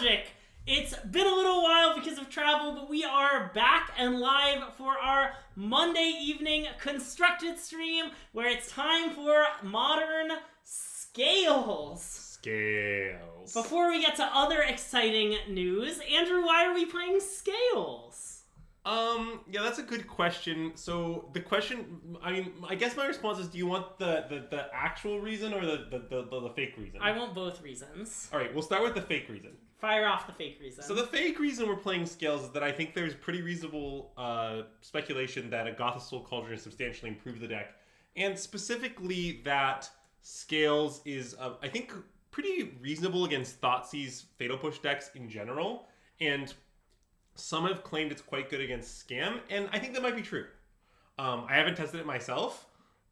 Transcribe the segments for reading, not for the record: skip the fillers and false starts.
Magic. It's been a little while because of travel, but we are back and live for our Monday evening constructed stream where it's time for Modern Scales. Before we get to other exciting news, Andrew, why are we playing Scales? Yeah, that's a good question. So the question, I guess my response is, do you want the actual reason or the fake reason? I want both reasons. All right, we'll start with the fake reason. Fire off the fake reason. So the fake reason we're playing Scales is that I think there's pretty reasonable speculation that Agatha Cauldron has substantially improved the deck, and specifically that Scales is, I think, pretty reasonable against Thoughtseize Fatal Push decks in general, and some have claimed it's quite good against Scam, and I think that might be true. I haven't tested it myself,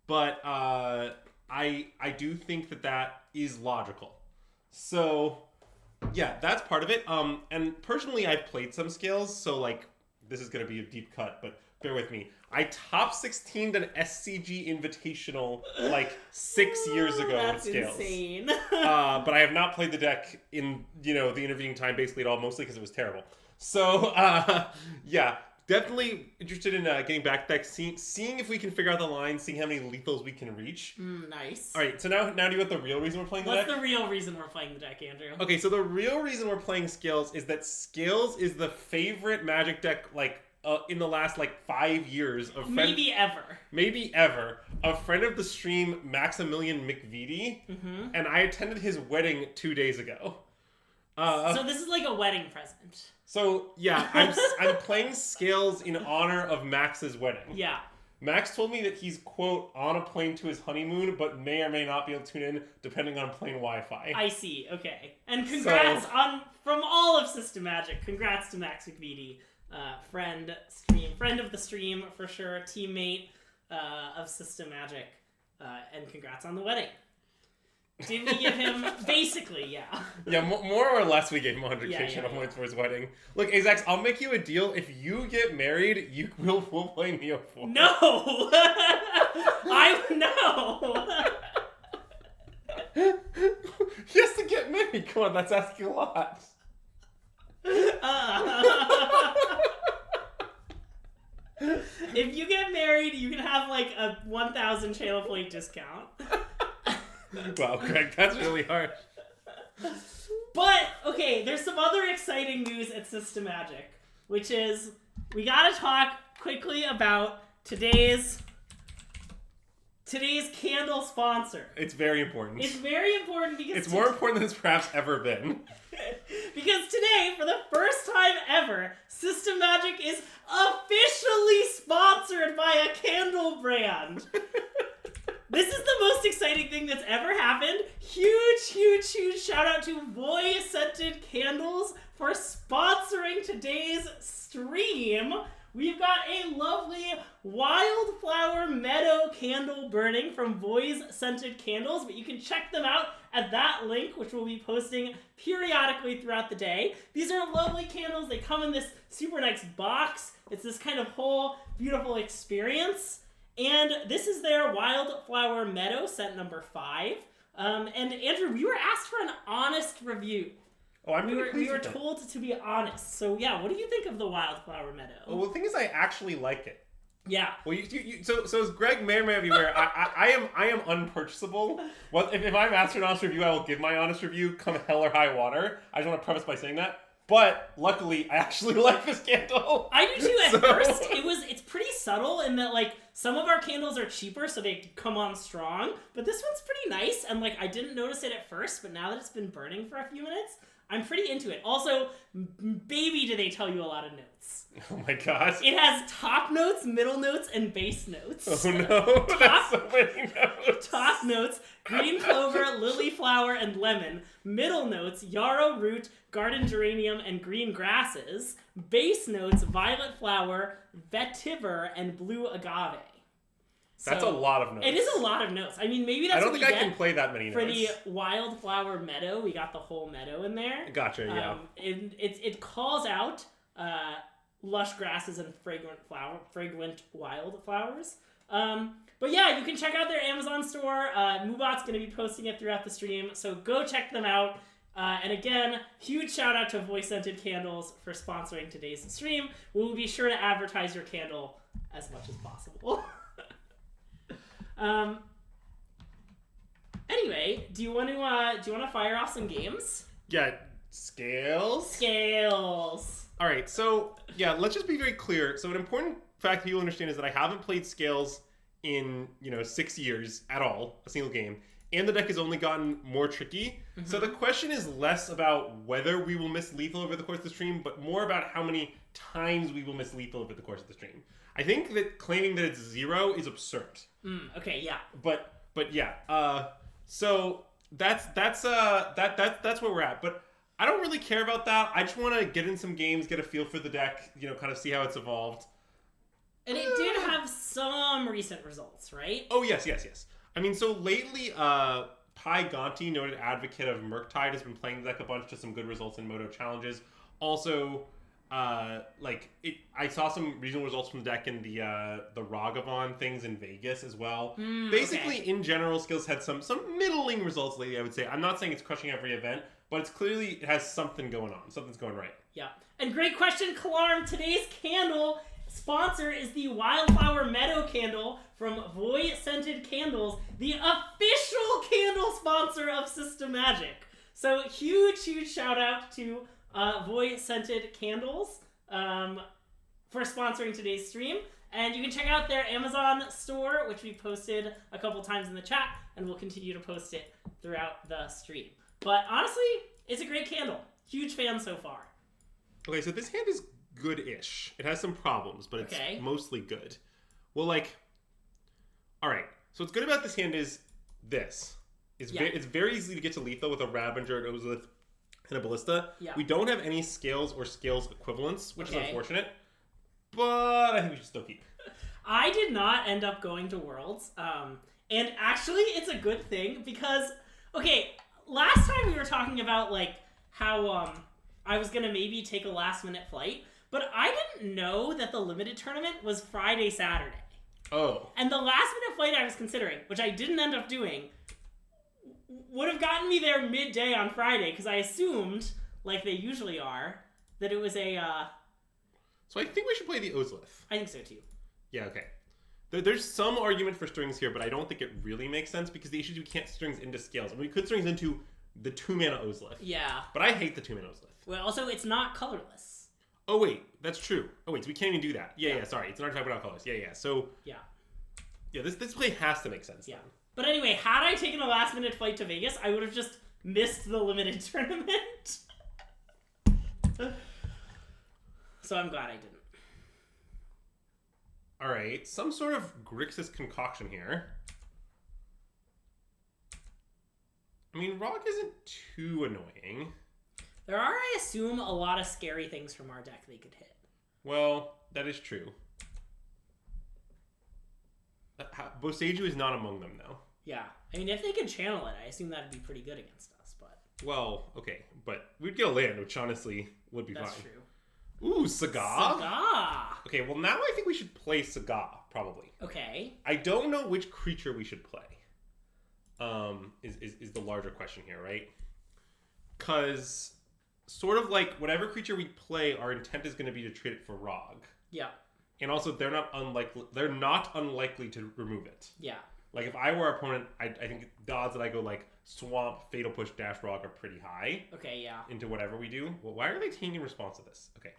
but I do think that is logical. So yeah, that's part of it. And personally, I've played some Scales, so like this is gonna be a deep cut, but bear with me. I top 16'd an SCG Invitational like 6 years ago with Scales. Insane. But I have not played the deck in the intervening time basically at all, mostly because it was terrible. So yeah, definitely interested in getting back to deck, seeing if we can figure out the line, seeing how many lethals we can reach. Nice. All right, so now do you want the real reason we're playing the deck? What's the real reason we're playing the deck, Andrew? Okay, so the real reason we're playing Scales is that Scales is the favorite Magic deck in the last 5 years of maybe ever. A friend of the stream, Maximilian McVety, and I attended his wedding 2 days ago. So this is like a wedding present. So yeah, I'm playing Scales in honor of Max's wedding. Yeah. Max told me that he's, quote, on a plane to his honeymoon, but may or may not be able to tune in depending on plane Wi-Fi. I see. Okay. And congrats from all of SystemMagic. Congrats to Max McVety, friend of the stream for sure, teammate of SystemMagic, and congrats on the wedding. Did we give him basically, yeah. Yeah, more or less we gave him 100k channel points for his wedding. Look, Azax, I'll make you a deal. If you get married, we'll play Neo4. No! No! He has to get married. Come on, that's asking a lot. If you get married, you can have a 1,000 channel point discount. Wow, Greg, that's really harsh. But, okay, there's some other exciting news at SystemMagic, which is we gotta talk quickly about today's candle sponsor. It's very important. It's very important because it's more important than it's perhaps ever been. Because today, for the first time ever, SystemMagic is officially sponsored by a candle brand. This is the most exciting thing that's ever happened. Huge shout out to Voy Scented Candles for sponsoring today's stream. We've got a lovely wildflower meadow candle burning from Voy's Scented Candles, but you can check them out at that link, which we'll be posting periodically throughout the day. These are lovely candles. They come in this super nice box. It's this kind of whole beautiful experience. And this is their Wildflower Meadow, scent number 5. And Andrew, we were asked for an honest review. Oh, we were told to be honest. So yeah, what do you think of the Wildflower Meadow? Well, the thing is, I actually like it. Yeah. Well, so as Greg may or may not be aware, I am unpurchasable. Well, if I'm asked for an honest review, I will give my honest review, come hell or high water. I just want to preface by saying that. But luckily, I actually like this candle. I do too at first. It's pretty subtle in that some of our candles are cheaper, so they come on strong. But this one's pretty nice, and I didn't notice it at first, but now that it's been burning for a few minutes, I'm pretty into it. Also, baby, do they tell you a lot of notes. Oh my gosh. It has top notes, middle notes, and base notes. Oh no, that's so many notes. Top notes, green clover, lily flower, and lemon. Middle notes, yarrow root, garden geranium, and green grasses. Base notes, violet flower, vetiver, and blue agave. That's a lot of notes. It is a lot of notes. I mean, maybe that's I don't think I can play that many notes. For the Wildflower Meadow, we got the whole meadow in there. Gotcha, yeah. It calls out lush grasses and fragrant wildflowers. But yeah, you can check out their Amazon store. Moobot's going to be posting it throughout the stream, so go check them out. And again, huge shout out to Voice Scented Candles for sponsoring today's stream. We will be sure to advertise your candle as much as possible. Anyway, do you want to fire off some games? Yeah, scales. Scales. All right, so yeah, let's just be very clear. So an important fact people understand is that I haven't played scales in 6 years at all, a single game, and the deck has only gotten more tricky. Mm-hmm. So the question is less about whether we will miss lethal over the course of the stream, but more about how many times we will miss lethal over the course of the stream. I think that claiming that it's 0 is absurd. Okay, yeah. But yeah. So that's where we're at. But I don't really care about that. I just want to get in some games, get a feel for the deck, kind of see how it's evolved. And it did have some recent results, right? Oh, yes. I mean, so lately, Pi Gonti, noted advocate of Murktide, has been playing the deck a bunch to some good results in Moto challenges. Also, I saw some regional results from the deck in the Ragavan things in Vegas as well. Basically, in general, Skills had some middling results lately, I would say. I'm not saying it's crushing every event, but it has something going on. Something's going right. Yeah. And great question, Kalarm. Today's candle sponsor is the Wildflower Meadow candle from Void Scented Candles, the official candle sponsor of SystemMagic. So huge shout out to Void Scented Candles for sponsoring today's stream. And you can check out their Amazon store, which we posted a couple times in the chat, and we'll continue to post it throughout the stream. But honestly, it's a great candle. Huge fan so far. Okay, so this hand is good-ish. It has some problems, but it's mostly good. Well, alright. So what's good about this hand is this. It's very easy to get to lethal with a Ravager, an Ozolith, and a Ballista. Yeah. We don't have any scales or scales equivalents, which is unfortunate. But I think we should still keep. I did not end up going to Worlds. And actually, it's a good thing because, last time we were talking about, how I was going to maybe take a last-minute flight. But I didn't know that the limited tournament was Friday, Saturday. Oh. And the last-minute flight I was considering, which I didn't end up doing, would have gotten me there midday on Friday, because I assumed, like they usually are, that it was a... So I think we should play the Ozolith. I think so, too. Yeah, okay. There's some argument for strings here, but I don't think it really makes sense, because the issue is we can't strings into scales. I mean, we could strings into the 2-mana Ozolith. Yeah. But I hate the 2-mana Ozolith. Well, also, it's not colorless. Oh, wait. That's true. Oh, wait. So we can't even do that. Yeah, sorry. It's an archetype without colors. Yeah. So... Yeah, this play has to make sense. Yeah. Then. But anyway, had I taken a last-minute flight to Vegas, I would have just missed the limited tournament. So I'm glad I didn't. All right. Some sort of Grixis concoction here. I mean, Rock isn't too annoying. There are, I assume, a lot of scary things from our deck they could hit. Well, that is true. Boseiju is not among them, though. Yeah. I mean, if they could channel it, I assume that would be pretty good against us, but... Well, okay. But we'd get a land, which honestly would be fine. That's true. Ooh, Saga? Okay, well, now I think we should play Saga, probably. Okay. I don't know which creature we should play. Is the larger question here, right? Because... sort of like whatever creature we play, our intent is going to be to trade it for Rog. Yeah. And also, they're not unlikely to remove it. Yeah. Like if I were our opponent, I think the odds that I go Swamp, Fatal Push, Dash Rog are pretty high. Okay, yeah. Into whatever we do. Well, why are they taking in response to this? Okay.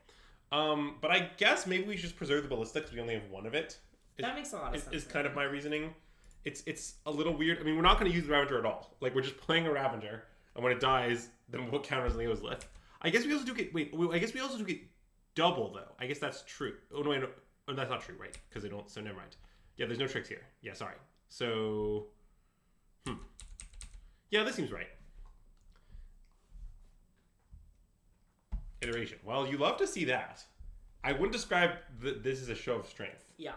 But I guess maybe we should just preserve the Ballista because we only have one of it. That makes a lot of sense. Is kind of my reasoning. It's a little weird. I mean, we're not going to use the Ravager at all. We're just playing a Ravager, and when it dies, then what counters on the Ozolith? I guess we also do get... I guess we also do get double, though. I guess that's true. Oh, no, wait, no. Oh, that's not true, right? Because they don't... So, never mind. Yeah, there's no tricks here. Yeah, sorry. So... Yeah, this seems right. Iteration. Well, you love to see that. I wouldn't describe this as a show of strength. Yeah.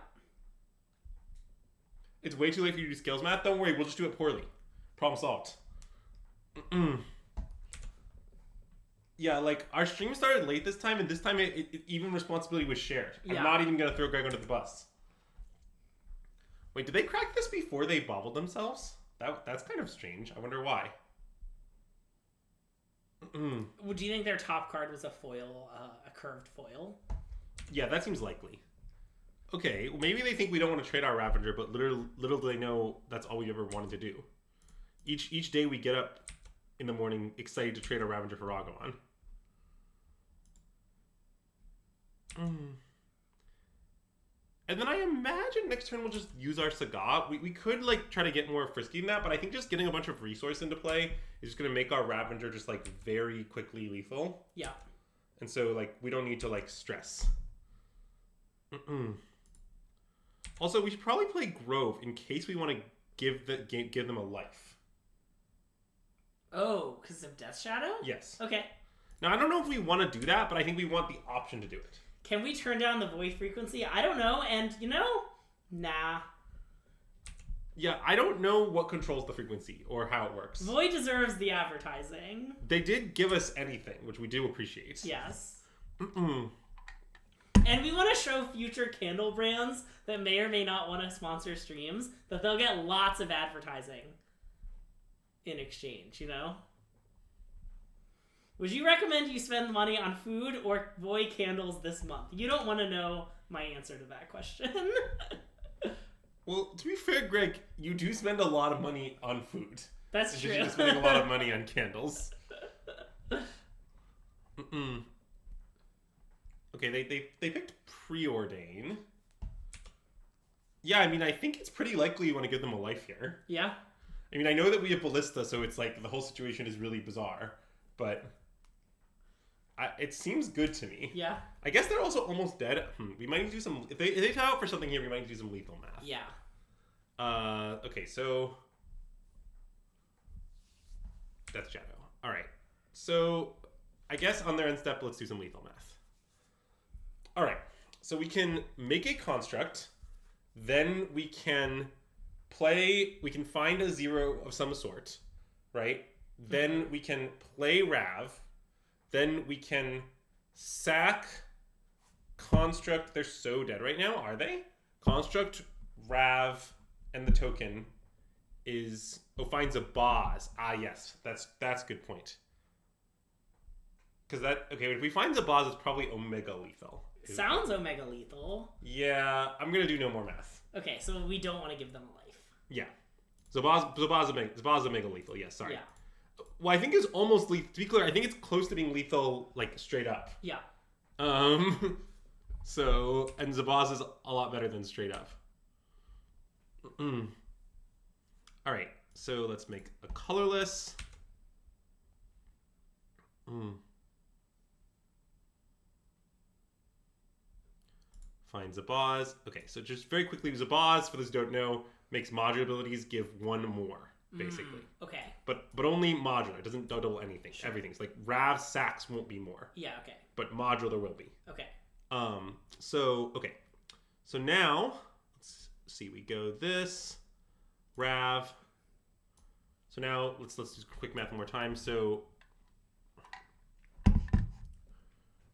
It's way too late for you to do skills math. Don't worry, we'll just do it poorly. Problem solved. Yeah, our stream started late this time, and this time even responsibility was shared. Yeah. I'm not even going to throw Greg under the bus. Wait, did they crack this before they bobbled themselves? That's kind of strange. I wonder why. Would you think their top card was a foil, a curved foil? Yeah, that seems likely. Okay, well, maybe they think we don't want to trade our Ravager, but little do they know that's all we ever wanted to do. Each day we get up in the morning excited to trade our Ravager for Ragavan. And then I imagine next turn we'll just use our Sagat. We could like try to get more frisky than that, but I think just getting a bunch of resource into play is just going to make our Ravager just like very quickly lethal. Yeah. And so like we don't need to like stress. Also, we should probably play Grove in case we want to give them a life. Oh, because of Death Shadow? Yes. Okay. Now I don't know if we want to do that, but I think we want the option to do it. Can we turn down the void frequency? I don't know, and nah. Yeah, I don't know what controls the frequency or how it works. Void deserves the advertising. They did give us anything, which we do appreciate. Yes. And we want to show future candle brands that may or may not want to sponsor streams that they'll get lots of advertising in exchange, Would you recommend you spend money on food or void candles this month? You don't want to know my answer to that question. Well, to be fair, Greg, you do spend a lot of money on food. That's true. You're spending a lot of money on candles. Okay, they picked Preordain. Yeah, I mean, I think it's pretty likely you want to give them a life here. Yeah. I mean, I know that we have Ballista, so it's like the whole situation is really bizarre, but it seems good to me. Yeah. I guess they're also almost dead. We might need to do some... If they tie out for something here, we might need to do some lethal math. Yeah. Okay, so... Death Shadow. Alright. So, I guess on their end step, let's do some lethal math. Alright. So we can make a construct. Then we can play... We can find a 0 of some sort. Right? Then we can play Rav. Then we can sack Construct. They're so dead right now, are they? Construct, Rav, and the token is... Oh, finds a Boz. Ah, yes. That's a good point. Because that... Okay, if we find a Boz, it's probably Omega Lethal. Sounds Omega Lethal. Yeah, I'm going to do no more math. Okay, so we don't want to give them a life. Yeah. Zabaz Omega Lethal. Yes, sorry. Yeah. Well, I think it's almost lethal. To be clear, I think it's close to being lethal, like, straight up. Yeah. So, and Zabaz is a lot better than straight up. Alright, so let's make a colorless. Find Zabaz. Okay, so just very quickly, Zabaz, for those who don't know, makes modular abilities give one more, basically. Okay. But only modular. It doesn't double anything. Sure. Everything's like Rav Sax won't be more. Yeah, okay. But modular will be. Okay. Okay. So now, let's see, we go this, Rav. So now let's do quick math one more time. So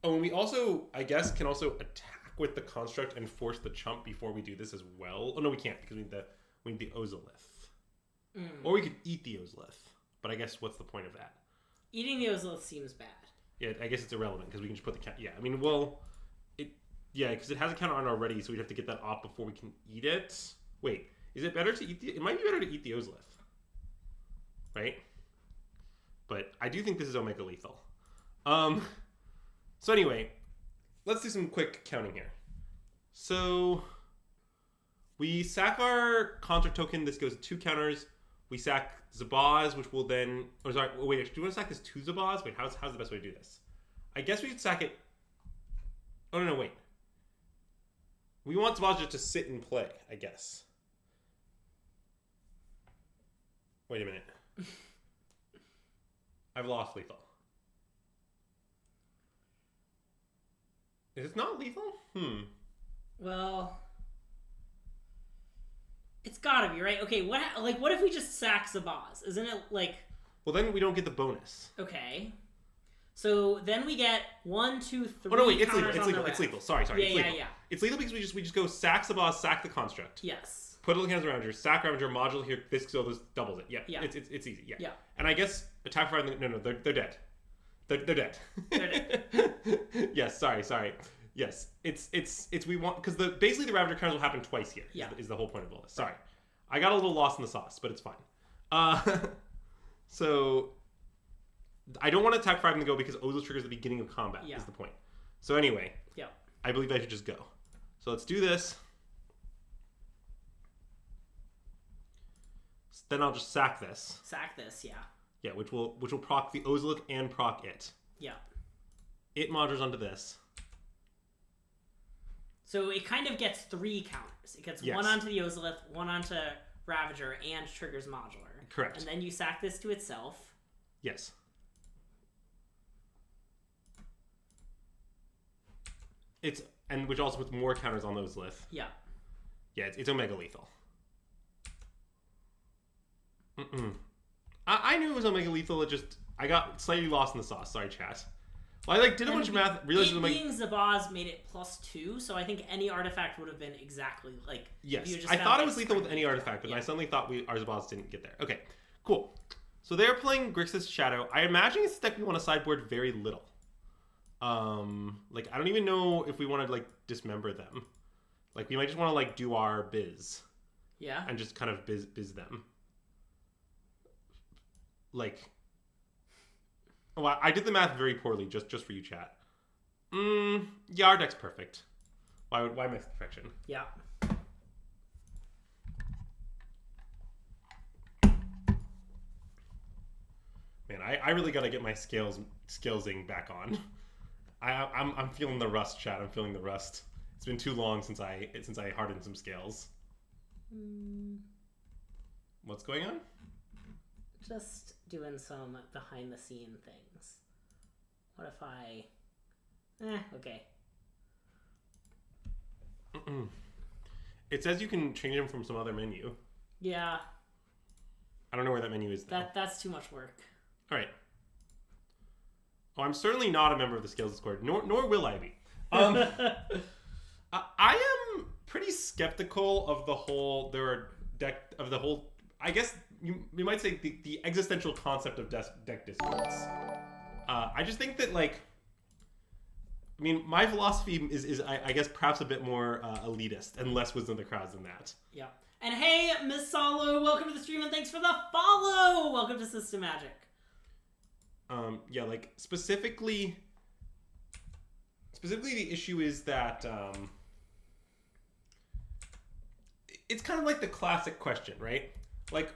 and we also, I guess, can also attack with the construct and force the chump before we do this as well. Oh no, we can't because we need the Ozolith. Or we could eat the Ozolith. But I guess what's the point of that? Eating the Ozolith seems bad. Yeah, I guess it's irrelevant because we can just put the count. Yeah, I mean, well, because it has a counter on already, so we'd have to get that off before we can eat it. Wait, is it better to eat it might be better to eat the Ozolith, right? But I do think this is Omega Lethal. So anyway, let's do some quick counting here. So we sack our construct token. This goes 2 counters. We sack Zabaz, which will then... Oh, sorry. Wait, do you want to sack this 2 Zabaz? Wait, how's the best way to do this? I guess we should sack it... Oh, no, wait. We want Zabaz just to sit and play, I guess. Wait a minute. I've lost lethal. Is it not lethal? Well... It's gotta be, right? Okay, what if we just sack Zabaz? Isn't it like... Well, then we don't get the bonus. Okay. So then we get 1, 2, 3. Oh no, wait, it's lethal. Sorry. Yeah. It's lethal because we just go sack Zabaz, sack the construct. Yes. Put all the counters around her, sack around her, module here. This doubles it. Yeah. It's easy. Yeah. And I guess attack fire. No, they're dead. They're dead. They're dead. Yes, sorry. Yes, it's we want because basically the Ravager counters will happen twice here. Yeah. Is the whole point of all this. Sorry, I got a little lost in the sauce, but it's fine. So I don't want to attack 5 in the go because Ozil triggers the beginning of combat. Yeah. Is the point. So anyway, Yeah. I believe I should just go. So let's do this. Then I'll just sack this. Sack this, yeah. Yeah, which will proc the Ozilith and proc it. Yeah. It modulars onto this. So it kind of gets 3 counters. It gets Yes. 1 onto the Ozilith, 1 onto Ravager, and triggers modular. Correct. And then you sack this to itself. Yes. Which also puts more counters on those Ozilith. Yeah. Yeah, it's Omega lethal. I knew it was Omega lethal. I got slightly lost in the sauce. Sorry, chat. Well, I did a bunch of math. Realized it it was being Zabaz made it +2, so I think any artifact would have been exactly like. Yes, you just I found thought it was lethal with any lethal. artifact, but Yeah. I suddenly thought our Zabaz didn't get there. Okay, cool. So they're playing Grixis Shadow. I imagine it's a deck we want to sideboard very little. Like I don't even know if we want to like dismember them. Like we might just want to like do our biz. Yeah. And just kind of biz them. Like, oh, I did the math very poorly just for you, chat. Yeah, our deck's perfect. Why miss perfection? Yeah. Man, I really gotta get my scalesing back on. I'm feeling the rust, chat. I'm feeling the rust. It's been too long since I hardened some scales. What's going on? Just doing some behind the scene things. What if I... okay. It says you can change them from some other menu. Yeah. I don't know where that menu is though. That's too much work. All right. Oh, I'm certainly not a member of the Scales Discord, nor will I be. I am pretty skeptical of the whole I guess you might say the existential concept of deck discords. I just think that like, I mean, my philosophy is I guess perhaps a bit more elitist and less wisdom of the crowds than that. Yeah. And hey, Miss Solo, welcome to the stream and thanks for the follow. Welcome to SystemMagic. Yeah, like specifically the issue is that it's kind of like the classic question, right? Like,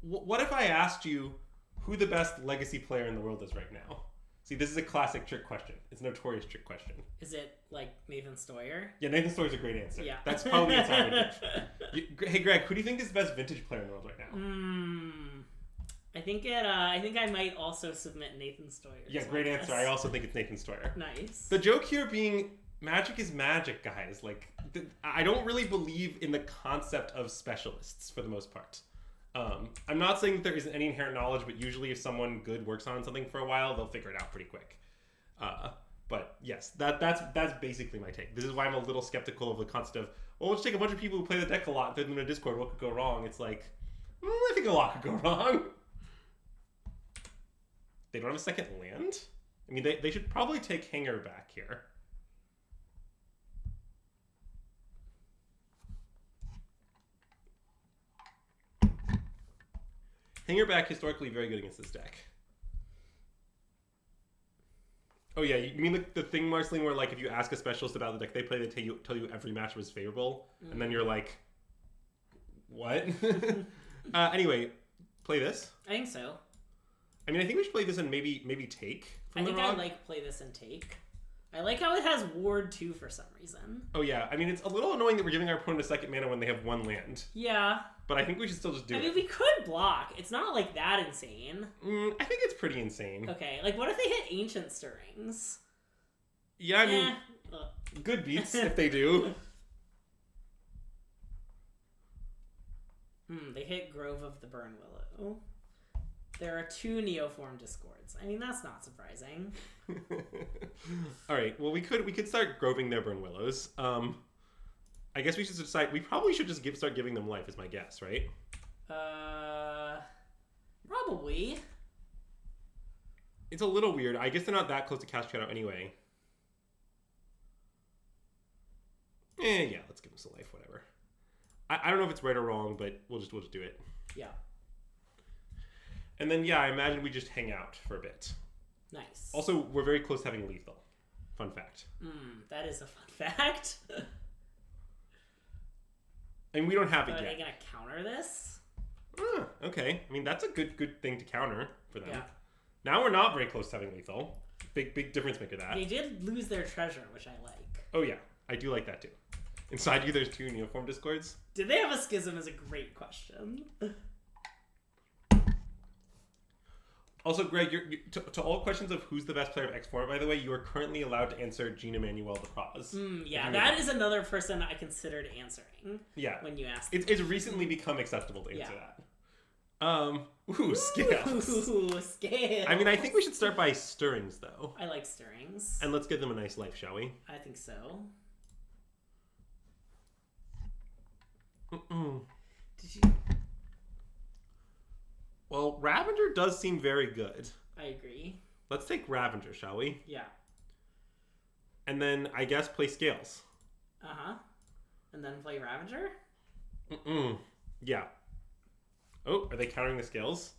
what if I asked you who the best legacy player in the world is right now? See, this is a classic trick question. It's a notorious trick question. Is it like Nathan Stoyer? Yeah, Nathan Stoyer's a great answer. Yeah. That's probably the answer I would give. Hey, Greg, who do you think is the best vintage player in the world right now? I think I might also submit Nathan Stoyer. Yeah, great answer. I also think it's Nathan Stoyer. Nice. The joke here being magic is magic, guys. Like, I don't really believe in the concept of specialists for the most part. I'm not saying that there isn't any inherent knowledge, but usually if someone good works on something for a while, they'll figure it out pretty quick. But yes, that's basically my take. This is why I'm a little skeptical of the concept of, well, let's take a bunch of people who play the deck a lot and throw them in a Discord. What could go wrong? It's like, I think a lot could go wrong. They don't have a second land? I mean, they should probably take Hanger back here. Hanger back historically very good against this deck. Oh yeah, you mean the thing, Marceline, where like if you ask a specialist about the deck they play, they tell you every match was favorable, and then you're like, what? Anyway, play this. I think so. I mean, I think we should play this and maybe take from the I like play this and take. I like how it has Ward 2 for some reason. Oh yeah, I mean, it's a little annoying that we're giving our opponent a second mana when they have one land. Yeah. But I think we should still just do it. I mean, we could block. It's not like that insane. I think it's pretty insane. Okay, like what if they hit Ancient Stirrings? Yeah, I mean, good beats if they do. They hit Grove of the Burn Willow. There are 2 Neoform Discords. I mean, that's not surprising. All right. Well, we could start groving their Burn Willows. I guess we should decide. We probably should just start giving them life, is my guess, right? Probably. It's a little weird. I guess they're not that close to cast Shadow anyway. Yeah, let's give him some life, whatever. I don't know if it's right or wrong, but we'll just do it. Yeah. And then, yeah, I imagine we just hang out for a bit. Nice. Also, we're very close to having lethal. Fun fact. That is a fun fact. And we don't have it yet. Are they going to counter this? Okay. I mean, that's a good thing to counter for them. Yeah. Now we're not very close to having lethal. Big difference maker that. They did lose their treasure, which I like. Oh, yeah. I do like that, too. Inside you, there's 2 uniform discords. Did they have a schism is a great question. Also, Greg, to all questions of who's the best player of X format, by the way, you are currently allowed to answer Jean Emmanuel the Praz. Yeah, that is another person I considered answering. Yeah. When you asked. It's recently become acceptable to answer that. Scales. Ooh, scales. I mean, I think we should start by stirrings, though. I like stirrings. And let's give them a nice life, shall we? I think so. Did you? Well, Ravager does seem very good. I agree. Let's take Ravager, shall we? Yeah. And then, I guess, play Scales. And then play Ravager? Yeah. Oh, are they countering the Scales?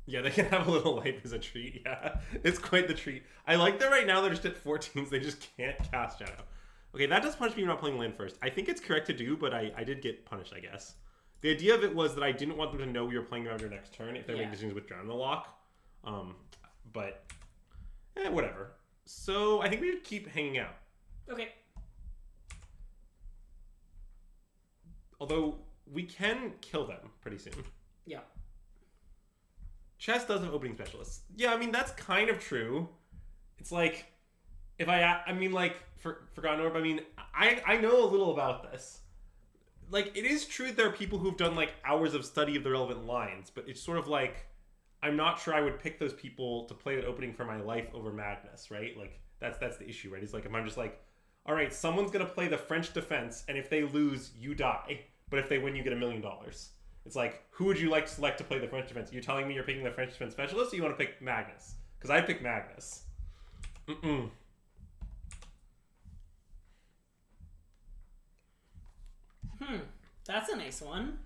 Yeah, they can have a little life as a treat. Yeah, it's quite the treat. I like that right now they're just at 14s. They just can't cast Shadow. Okay, that does punish me for not playing land first. I think it's correct to do, but I did get punished, I guess. The idea of it was that I didn't want them to know we were playing Ravager next turn if they're making decisions with Drown in the Lock. But, whatever. So, I think we should keep hanging out. Okay. Although, we can kill them pretty soon. Yeah. Chess does have opening specialists. Yeah, I mean, that's kind of true. It's like, if Forgotten Orb, I mean, I know a little about this. Like, it is true that there are people who've done, like, hours of study of the relevant lines, but it's sort of like, I'm not sure I would pick those people to play the opening for my life over Magnus, right? Like, that's the issue, right? It's like, if I'm just like, all right, someone's going to play the French defense, and if they lose, you die. But if they win, you get $1 million. It's like, who would you like to select to play the French defense? You're telling me you're picking the French defense specialist, or you want to pick Magnus? Because I pick Magnus. That's a nice one.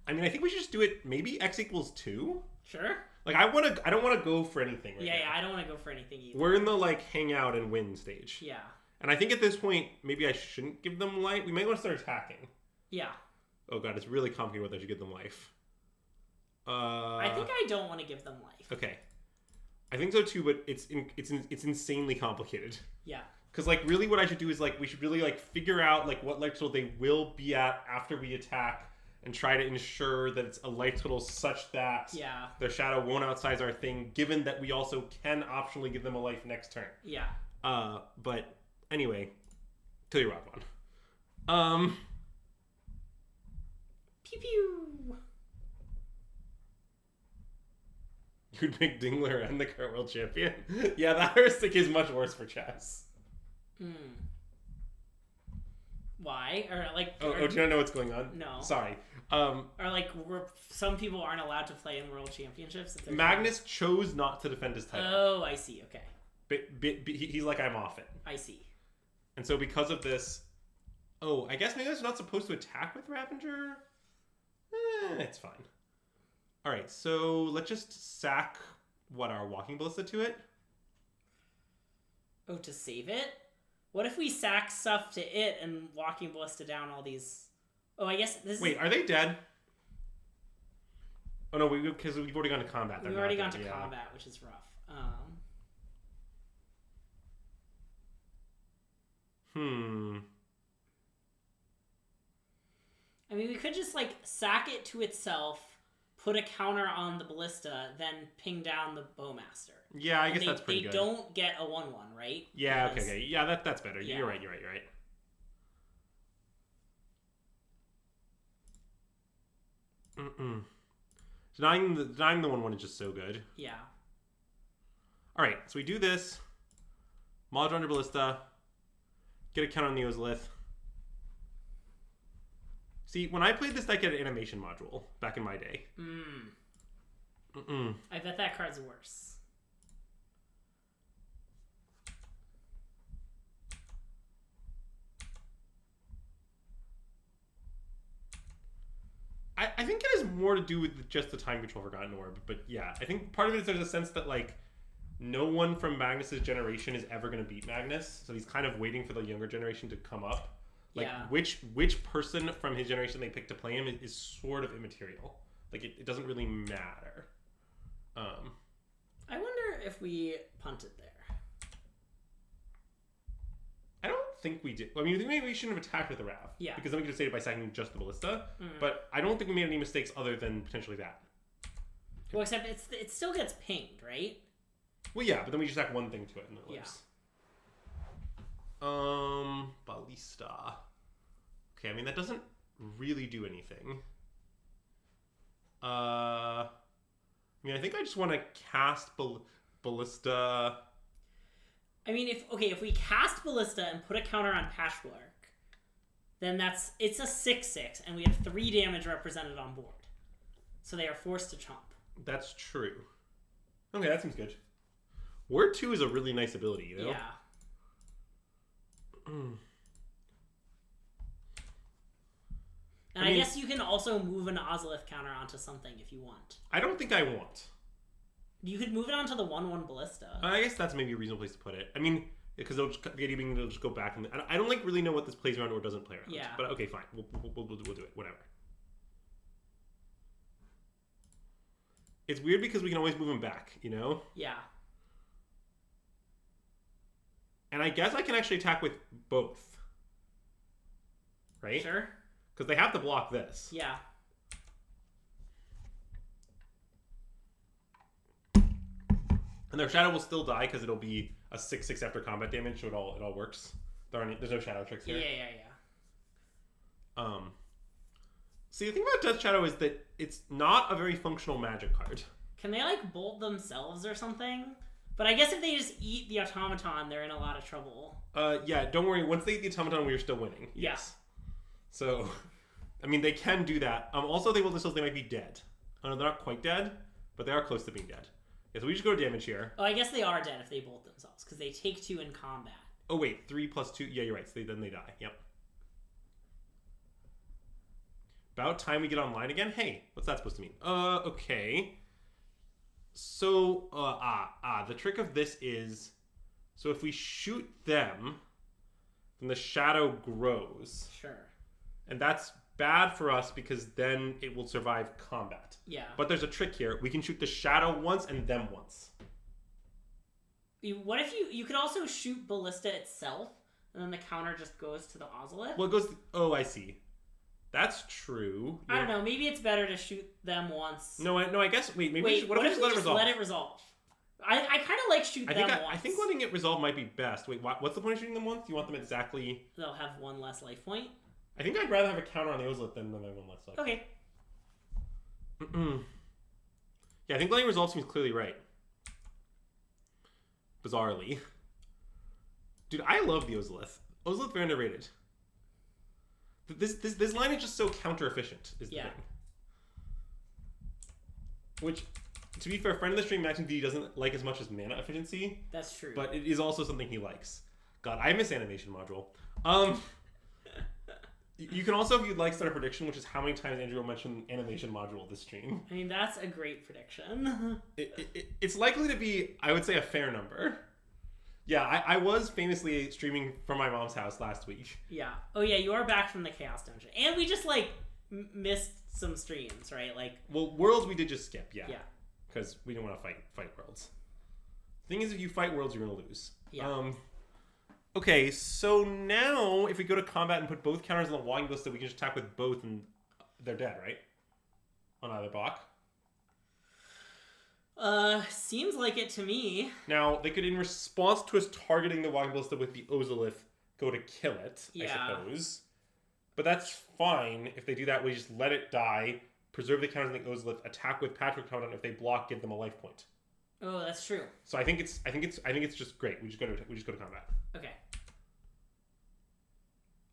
I mean, I think we should just do it maybe X equals 2. Sure. Like, I don't want to go for anything right now. Yeah, I don't want to go for anything either. We're in the, like, hang out and win stage. Yeah. And I think at this point, maybe I shouldn't give them life. We might want to start attacking. Yeah. Oh god, it's really complicated whether I should give them life. I think I don't want to give them life. Okay. I think so too, but it's insanely complicated. Yeah. Because, like, really what I should do is, like, we should really, like, figure out, like, what life total they will be at after we attack and try to ensure that it's a life total such that their shadow won't outsize our thing, given that we also can optionally give them a life next turn. Yeah. But anyway, till you rock one. Pew pew. You'd make Dingler and the current world champion? Yeah, that heuristic is much worse for chess. Why? Or like? Do you not know what's going on? No. Sorry. Or like, some people aren't allowed to play in world championships. If Magnus chose not to defend his title. Oh, I see. Okay. He's like, I'm off it. I see. And so because of this, I guess Magnus is not supposed to attack with Ravager. It's fine. All right, so let's just sack our walking ballista to it. Oh, to save it? What if we sack stuff to it and walking ballista down all these? Oh, I guess this. Wait, are they dead? Oh no, because we've already gone to combat. We've already gone to combat, which is rough. I mean, we could just like sack it to itself, put a counter on the ballista, then ping down the bowmaster. Yeah, I guess that's pretty good. They don't get a 1/1, right? Yeah, okay. Yeah, that's better. Yeah. You're right. Denying the 1/1 is just so good. Yeah. All right, so we do this. Cauldron under ballista. Get a count on the Ozolith. See, when I played this deck, I had an animation module back in my day. I bet that card's cards worse? I think it has more to do with just the time control Forgotten Orb, but yeah, I think part of it is there's a sense that like no one from Magnus's generation is ever going to beat Magnus, so he's kind of waiting for the younger generation to come up. Like which person from his generation they pick to play him is sort of immaterial. Like it doesn't really matter. I wonder if we punted there. I don't think we did. I mean, I think maybe we shouldn't have attacked with the Wrath. Yeah. Because then we could have saved it by sacking just the Ballista. But I don't think we made any mistakes other than potentially that. Well, except it still gets pinged, right? Well, yeah, but then we just sack one thing to it and it lives. Ballista. Okay, I mean, that doesn't really do anything. I mean, I think I just want to cast Ballista. I mean, if we cast Ballista and put a counter on Patchwork, then it's a 6/6, and we have 3 damage represented on board. So they are forced to chomp. That's true. Okay, that seems good. Word 2 is a really nice ability, you know? Yeah. And I guess you can also move an Ozolith counter onto something if you want. I don't think I want. You could move it onto the 1/1 Ballista. I guess that's maybe a reasonable place to put it. I mean, because the idea being they'll just go back and I don't like really know what this plays around or doesn't play around. Yeah. But okay, fine. We'll do it. Whatever. It's weird because we can always move him back, you know? Yeah. And I guess I can actually attack with both. Right? Sure. Because they have to block this. Yeah. And their shadow will still die because it'll be a 6/6 after combat damage, so it all works. There's no shadow tricks here. Yeah. See, the thing about Death Shadow is that it's not a very functional magic card. Can they like bolt themselves or something? But I guess if they just eat the automaton, they're in a lot of trouble. Yeah, don't worry. Once they eat the automaton, we're still winning. Yes. So, I mean, they can do that. Also, they will themselves. They might be dead. Oh no, they're not quite dead, but they are close to being dead. Yeah, so we just go to damage here. Oh, I guess they are dead if they bolt themselves because they take 2 in combat. Oh wait, 3 plus 2. Yeah, you're right. So then they die. Yep. About time we get online again. Hey, what's that supposed to mean? Okay. So, the trick of this is, so if we shoot them, then the shadow grows. Sure. And that's bad for us because then it will survive combat. Yeah. But there's a trick here. We can shoot the shadow once and them once. What if you could also shoot Ballista itself, and then the counter just goes to the Ozolith? Well, it goes. Oh, I see. That's true. I don't know. Maybe it's better to shoot them once. No. I guess. Wait. Maybe. Wait, what if we just let it resolve? Let it resolve. I kind of like shoot them once. I think letting it resolve might be best. Wait, what's the point of shooting them once? Do you want them exactly? They'll have 1 less life point. I think I'd rather have a counter on the Ozolith than 1 less life. Okay. Yeah, I think letting resolve seems clearly right. Bizarrely. Dude, I love the Ozolith. Ozolith very underrated. This line is just so counter efficient, is the thing. Which, to be fair, friend of the stream, Max McVety doesn't like as much as mana efficiency. That's true. But it is also something he likes. God, I miss animation module. You can also, if you'd like, start a prediction, which is how many times Andrew will mention animation module this stream. I mean, that's a great prediction. It's likely to be, I would say, a fair number. Yeah, I was famously streaming from my mom's house last week. Yeah. Oh, yeah, you are back from the Chaos Dungeon. And we just, like, missed some streams, right? Like. Well, Worlds we did just skip, yeah. Yeah. Because we didn't want to fight Worlds. The thing is, if you fight Worlds, you're going to lose. Yeah. Okay, so now if we go to combat and put both counters on the walking ballista, we can just attack with both and they're dead, right? On either block. Seems like it to me. Now, they could, in response to us targeting the walking ballista with the Ozolith, go to kill it, I suppose. But that's fine. If they do that, we just let it die, preserve the counters on the Ozolith, attack with Patrick Covenant. If they block, give them a life point. Oh, that's true. So I think it's just great. We just go to combat. Okay.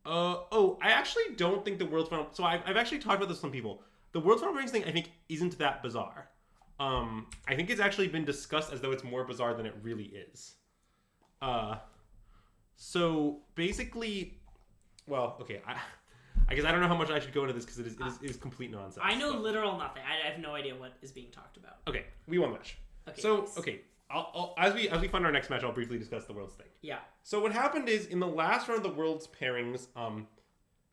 I actually don't think the World's Final... So I've actually talked about this with some people. The World's Final Rings thing, I think, isn't that bizarre. I think it's actually been discussed as though it's more bizarre than it really is. So basically, well, okay, I guess I don't know how much I should go into this because it is complete nonsense. I know literal nothing. I have no idea what is being talked about. Okay, we won match. Okay. So nice. okay, I'll as we find our next match, I'll briefly discuss the Worlds thing. Yeah. So what happened is in the last round of the Worlds pairings,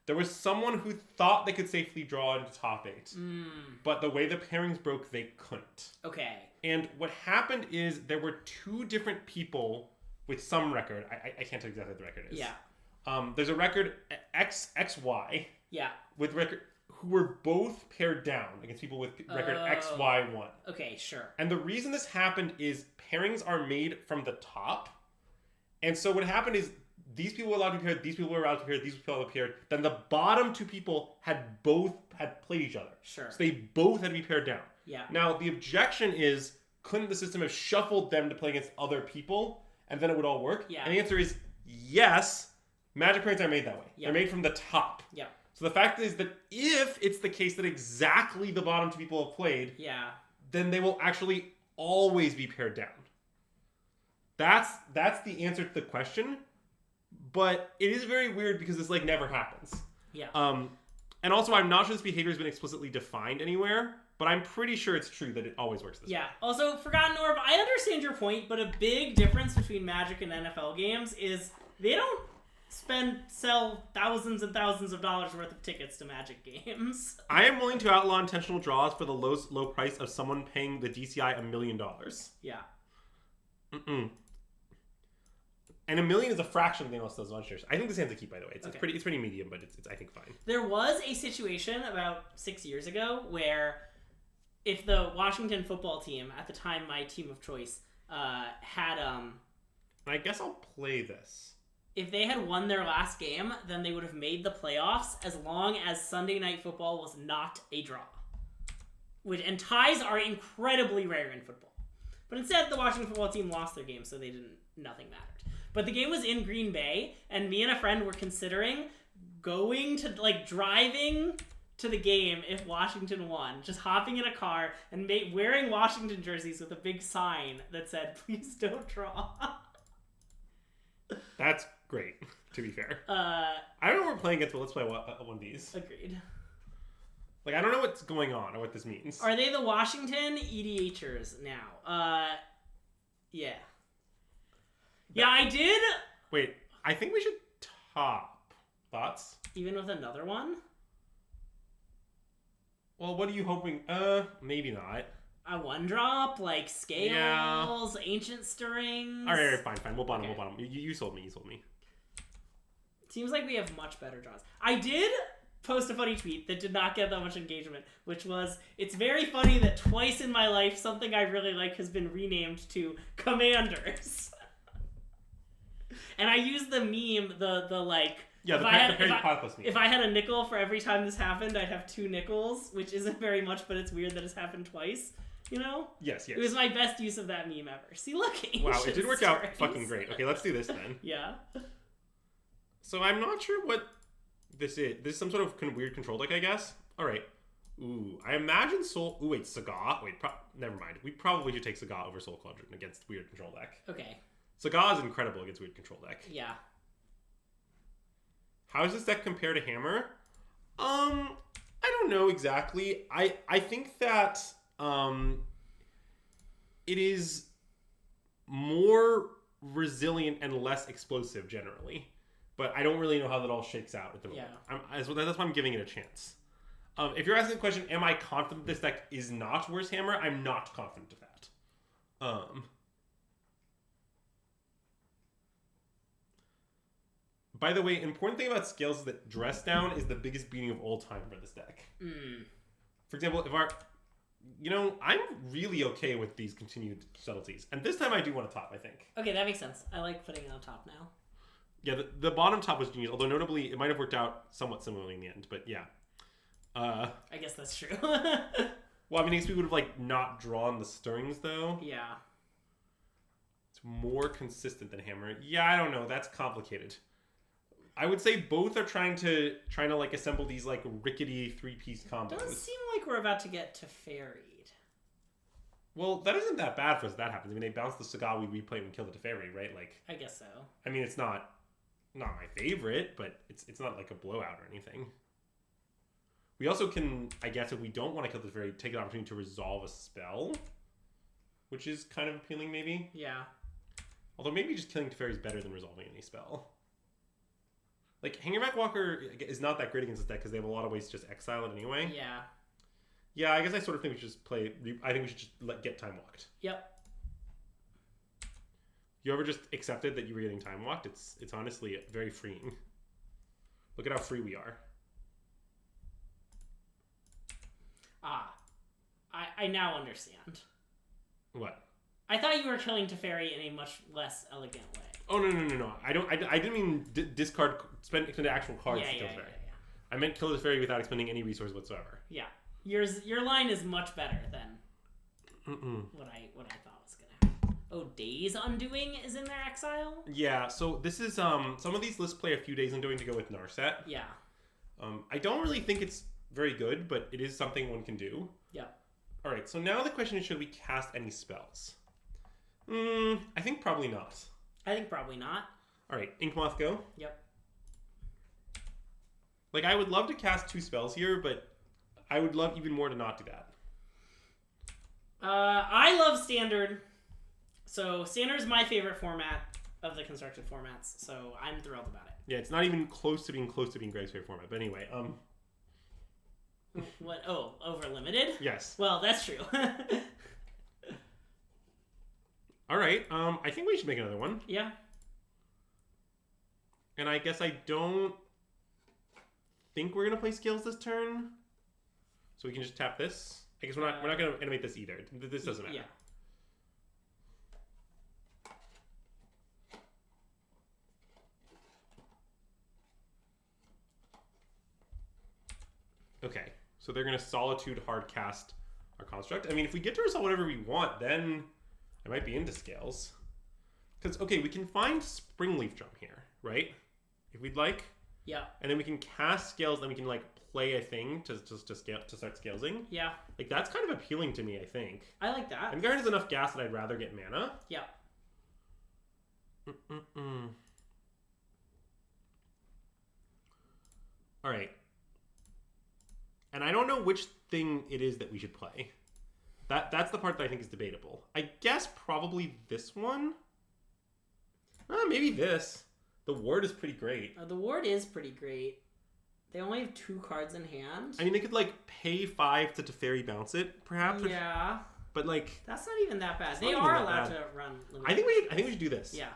there was someone who thought they could safely draw into top 8, but the way the pairings broke, they couldn't. Okay. And what happened is there were 2 different people with some record. I can't tell exactly what the record is. Yeah. There's a record XY. Yeah. With record who were both paired down against people with record XY1. Okay, sure. And the reason this happened is pairings are made from the top. And so what happened is these people were allowed to be paired, these people were allowed to be paired, these people were allowed to be paired. Then the bottom 2 people had played each other. Sure. So they both had to be paired down. Yeah. Now the objection is, couldn't the system have shuffled them to play against other people and then it would all work? Yeah. And the answer is yes. Magic pairings are made that way. Yeah. They're made from the top. Yeah. So the fact is that if it's the case that exactly the bottom 2 people have played, yeah, then they will actually always be paired down. That's the answer to the question. But it is very weird because this never happens. Yeah. And also I'm not sure this behavior has been explicitly defined anywhere, but I'm pretty sure it's true that it always works this way. Yeah. Also, Forgotten Orb, I understand your point, but a big difference between Magic and NFL games is they don't sell thousands and thousands of dollars worth of tickets to Magic games. I am willing to outlaw intentional draws for the low price of someone paying the DCI $1 million. Yeah. And $1 million is a fraction of the most of those shares. I think this hand's a keep, by the way. It's Okay. it's pretty medium, but it's I think fine. There was a situation about 6 years ago where if the Washington football team, at the time my team of choice, had I guess I'll play this. if they had won their last game, then they would have made the playoffs as long as Sunday Night Football was not a draw. And ties are incredibly rare in football. But instead, the Washington football team lost their game, so nothing mattered. But the game was in Green Bay, and me and a friend were considering going to, driving to the game if Washington won. Just hopping in a car and wearing Washington jerseys with a big sign that said, "Please don't draw." That's great, to be fair. I don't know what we're playing against, but let's play one of these. Agreed. I don't know what's going on or what this means. Are they the Washington EDHers now? Yeah. Yeah, I did. Wait, I think we should top. Thoughts? Even with another one? Well, what are you hoping? Maybe not. A one drop, Scales, Ancient Stirrings. All right, fine. We'll bottom. Okay. We'll bottom. You sold me. Seems like we have much better draws. I did post a funny tweet that did not get that much engagement, which was, it's very funny that twice in my life something I really like has been renamed to Commanders. And I used the meme, Yeah, the Perry Platypus meme. If I had a nickel for every time this happened, I'd have 2 nickels, which isn't very much, but it's weird that it's happened twice. You know? Yes. It was my best use of that meme ever. See, look. Wow, it did work out Stirrings. fucking great. Okay, let's do this then. Yeah. So I'm not sure what this is. This is some sort of weird control deck, I guess. All right. Ooh, I imagine Soul... Ooh, wait, Saga? Wait, never mind. We probably should take Saga over Soul Cauldron against weird control deck. Okay. Saga is incredible against weird control deck. Yeah. How does this deck compare to Hammer? I don't know exactly. I think that it is more resilient and less explosive generally, but I don't really know how that all shakes out at the moment. Yeah. That's why I'm giving it a chance. If you're asking the question, am I confident this deck is not worse Hammer? I'm not confident of that. By the way, important thing about Scales is that Dress Down is the biggest beating of all time for this deck. For example, if I'm really okay with these continued subtleties. And this time I do want to top, I think. Okay, that makes sense. I like putting it on top now. Yeah, the bottom top was genius, although notably it might have worked out somewhat similarly in the end, but yeah. I guess that's true. Well, I guess we would have not drawn the stirrings though. Yeah. It's more consistent than Hammer. Yeah, I don't know. That's complicated. I would say both are trying to assemble these rickety 3-piece combos. Does seem like we're about to get to Ferried. Well, that isn't that bad for us if that happens. I mean, they bounce the Saga, we replay it and kill the Teferi, right? Like, I guess so. I mean, it's not my favorite, but it's not like a blowout or anything. We also can, I guess, if we don't want to kill the Teferi, take an opportunity to resolve a spell, which is kind of appealing, maybe. Yeah. Although maybe just killing Teferi is better than resolving any spell. Like, Hangerback Walker is not that great against this deck because they have a lot of ways to just exile it anyway. Yeah. Yeah, I guess I sort of think we should just play... I think we should just get time walked. Yep. You ever just accepted that you were getting time walked? It's honestly very freeing. Look at how free we are. Ah. I now understand. What? I thought you were killing Teferi in a much less elegant way. Oh, no. I didn't mean discard... Spend actual cards to kill Teferi. Yeah. I meant kill Teferi without expending any resource whatsoever. Yeah. Your line is much better than what I thought was gonna happen. Oh, Days Undoing is in their exile? Yeah, so this is some of these lists play a few Days Undoing to go with Narset. Yeah. I don't really think it's very good, but it is something one can do. Yeah. Alright, so now the question is, should we cast any spells? I think probably not. I think probably not. Alright, Inkmoth, go. Yep. Like, I would love to cast 2 spells here, but I would love even more to not do that. I love Standard. So Standard is my favorite format of the constructed formats, so I'm thrilled about it. Yeah, it's not even close to being Greg's favorite format. But anyway, What? Oh, over limited? Yes. Well, that's true. Alright, I think we should make another one. Yeah. And I guess I don't think we're gonna play Scales this turn. So we can just tap this. I guess we're not gonna animate this either. This doesn't matter. Yeah. Okay, so they're gonna Solitude hardcast our construct. I mean, if we get to resolve whatever we want, then I might be into Scales. Because okay, we can find Springleaf Drum here, right? If we'd like. Yeah. And then we can cast Scales, then we can like play a thing to start scalesing. Yeah. Like that's kind of appealing to me, I think. I like that. And Guard has enough gas that I'd rather get mana. Yeah. All right. And I don't know which thing it is that we should play. That's the part that I think is debatable. I guess probably this one. Maybe this. The ward is pretty great. The ward is pretty great. They only have 2 cards in hand. I mean, they could like pay 5 to Teferi bounce it, perhaps. Yeah. But like, that's not even that bad. They are allowed to run. I think we should do this. Yeah.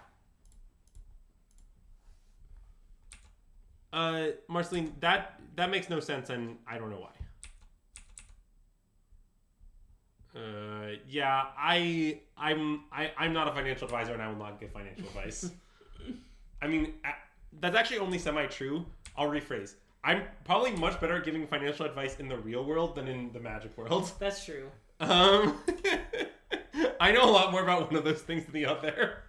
Marceline, that makes no sense, and I don't know why. Yeah, I'm not a financial advisor, and I will not give financial advice. I mean, that's actually only semi-true. I'll rephrase. I'm probably much better at giving financial advice in the real world than in the Magic world. That's true. I know a lot more about one of those things than the other.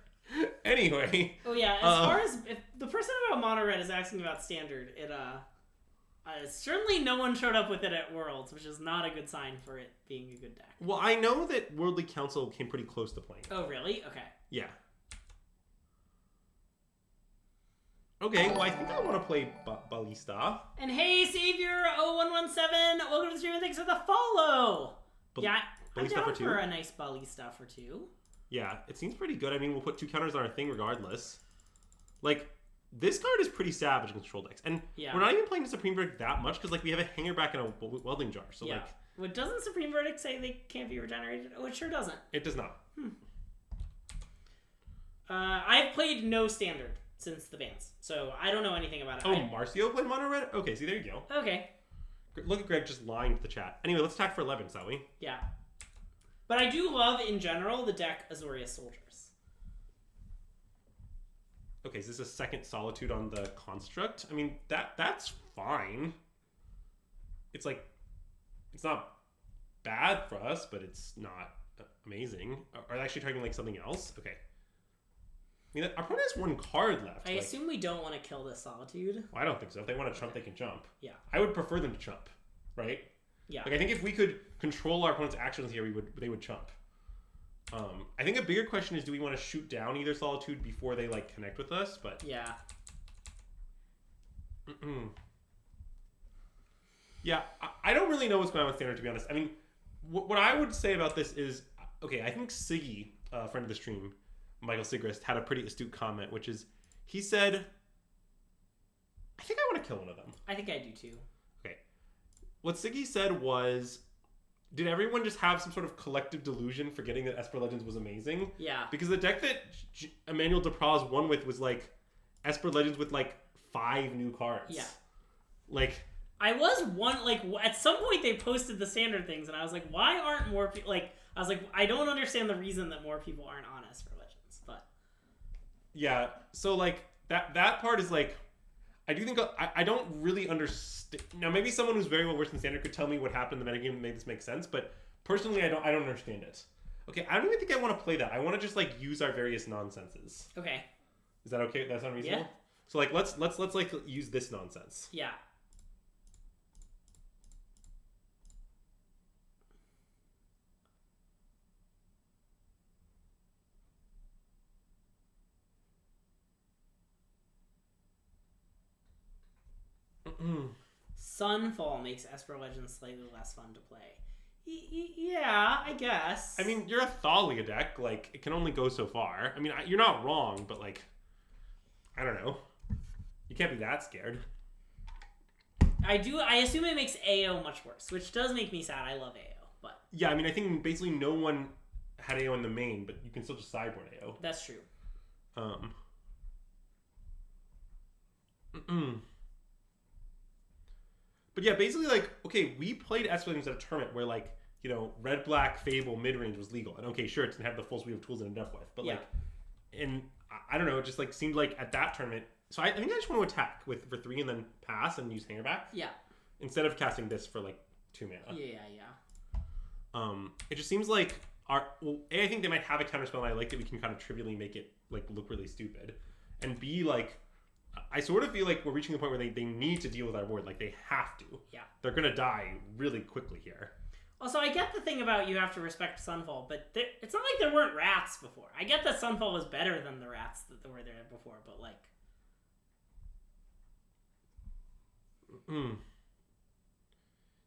Anyway. Oh yeah, as far as if the person about Mono Red is asking about Standard, certainly no one showed up with it at Worlds, which is not a good sign for it being a good deck. Well, I know that Worldly Council came pretty close to playing. Oh really? Okay. Yeah. Okay, well I think I want to play Ballista. And hey, Savior0117, welcome to the stream and thanks for the follow! Yeah, I'm down for a nice Ballista for 2. Yeah, it seems pretty good. I mean, we'll put 2 counters on our thing regardless. Like, this card is pretty savage in control decks. And we're not even playing the Supreme Verdict that much because, like, we have a Hangerback and a Welding Jar. So, like... Well, doesn't Supreme Verdict say they can't be regenerated? Oh, it sure doesn't. It does not. I've played no Standard since the bans, so I don't know anything about it. Oh, Marcio played Mono Red? Okay, see, there you go. Okay. Look at Greg just lying to the chat. Anyway, let's attack for 11, shall we? Yeah. But I do love, in general, the deck Azorius Soldiers. Okay, is this a second Solitude on the Construct? I mean, that's fine. It's like, it's not bad for us, but it's not amazing. Are they actually talking like something else? Okay. I mean, our opponent has 1 card left. I assume we don't want to kill this Solitude. Well, I don't think so. If they want to jump, they can jump. Yeah. I would prefer them to jump, right? Yeah. Like, I think if we could control our opponent's actions here, they would jump. I think a bigger question is, do we want to shoot down either Solitude before they like connect with us? But yeah. Yeah, I don't really know what's going on with Standard, to be honest. I mean, what I would say about this is, okay, I think Siggy, a friend of the stream, Michael Sigrist, had a pretty astute comment, which is, he said, I think I want to kill one of them. I think I do too. Okay. What Siggy said was, did everyone just have some sort of collective delusion forgetting that Esper Legends was amazing? Yeah. Because the deck that Emmanuel Depraz won with was like Esper Legends with like 5 new cards. Yeah. Like, I was at some point they posted the standard things, and I was like, why aren't more people, like, I was like, I don't understand the reason that more people aren't on Esper Legends, but. Yeah, so, like, that part is, like, I do think, I don't really understand. Now, maybe someone who's very well versed in standard could tell me what happened in the metagame that made this make sense, but personally, I don't understand it. Okay, I don't even think I want to play that. I want to just, like, use our various nonsenses. Okay. Is that okay? That's unreasonable? Yeah. So, like, let's like, use this nonsense. Yeah. Sunfall makes Esper Legends slightly less fun to play. Yeah, I guess. I mean, you're a Thalia deck. Like, it can only go so far. I mean, you're not wrong, but, like, I don't know. You can't be that scared. I assume it makes AO much worse, which does make me sad. I love AO, but... Yeah, I mean, I think basically no one had AO in the main, but you can still just sideboard AO. That's true. But yeah, basically, like, okay, we played Esper Legends at a tournament where, like, you know, Red, Black, Fable, mid-range was legal. And okay, sure, it didn't have the full suite of tools it ended up with. But, like, and I don't know, it just, like, seemed like at that tournament... So I think I just want to attack for 3 and then pass and use Hangerback. Yeah. Instead of casting this for, like, 2 mana. Yeah. It just seems like I think they might have a counterspell, and I like that we can kind of trivially make it, like, look really stupid. And B, like... I sort of feel like we're reaching the point where they need to deal with our board. Like, they have to. Yeah. They're going to die really quickly here. Also, I get the thing about you have to respect Sunfall, but it's not like there weren't rats before. I get that Sunfall was better than the rats that were there before, but, like...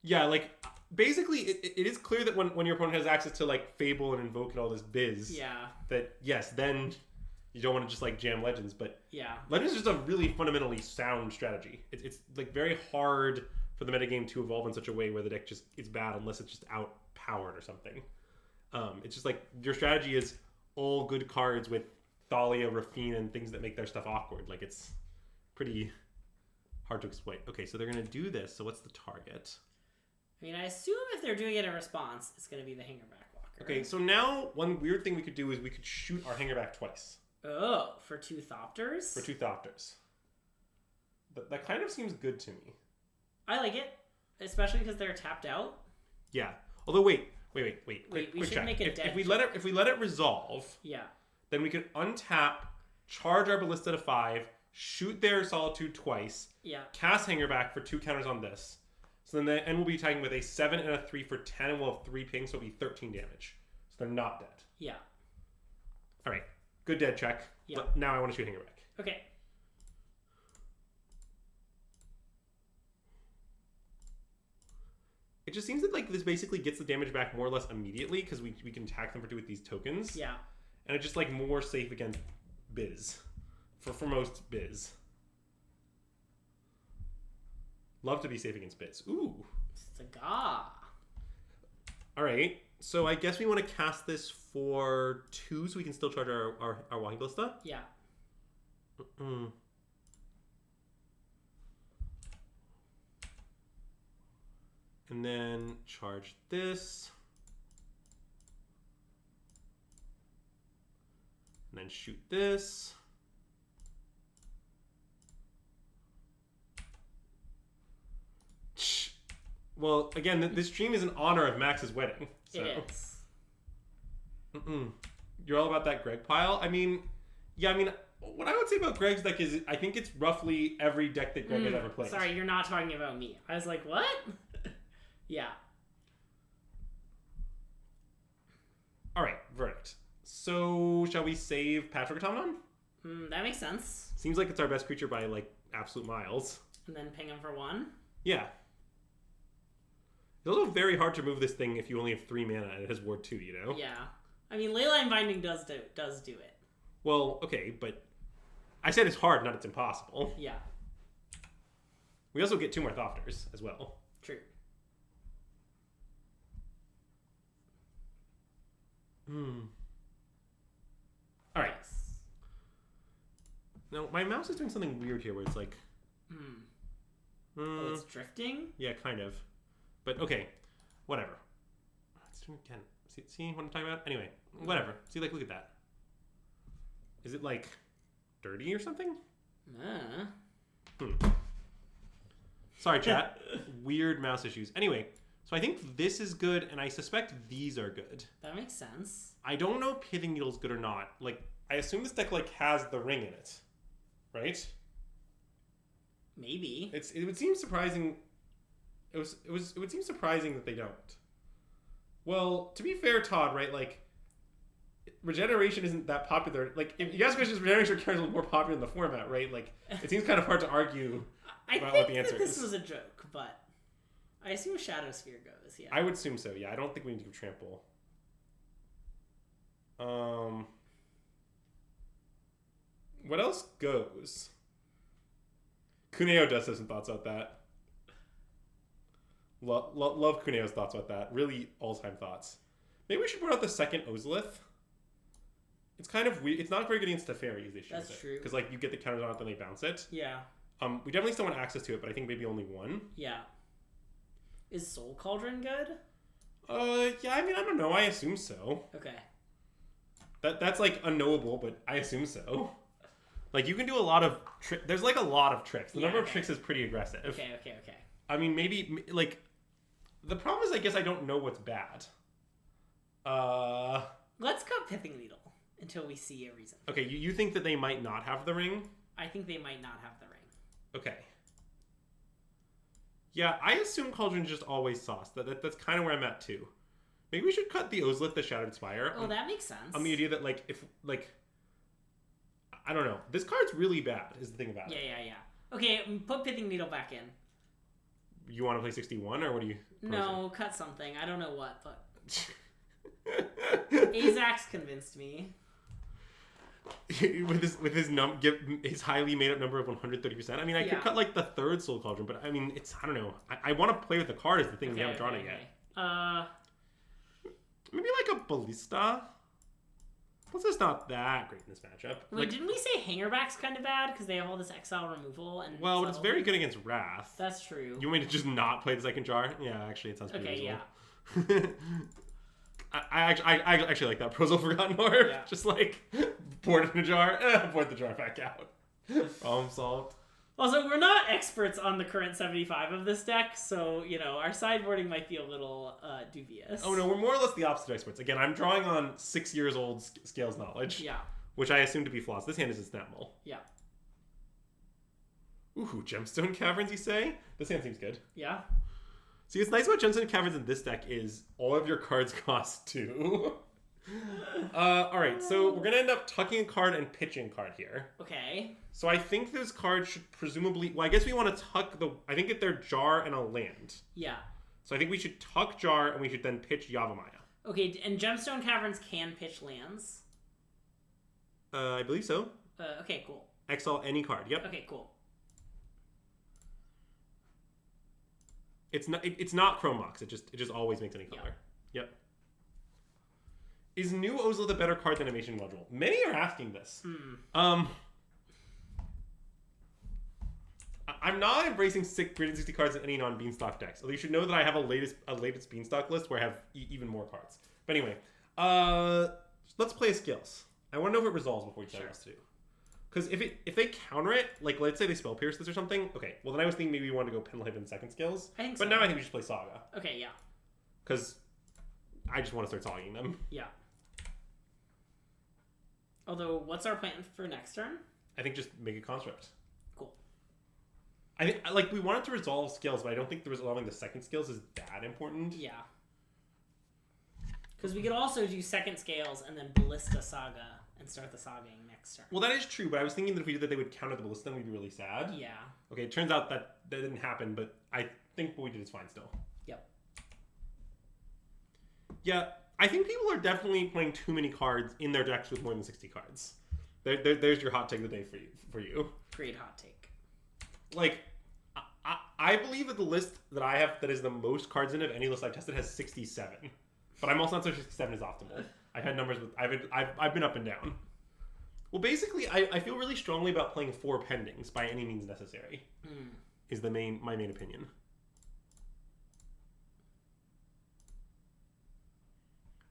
Yeah, like, basically, it is clear that when your opponent has access to, like, Fable and Invoke and all this biz... Yeah. That, yes, then... You don't want to just, like, jam Legends, but... Yeah. Legends is just a really fundamentally sound strategy. It's like, very hard for the metagame to evolve in such a way where the deck just is bad unless it's just outpowered or something. It's just, like, your strategy is all good cards with Thalia, Rafine, and things that make their stuff awkward. Like, it's pretty hard to exploit. Okay, so they're going to do this, so what's the target? I mean, I assume if they're doing it in response, it's going to be the Hangerback Walker. Okay, so now one weird thing we could do is we could shoot our Hangerback twice. Oh, for 2 Thopters? For 2 Thopters. That kind of seems good to me. I like it, especially because they're tapped out. Yeah. Although, wait. We Quick should check. make a dead if we let it resolve, yeah, then we could untap, charge our Ballista to 5, shoot their Solitude twice, yeah, cast Hangerback for 2 counters on this. So then the end will be attacking with a 7 and a 3 for 10, and we'll have 3 pings, so it'll be 13 damage. So they're not dead. Yeah. All right. Good dead check. Yeah. But now I want to shoot Hangerback. Okay. It just seems that, like, this basically gets the damage back more or less immediately because we can attack them for 2 with these tokens. Yeah. And it's just, like, more safe against biz. For most biz. Love to be safe against biz. Ooh. Cigar. Alright. So I guess we want to cast this for 2 so we can still charge our Walking Ballista? Yeah. And then charge this. And then shoot this. Well, again, this stream is in honor of Max's wedding. So. It is. You're all about that Greg pile? I mean, yeah, I mean, what I would say about Greg's deck is I think it's roughly every deck that Greg has ever played. Sorry, you're not talking about me. I was like, what? Yeah. All right, verdict. So, shall we save Patrick Automaton? That makes sense. Seems like it's our best creature by, like, absolute miles. And then ping him for 1? Yeah. It's also very hard to move this thing if you only have 3 mana and it has Ward 2, you know? Yeah. I mean, Leyline Binding does do it. Well, okay, but I said it's hard, not it's impossible. Yeah. We also get 2 more Thofters as well. True. Alright. Nice. Now, my mouse is doing something weird here where it's like... Oh, it's drifting? Yeah, kind of. But, okay. Whatever. Let's do it again. See what I'm talking about? Anyway, whatever. See, like, look at that. Is it, like, dirty or something? Sorry, chat. Weird mouse issues. Anyway, so I think this is good, and I suspect these are good. That makes sense. I don't know if Pithing Needle's good or not. Like, I assume this deck, like, has the ring in it. Right? Maybe. It would seem surprising... It would seem surprising that they don't. Well, to be fair, Todd, right, like, Regeneration isn't that popular. Like, if you guys question Regeneration cards are more popular in the format, right? Like, it seems kind of hard to argue about what the answer is. I think this was a joke, but I assume Shadow Sphere goes, yeah. I would assume so, yeah. I don't think we need to trample. What else goes? Cuneo does have some thoughts about that. Love Cuneo's thoughts about that. Really all-time thoughts. Maybe we should put out the second Ozolith. It's kind of weird. It's not very good against Teferi, is the issue. That's true. Because, like, you get the counters on it, then they bounce it. Yeah. We definitely still want access to it, but I think maybe only 1. Yeah. Is Soul Cauldron good? Yeah, I mean, I don't know. I assume so. Okay. That's, like, unknowable, but I assume so. Like, you can do a lot of... There's, like, a lot of tricks. The number of tricks is pretty aggressive. Okay. I mean, maybe, like... The problem is, I guess I don't know what's bad. Let's cut Pithing Needle until we see a reason. Okay, you think that they might not have the ring? I think they might not have the ring. Okay. Yeah, I assume Cauldron's just always sauce. That's kind of where I'm at, too. Maybe we should cut the Ozolith, the Shattered Spire. Oh, that makes sense. On the idea that, like, if, like... I don't know. This card's really bad, is the thing about it. Yeah. Okay, put Pithing Needle back in. You want to play 61, or what do you... No, cut something. I don't know what, but... Azax convinced me. with his highly made up number of 130%. I mean, I could cut like the third Soul Cauldron, but I mean, it's I don't know. I want to play with the card is the thing we haven't drawn it yet. Maybe like a Ballista. Ballista's not that great in this matchup. Wait, like, didn't we say Hangerback's kind of bad because they have all this exile removal and? Well, but it's very good against Wrath. That's true. You want me to just not play the second jar? Yeah, actually, it sounds pretty reasonable. Yeah. I actually like that Prozel Forgotten Orb. Yeah. Just like, pour it in a jar, pour the jar back out. Problem solved. Also, we're not experts on the current 75 of this deck, so, you know, our sideboarding might be a little dubious. Oh no, we're more or less the opposite experts. Again, I'm drawing on 6 years old Scales knowledge. Yeah. Which I assume to be flaws. This hand is a Snapmole. Yeah. Ooh, Gemstone Caverns, you say? This hand seems good. Yeah. See, what's nice about Gemstone Caverns in this deck is all of your cards cost 2. Alright, so we're going to end up tucking a card and pitching a card here. Okay. So I think this card should presumably... Well, I guess we want to tuck the... I think that they're Jar and a land. Yeah. So I think we should tuck Jar and we should then pitch Yavimaya. Okay, and Gemstone Caverns can pitch lands? I believe so. Okay, cool. Exile any card, yep. Okay, cool. It's not Chrome Mox. It just always makes any color. Yep. Is new Ozolith a better card than Animation Module? Many are asking this. I'm not embracing 360 cards in any non-Beanstalk decks. Although you should know that I have a latest Beanstalk list where I have even more cards. But anyway, let's play Scales. I want to know if it resolves before we tell you what else to do. Because if they counter it, like let's say they Spell Pierce this or something, okay. Well then I was thinking maybe we want to go Penlive in second Scales. But now I think we should play Saga. Okay, yeah. Because I just want to start sagging them. Yeah. Although, what's our plan for next turn? I think just make a construct. Cool. I think like we wanted to resolve Scales, but I don't think the resolving the second Scales is that important. Yeah. Because we could also do second scales and then Ballista Saga and start the sagaing next turn. Well, that is true, but I was thinking that if we did that, they would counter the Ballista, then we'd be really sad. Yeah. Okay, it turns out that didn't happen, but I think what we did is fine still. Yep. Yeah, I think people are definitely playing too many cards in their decks with more than 60 cards. There's your hot take of the day for you. Great hot take. Like, I believe that the list that I have that is the most cards in of any list I've tested has 67. But I'm also not so sure 67 is optimal. I've had numbers with I've been up and down. Well, basically, I feel really strongly about playing 4 pendings by any means necessary. Is my main opinion.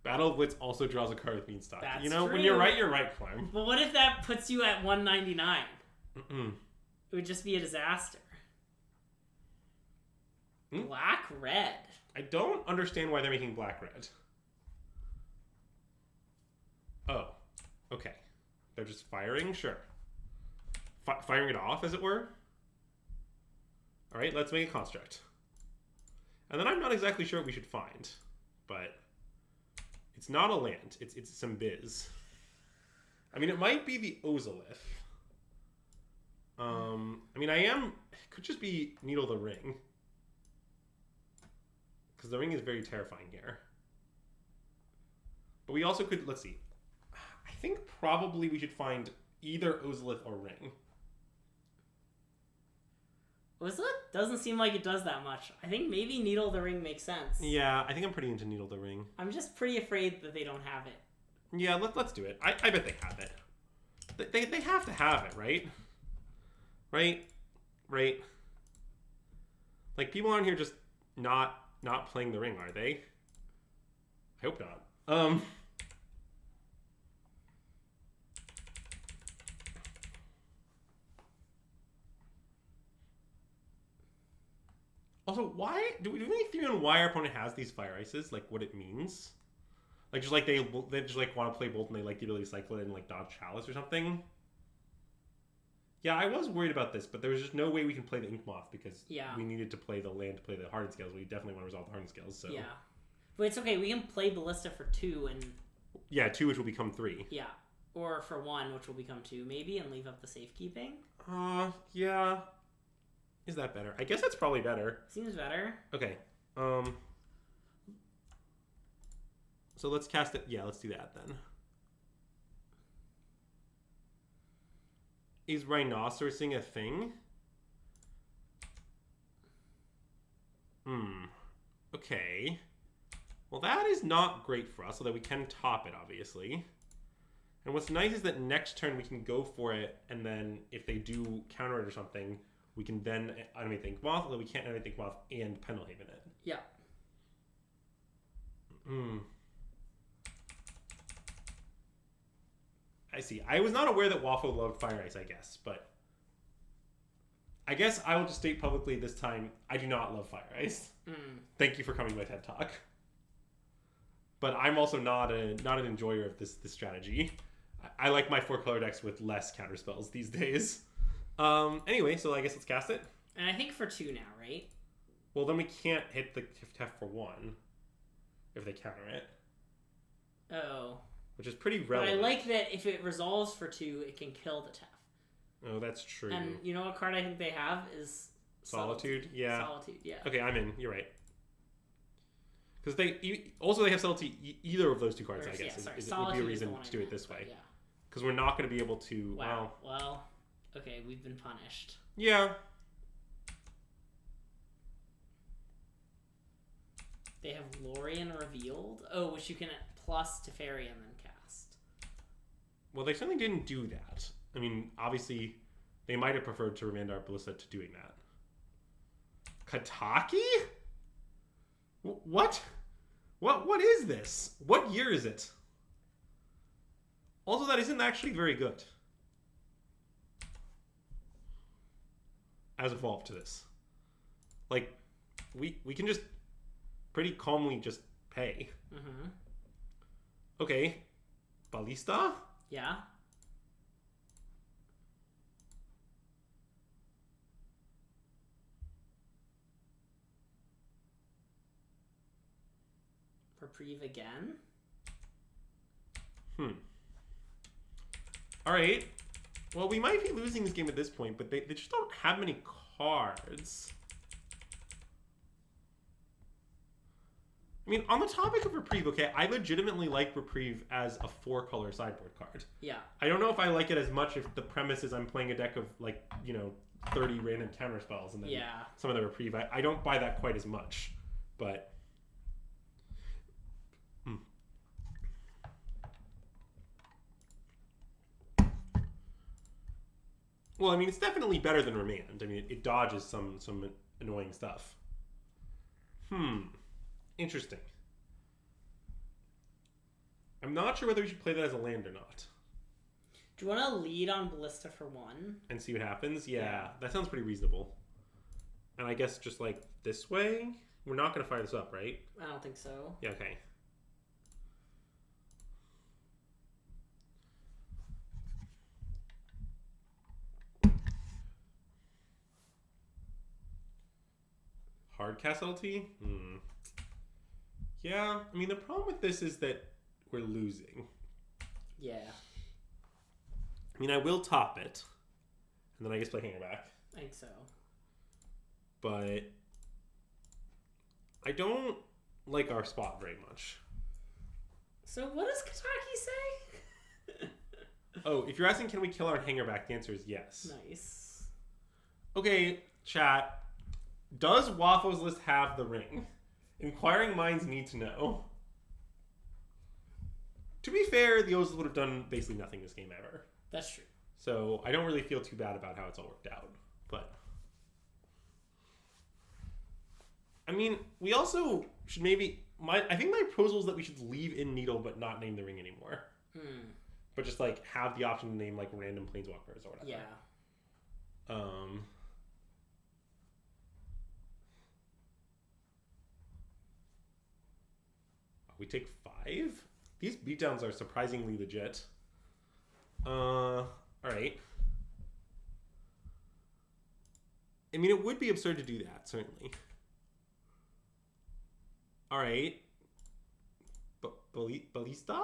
Battle of Wits also draws a card with Beanstalk. That's you know, true. when you're right, Clarm. But what if that puts you at 199? Mm-mm. It would just be a disaster. Black red. I don't understand why they're making black red. Oh, okay. They're just firing? Sure. Firing it off, as it were? Alright, let's make a construct. And then I'm not exactly sure what we should find, but it's not a land. It's some biz. I mean, it might be the Ozolith. I mean, it could just be Needle the Ring. Because the ring is very terrifying here. But we also could, let's see. I think probably we should find either Ozolith or Ring. Ozolith doesn't seem like it does that much. I think maybe Needle the Ring makes sense. Yeah, I think I'm pretty into Needle the Ring. I'm just pretty afraid that they don't have it. Yeah, let's do it. I bet they have it. They have to have it, right? Right? Like, people aren't here just not playing the ring, are they? I hope not. Also, why do we have any theory on why our opponent has these fire ices? Like, what it means? Like, just like they just like want to play Bolt and they like the ability to cycle it and like dodge Chalice or something. Yeah, I was worried about this, but there was just no way we can play the Ink Moth because we needed to play the land to play the Hardened Scales. We definitely want to resolve the Hardened Scales. So yeah, but it's okay. We can play Ballista for 2 and 2, which will become 3. Yeah, or for 1, which will become 2, maybe, and leave up the safekeeping. Yeah. Is that better? I guess that's probably better. Seems better. Okay. So let's cast it. Yeah, let's do that then. Is rhinocerosing a thing? Okay. Well, that is not great for us, although we can top it, obviously. And what's nice is that next turn we can go for it, and then if they do counter it or something, we can then animate the Ink Moth, although we can't animate the Ink Moth and Pendelhaven it. Yeah. I see. I was not aware that Waffle loved Fire Ice, I guess, but I guess I will just state publicly this time, I do not love Fire Ice. Thank you for coming to my TED Talk. But I'm also not an enjoyer of this strategy. I like my 4-color decks with less counter spells these days. Anyway, so I guess let's cast it. And I think for 2 now, right? Well, then we can't hit the Tef for 1 if they counter it. Oh. Which is pretty relevant. But I like that if it resolves for 2, it can kill the Tef. Oh, that's true. And you know what card I think they have is Solitude? Yeah. Solitude, yeah. Okay, I'm in. You're right. Because they have Solitude, either of those 2 cards, I guess, would be a reason to do it this way. Yeah. Because we're not going to be able to... Wow. Well, okay, we've been punished. Yeah. They have Lorien Revealed. Oh, which you can plus Teferi and then cast. Well, they certainly didn't do that. I mean, obviously, they might have preferred to remand our Ballista to doing that. Kataki? What? What is this? What year is it? Also, that isn't actually very good. As a follow-up to this. Like, we can just pretty calmly just pay. Okay. Ballista? Yeah. Reprieve again? All right. Well, we might be losing this game at this point, but they just don't have many cards. I mean, on the topic of Reprieve, okay, I legitimately like Reprieve as a 4-color sideboard card. Yeah. I don't know if I like it as much if the premise is I'm playing a deck of, like, 30 random counter spells and then some of the Reprieve. I don't buy that quite as much, but... Well, I mean, it's definitely better than Remand. I mean, it dodges some annoying stuff. Interesting. I'm not sure whether we should play that as a land or not. Do you want to lead on Ballista for 1? And see what happens? Yeah, that sounds pretty reasonable. And I guess just like this way? We're not going to fire this up, right? I don't think so. Yeah, okay. Hardcast LT? Yeah, I mean, the problem with this is that we're losing. Yeah. I mean, I will top it. And then I guess play Hanger back. I think so. But I don't like our spot very much. So what does Kataki say? Oh, if you're asking can we kill our Hanger back, the answer is yes. Nice. Okay, chat. Does Waffles List have the ring? Inquiring minds need to know. To be fair, the Ozils would have done basically nothing this game ever. That's true. So I don't really feel too bad about how it's all worked out. But I mean, we also should maybe I think my proposal is that we should leave in Needle but not name the ring anymore. But just like have the option to name like random planeswalkers or whatever. Yeah. We take 5? These beatdowns are surprisingly legit. Alright. I mean, it would be absurd to do that, certainly. Alright. Ballista?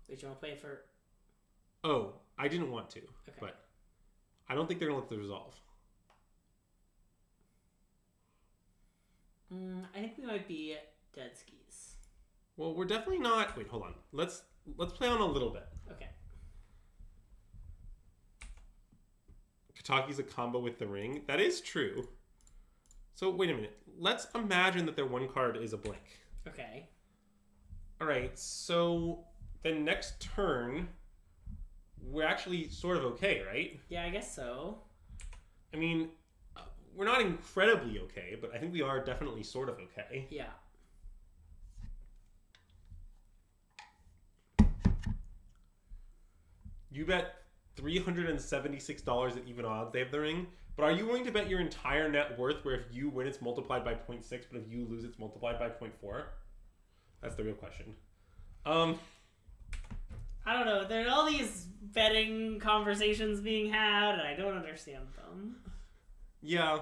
Wait, do you want to play for... Oh, I didn't want to. Okay. But I don't think they're going to let the resolve. I think we might be dead skis. Well, we're definitely not... Wait, hold on. Let's play on a little bit. Okay. Kataki's a combo with the ring. That is true. So, wait a minute. Let's imagine that their one card is a blink. Okay. Alright, so then next turn, we're actually sort of okay, right? Yeah, I guess so. I mean... we're not incredibly okay, but I think we are definitely sort of okay. Yeah. You bet $376 at even odds they have the ring, but are you willing to bet your entire net worth where if you win it's multiplied by 0.6, but if you lose it's multiplied by 0.4? That's the real question. I don't know. There are all these betting conversations being had, and I don't understand them. Yeah.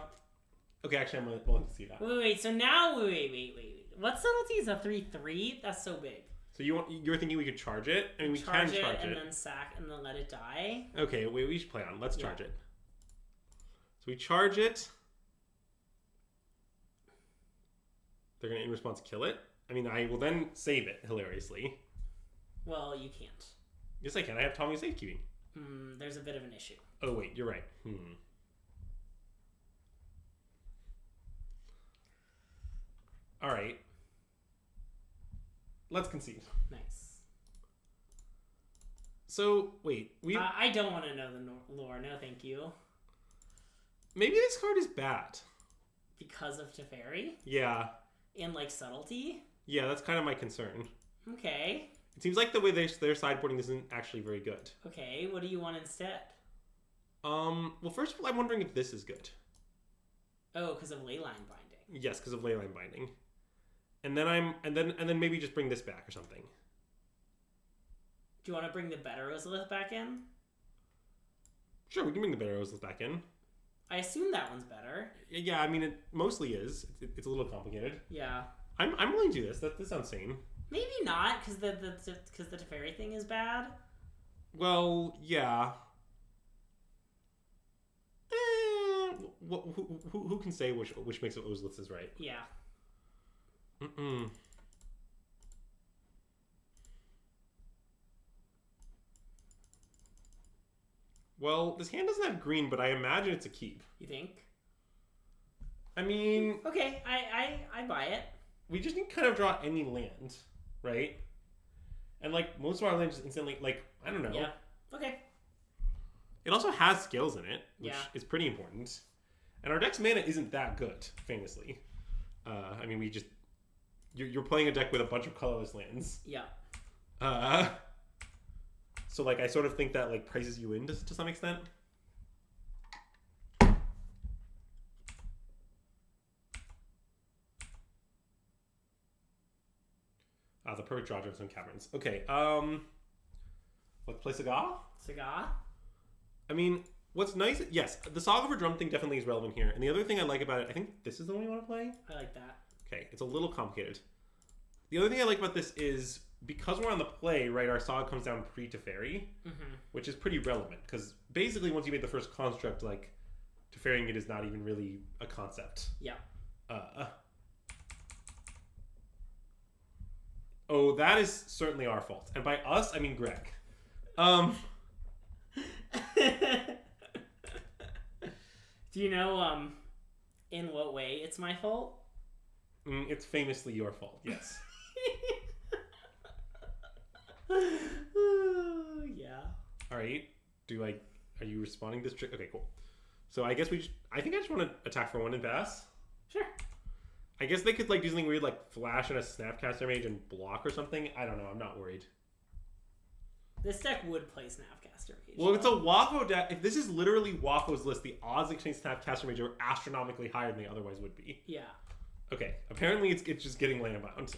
Okay, actually, I'm willing to see that. Wait. So now, wait. What subtlety is a 3/3? That's so big. So you're thinking we could charge it? I mean, we can charge it. And then sack and then let it die? Okay, wait, we should play on. Let's charge it. So we charge it. They're going to, in response, kill it. I mean, I will then save it, hilariously. Well, you can't. Yes, I can. I have Tommy safekeeping. There's a bit of an issue. Oh, wait, you're right. All right. Let's concede. Nice. So, wait. I don't want to know the lore. No, thank you. Maybe this card is bad. Because of Teferi? Yeah. And, like, subtlety? Yeah, that's kind of my concern. Okay. It seems like the way they're sideboarding isn't actually very good. Okay, what do you want instead? Well, first of all, I'm wondering if this is good. Oh, because of Leyline Binding. Yes, because of Leyline Binding. And then maybe just bring this back or something. Do you want to bring the better Ozilith back in? Sure, we can bring the better Ozilith back in. I assume that one's better. Yeah, I mean, it mostly is. It's a little complicated. Yeah. I'm willing to do this. This sounds sane. Maybe not, because the Teferi thing is bad. Well, yeah. Who can say which makes it Ozlitz is right? Yeah. Mm-mm. Well, this hand doesn't have green, but I imagine it's a keep. You think? I mean... Okay, I buy it. We just need to kind of draw any land, right? And, like, most of our land just instantly, like, I don't know. Yeah. Okay. It also has scales in it, which Yeah. is pretty important. And our deck's mana isn't that good, famously. I mean, we just... You're playing a deck with a bunch of colorless lands. Yeah. So, like, I sort of think that, like, prices you in to some extent. The perfect draw drives some caverns. Okay, let's play Saga? Saga? I mean, what's nice... Yes, the Saga for Drum thing definitely is relevant here. And the other thing I like about it... I think this is the one you want to play? I like that. Okay, it's a little complicated. The other thing I like about this is... Because we're on the play, right, our Saga comes down pre-Teferi, which is pretty relevant. Because basically, once you made the first construct, like, Teferiing it is not even really a concept. Yeah. Oh, that is certainly our fault. And by us, I mean Greg. Do you know in what way it's my fault? It's famously your fault, yes. Yeah. Alright. Are you responding to this trick? Okay, cool. So I guess I think I just want to attack for one and pass. Sure. I guess they could like do something weird like flash and a Snapcaster Mage and block or something. I don't know. I'm not worried. This deck would play Snapcaster Mage. Well, if it's a Wafo deck, if this is literally Wafo's list, the odds against Snapcaster Mage are astronomically higher than they otherwise would be. Yeah. Okay. Apparently it's just getting land bound.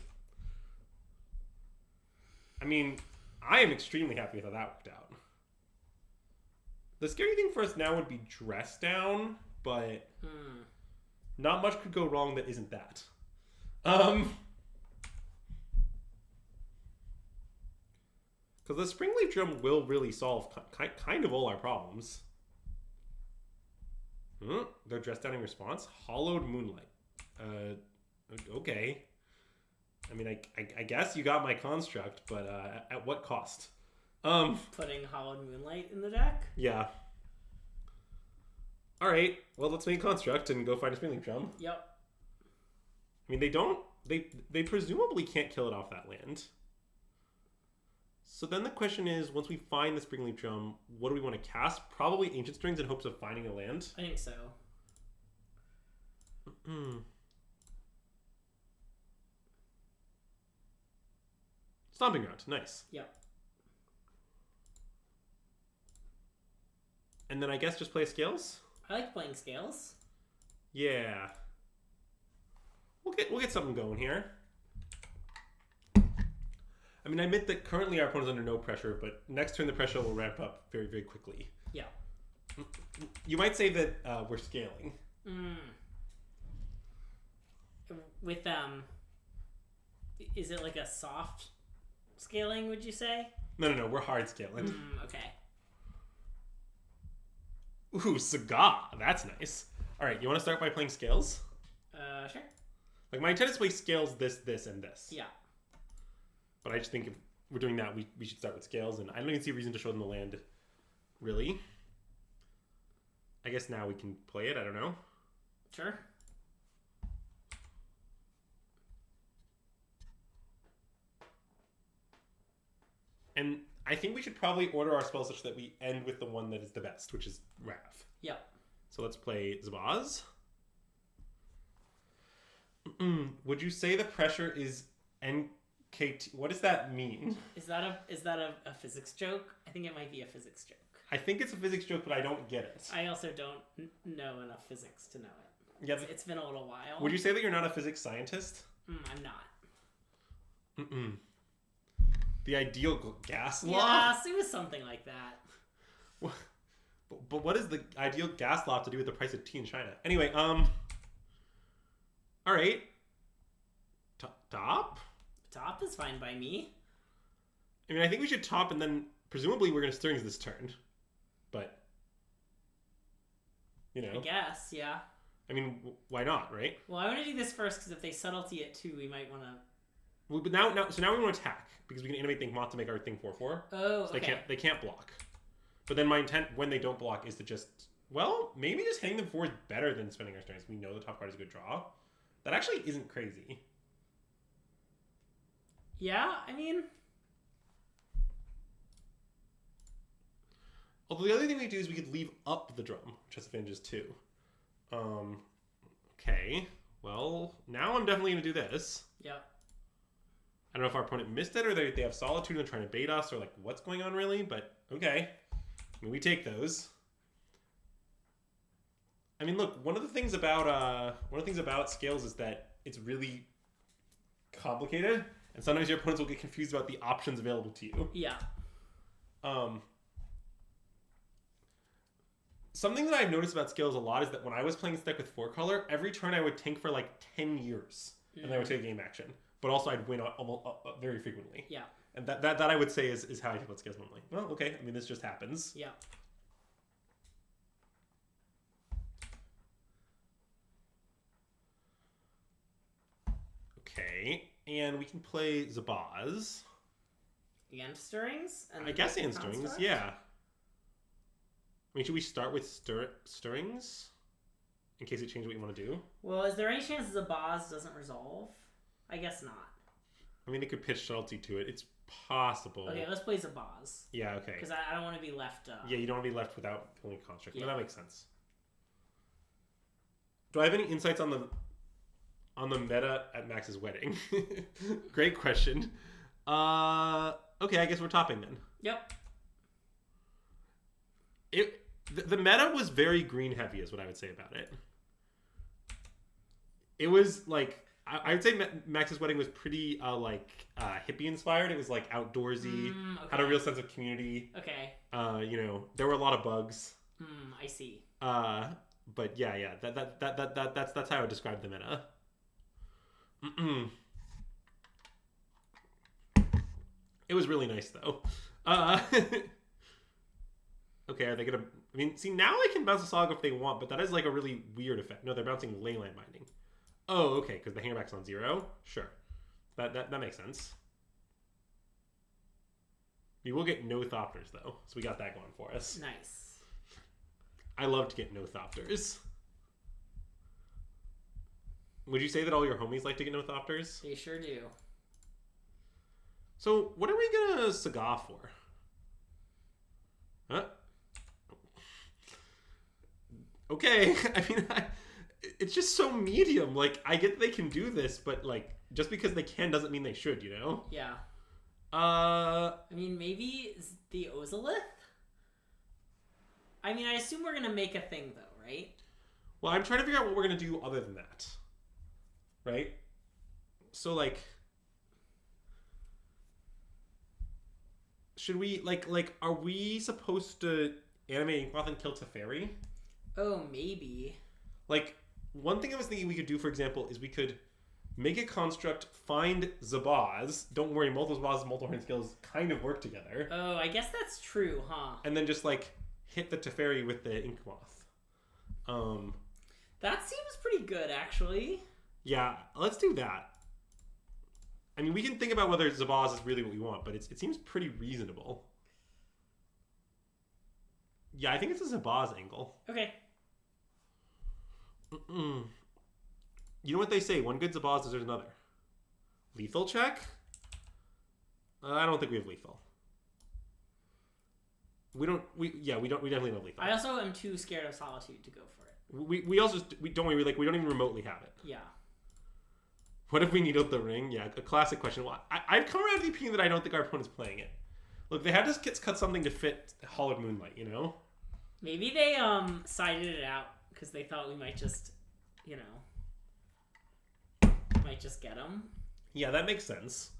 I mean, I am extremely happy with how that worked out. The scary thing for us now would be Dress Down, but not much could go wrong that isn't that. Because the Springleaf Drum will really solve kind of all our problems. They're Dressed Down in response. Hollowed Moonlight. Okay. I mean, I guess you got my construct, but at what cost? Putting Hollowed Moonlight in the deck? Yeah. Alright, well, let's make construct and go find a Springleaf Drum. Yep. I mean, they presumably can't kill it off that land. So then the question is, once we find the Springleaf Drum, what do we want to cast? Probably Ancient Strings in hopes of finding a land. I think so. Stomping Ground, nice. Yep. And then I guess just play Scales? I like playing Scales. Yeah. We'll get something going here. I mean, I admit that currently our opponent's under no pressure, but next turn the pressure will ramp up very, very quickly. Yeah. You might say that we're scaling. With is it like a soft scaling, would you say? No, we're hard scaling. Okay. Ooh, Saga. That's nice. All right, you want to start by playing Scales? Sure. Like, my intent is to play Scales, this, and this. Yeah. But I just think if we're doing that, we should start with Scales, and I don't even see a reason to show them the land, really. I guess now we can play it, I don't know. Sure. And I think we should probably order our spells such that we end with the one that is the best, which is Rav. Yep. So let's play Zabaz. Would you say the pressure is NKT? What does that mean? Is that a physics joke? I think it might be a physics joke. I think it's a physics joke, but I don't get it. I also don't know enough physics to know it. Yeah, it's been a little while. Would you say that you're not a physics scientist? I'm not. The ideal gas law? Yes, it was something like that. But what does the ideal gas law have to do with the price of tea in China? Anyway, all right. Top? Top is fine by me. I mean, I think we should top, and then presumably we're going to Stirrings this turn. But, you know. I guess, yeah. I mean, why not, right? Well, I want to do this first, because if they subtlety it too, we might want to... Well, but so now we want to attack, because we can animate Think Moth to make our thing 4/4. Oh, so okay. They can't block. But then my intent, when they don't block, is to just... Well, maybe just hitting them 4 is better than spending our Stirrings. We know the top card is a good draw. That actually isn't crazy. Yeah, I mean... Although the other thing we could do is we could leave up the drum, which has advantages too. Okay. Well, now I'm definitely going to do this. Yep. I don't know if our opponent missed it or they have Solitude and trying to bait us or like what's going on really, but okay. I mean, we take those. I mean, look, one of the things about Scales is that it's really complicated, and sometimes your opponents will get confused about the options available to you. Yeah. Something that I've noticed about Scales a lot is that when I was playing this deck with 4-color, every turn I would tank for like 10 years, and then I would take a game action. But also I'd win almost very frequently. Yeah. And that I would say is how I feel about Scales normally. Well, okay. I mean, this just happens. Yeah. Okay. And we can play Zabaz. And Stirrings? And I guess and Stirrings, yeah. I mean, should we start with Stirrings? In case it changes what you want to do? Well, is there any chance Zabaz doesn't resolve? I guess not. I mean, it could pitch subtlety to it. It's possible. Okay, let's play Zabaz. Yeah, okay. Because I don't want to be left... Yeah, you don't want to be left without pulling Construct. Yeah. No, that makes sense. Do I have any insights on the meta at Max's wedding? Great question. Okay, I guess we're topping then. Yep. The meta was very green heavy is what I would say about it. It was like I would say Max's wedding was pretty hippie inspired. It was like outdoorsy, Okay. had a real sense of community. Okay. There were a lot of bugs. I see. But yeah, that's how I would describe the meta. It was really nice though. Okay, are they gonna? I mean, see now they can bounce a Saga if they want, but that is like a really weird effect. No, they're bouncing Leyline Binding. Oh, okay, because the Hangerback's on 0. Sure, that makes sense. We will get no Thopters though, so we got that going for us. Nice. I love to get no Thopters. Would you say that all your homies like to get no Thopters? They sure do. So, what are we gonna Saga for? Huh? Okay, I mean, it's just so medium. Like, I get they can do this, but like, just because they can doesn't mean they should, you know? Yeah. I mean, maybe the Ozolith? I mean, I assume we're gonna make a thing, though, right? Well, I'm trying to figure out what we're gonna do other than that. Right? So, like... Should we, are we supposed to animate Inkmoth and kill Teferi? Oh, maybe. Like, one thing I was thinking we could do, for example, is we could make a construct, find Zabaz. Don't worry, multiple Zabaz and multiple Hardened Scales kind of work together. Oh, I guess that's true, huh? And then just, hit the Teferi with the Inkmoth. That seems pretty good, actually. Yeah, let's do that. I mean, we can think about whether Zabaz is really what we want, but it seems pretty reasonable. Yeah, I think it's a Zabaz angle. Okay. You know what they say? One good Zabaz deserves another. Lethal check? I don't think we have lethal. We definitely don't have lethal. I also am too scared of Solitude to go for it. We also don't worry. We don't even remotely have it. Yeah. What if we needled the ring? Yeah, a classic question. Well, I've come around to the opinion that I don't think our opponent's playing it. Look, they had to cut something to fit Hollowed Moonlight, you know? Maybe they sided it out because they thought we might just, get them. Yeah, that makes sense.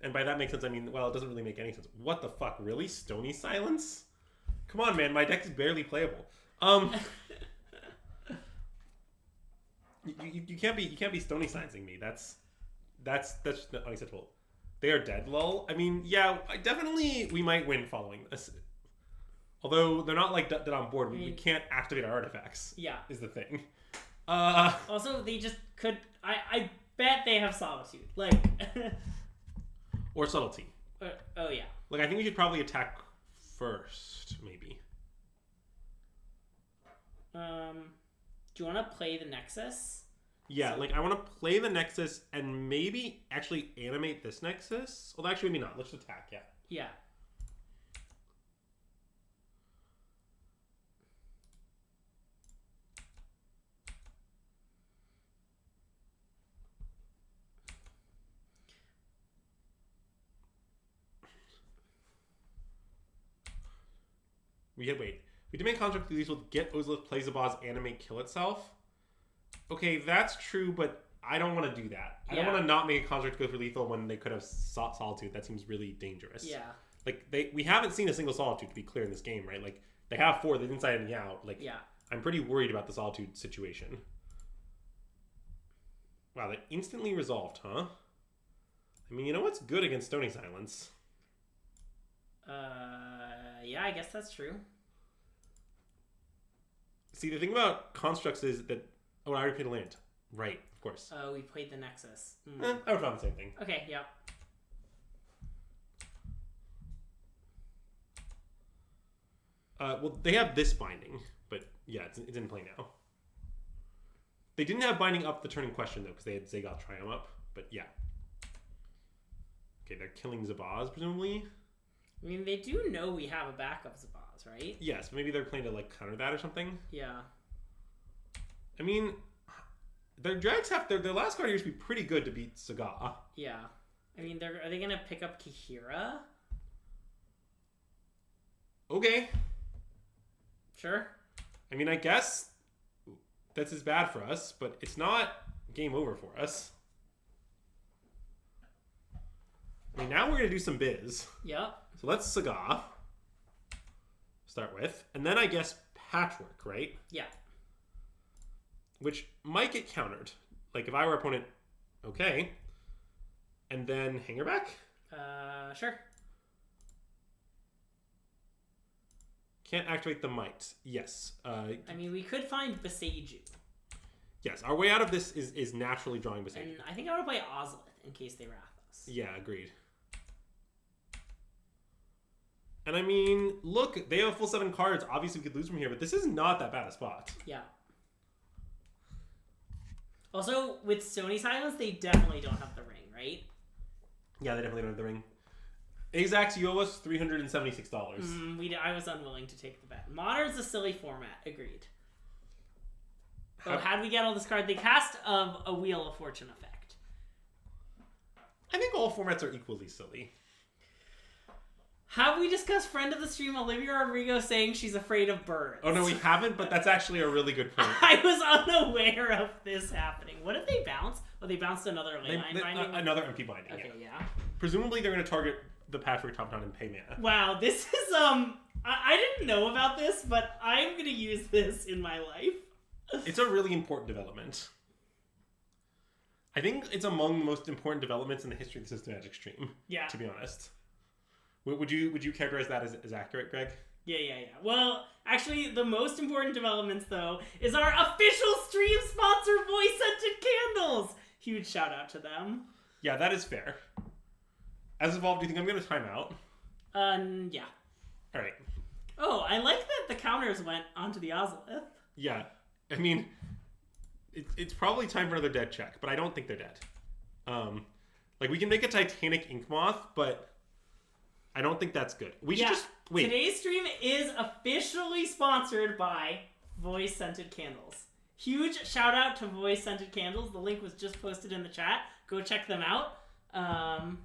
And by that makes sense, I mean, well, it doesn't really make any sense. What the fuck? Really? Stony Silence? Come on, man. My deck is barely playable. You can't be Stony Silencing me. That's That's unacceptable. They are dead, lol. I mean, yeah, definitely we might win following this. Although they're not like dead on board, we can't activate our artifacts. Yeah. Is the thing. Also, they just could. I bet they have solitude, like. Or subtlety. Oh yeah. Like I think we should probably attack first, maybe. Do you want to play the Nexus? Yeah, like I want to play the Nexus and maybe actually animate this Nexus. Well, actually, maybe not. Let's just attack. Yeah. Yeah. Wait. We demand construct these will get Ozolith, play Zabaz, animate, kill itself. Okay, that's true, but I don't want to do that. I don't want to not make a construct go for lethal when they could have Solitude. That seems really dangerous. Yeah. Like, we haven't seen a single Solitude, to be clear, in this game, right? Like, they have 4, they didn't side any out. Like, yeah. I'm pretty worried about the Solitude situation. Wow, that instantly resolved, huh? I mean, you know what's good against Stony Silence? Yeah, I guess that's true. See, the thing about constructs is that... Oh, I already played a land. Right, of course. Oh, we played the Nexus. I would have found the same thing. Okay, yeah. Well, they have this binding, but yeah, it's in play now. They didn't have binding up the turn in question, though, because they had Zagoth Triumph up, but yeah. Okay, they're killing Zabaz, presumably. I mean, they do know we have a backup Zabaz, right? Yes, but maybe they're playing to, like, counter that or something. Yeah. I mean, their drags have... Their last card here used to be pretty good to beat Saga. Yeah. I mean, are they going to pick up Kihira? Okay. Sure. I mean, I guess that's as bad for us, but it's not game over for us. I mean, now we're going to do some biz. Yep. So let's Saga start with. And then I guess Patchwork, right? Yeah. Which might get countered. Like, if I were opponent, okay. And then Hanger back? Sure. Can't activate the might. Yes. I mean, we could find Beseiju. Yes, our way out of this is naturally drawing Beseiju. And I think I want to play Ozolith in case they wrath us. Yeah, agreed. And I mean, look, they have a full 7 cards. Obviously, we could lose from here, but this is not that bad a spot. Yeah. Also, with Stony Silence, they definitely don't have the ring, right? Yeah, they definitely don't have the ring. Azax, you owe us $376. I was unwilling to take the bet. Modern's a silly format. Agreed. How did we get all this card? They cast of a Wheel of Fortune effect. I think all formats are equally silly. Have we discussed friend of the stream Olivia Rodrigo saying she's afraid of birds? Oh, no, we haven't, but that's actually a really good point. I was unaware of this happening. What did they bounce? Oh, they bounced another leyline binding? Another empty binding, okay, yeah. Presumably they're going to target the Patchwork top down and pay mana. Wow, this is, I didn't know about this, but I'm going to use this in my life. It's a really important development. I think it's among the most important developments in the history of the SystemMagic stream. Yeah. To be honest. Would you characterize that as accurate, Greg? Yeah. Well, actually, the most important developments, though, is our official stream sponsor, Voice Scented Candles. Huge shout out to them. Yeah, that is fair. As Evolved, do you think I'm going to time out? Yeah. All right. Oh, I like that the counters went onto the Ozolith. Yeah. I mean, it's probably time for another dead check, but I don't think they're dead. Like, we can make a Titanic Ink Moth, but I don't think that's good. We should just wait. Today's stream is officially sponsored by Voice Scented Candles. Huge shout out to Voice Scented Candles. The link was just posted in the chat. Go check them out.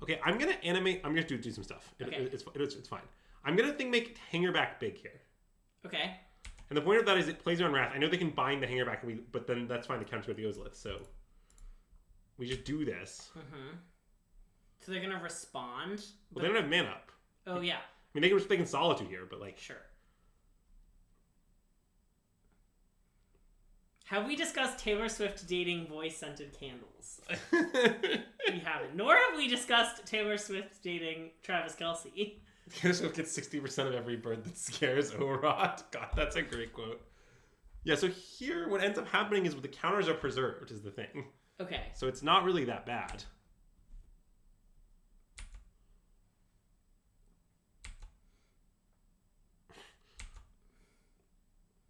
Okay, I'm gonna animate. I'm gonna do some stuff. It's fine. I'm gonna make Hangerback big here. Okay. And the point of that is it plays on Wrath. I know they can bind the Hangerback, but then that's fine to counter with the Ozolith. So we just do this. Mm-hmm. So they're gonna respond. Well, they don't have mana up. Oh yeah. I mean, they can Solitude here, but like sure. Have we discussed Taylor Swift dating voice-scented candles? We haven't. Nor have we discussed Taylor Swift dating Travis Kelce. Taylor Swift gets 60% of every bird that scares Orod. God, that's a great quote. Yeah, so here what ends up happening is the counters are preserved is the thing. Okay. So it's not really that bad.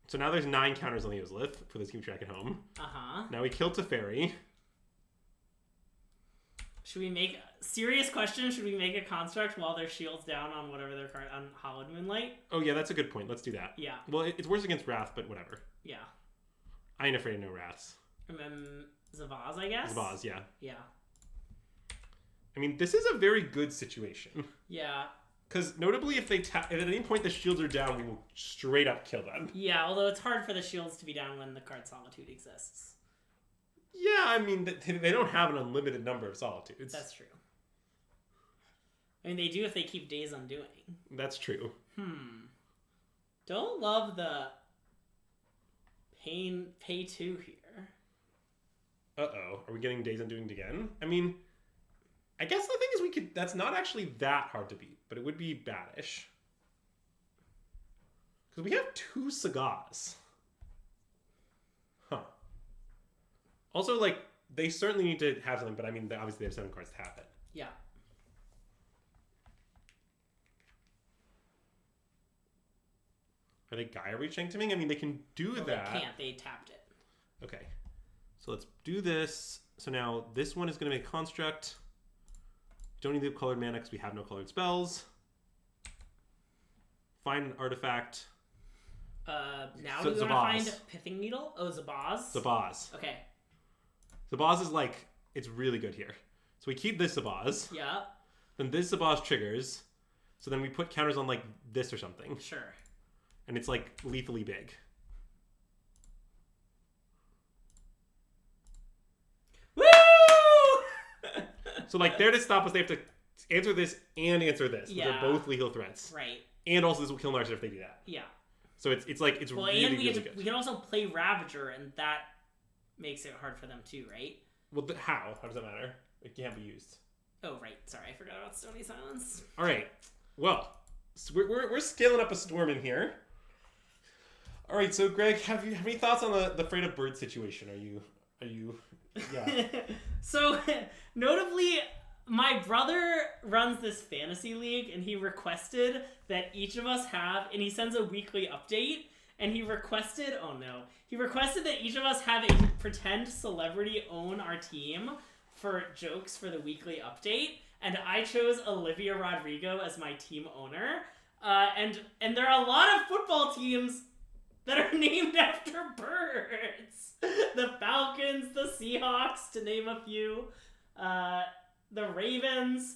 So now there's 9 counters on the Ozlith for those keep track at home. Uh-huh. Now we kill Teferi. Should we make... Serious question, should we make a construct while their shield's down on whatever their card... on Hallowed Moonlight? Oh yeah, that's a good point. Let's do that. Yeah. Well, it's worse against Wrath, but whatever. Yeah. I ain't afraid of no Wraths. And then Zavaz, I guess? Zavaz, yeah. Yeah. I mean, this is a very good situation. Yeah. Because notably, if at any point the shields are down, we will straight up kill them. Yeah, although it's hard for the shields to be down when the card Solitude exists. Yeah, I mean, they don't have an unlimited number of Solitudes. That's true. I mean, they do if they keep Days Undoing. That's true. Don't love the pay 2 here. Uh-oh. Are we getting Days Undoing again? I mean... I guess the thing is that's not actually that hard to beat, but it would be badish. Because we have 2 Sagas. Huh. Also, like, they certainly need to have something, but I mean, obviously they have 7 cards to have it. Yeah. Are they Gaia Rechanting? I mean, they can do that. They can't. They tapped it. Okay. So let's do this. So now this one is going to make a construct. Don't need the colored mana because we have no colored spells. Find an artifact. Now do we want to find Pithing Needle? Oh, Zabaz? Zabaz. Okay. Zabaz is like, it's really good here. So we keep this Zabaz. Yeah. Then this Zabaz triggers. So then we put counters on like this or something. Sure. And it's like lethally big. Woo! So like they're to stop us, they have to answer this and answer this. Yeah. They're both lethal threats. Right. And also this will kill Narset if they do that. Yeah. So it's well, really, and really good. We can also play Ravager, and that makes it hard for them too, right? Well, how? How does that matter? It can't be used. Oh, right. Sorry, I forgot about Stony Silence. All right. Well, so we're scaling up a storm in here. All right. So, Greg, have you any thoughts on the Afraid of Bird situation? Are you? Yeah. So, notably, my brother runs this fantasy league, and he requested that each of us have, and he sends a weekly update, and he requested that each of us have a pretend celebrity own our team for jokes for the weekly update, and I chose Olivia Rodrigo as my team owner, and there are a lot of football teams that are named after birds. The Falcons, the Seahawks, to name a few. The Ravens.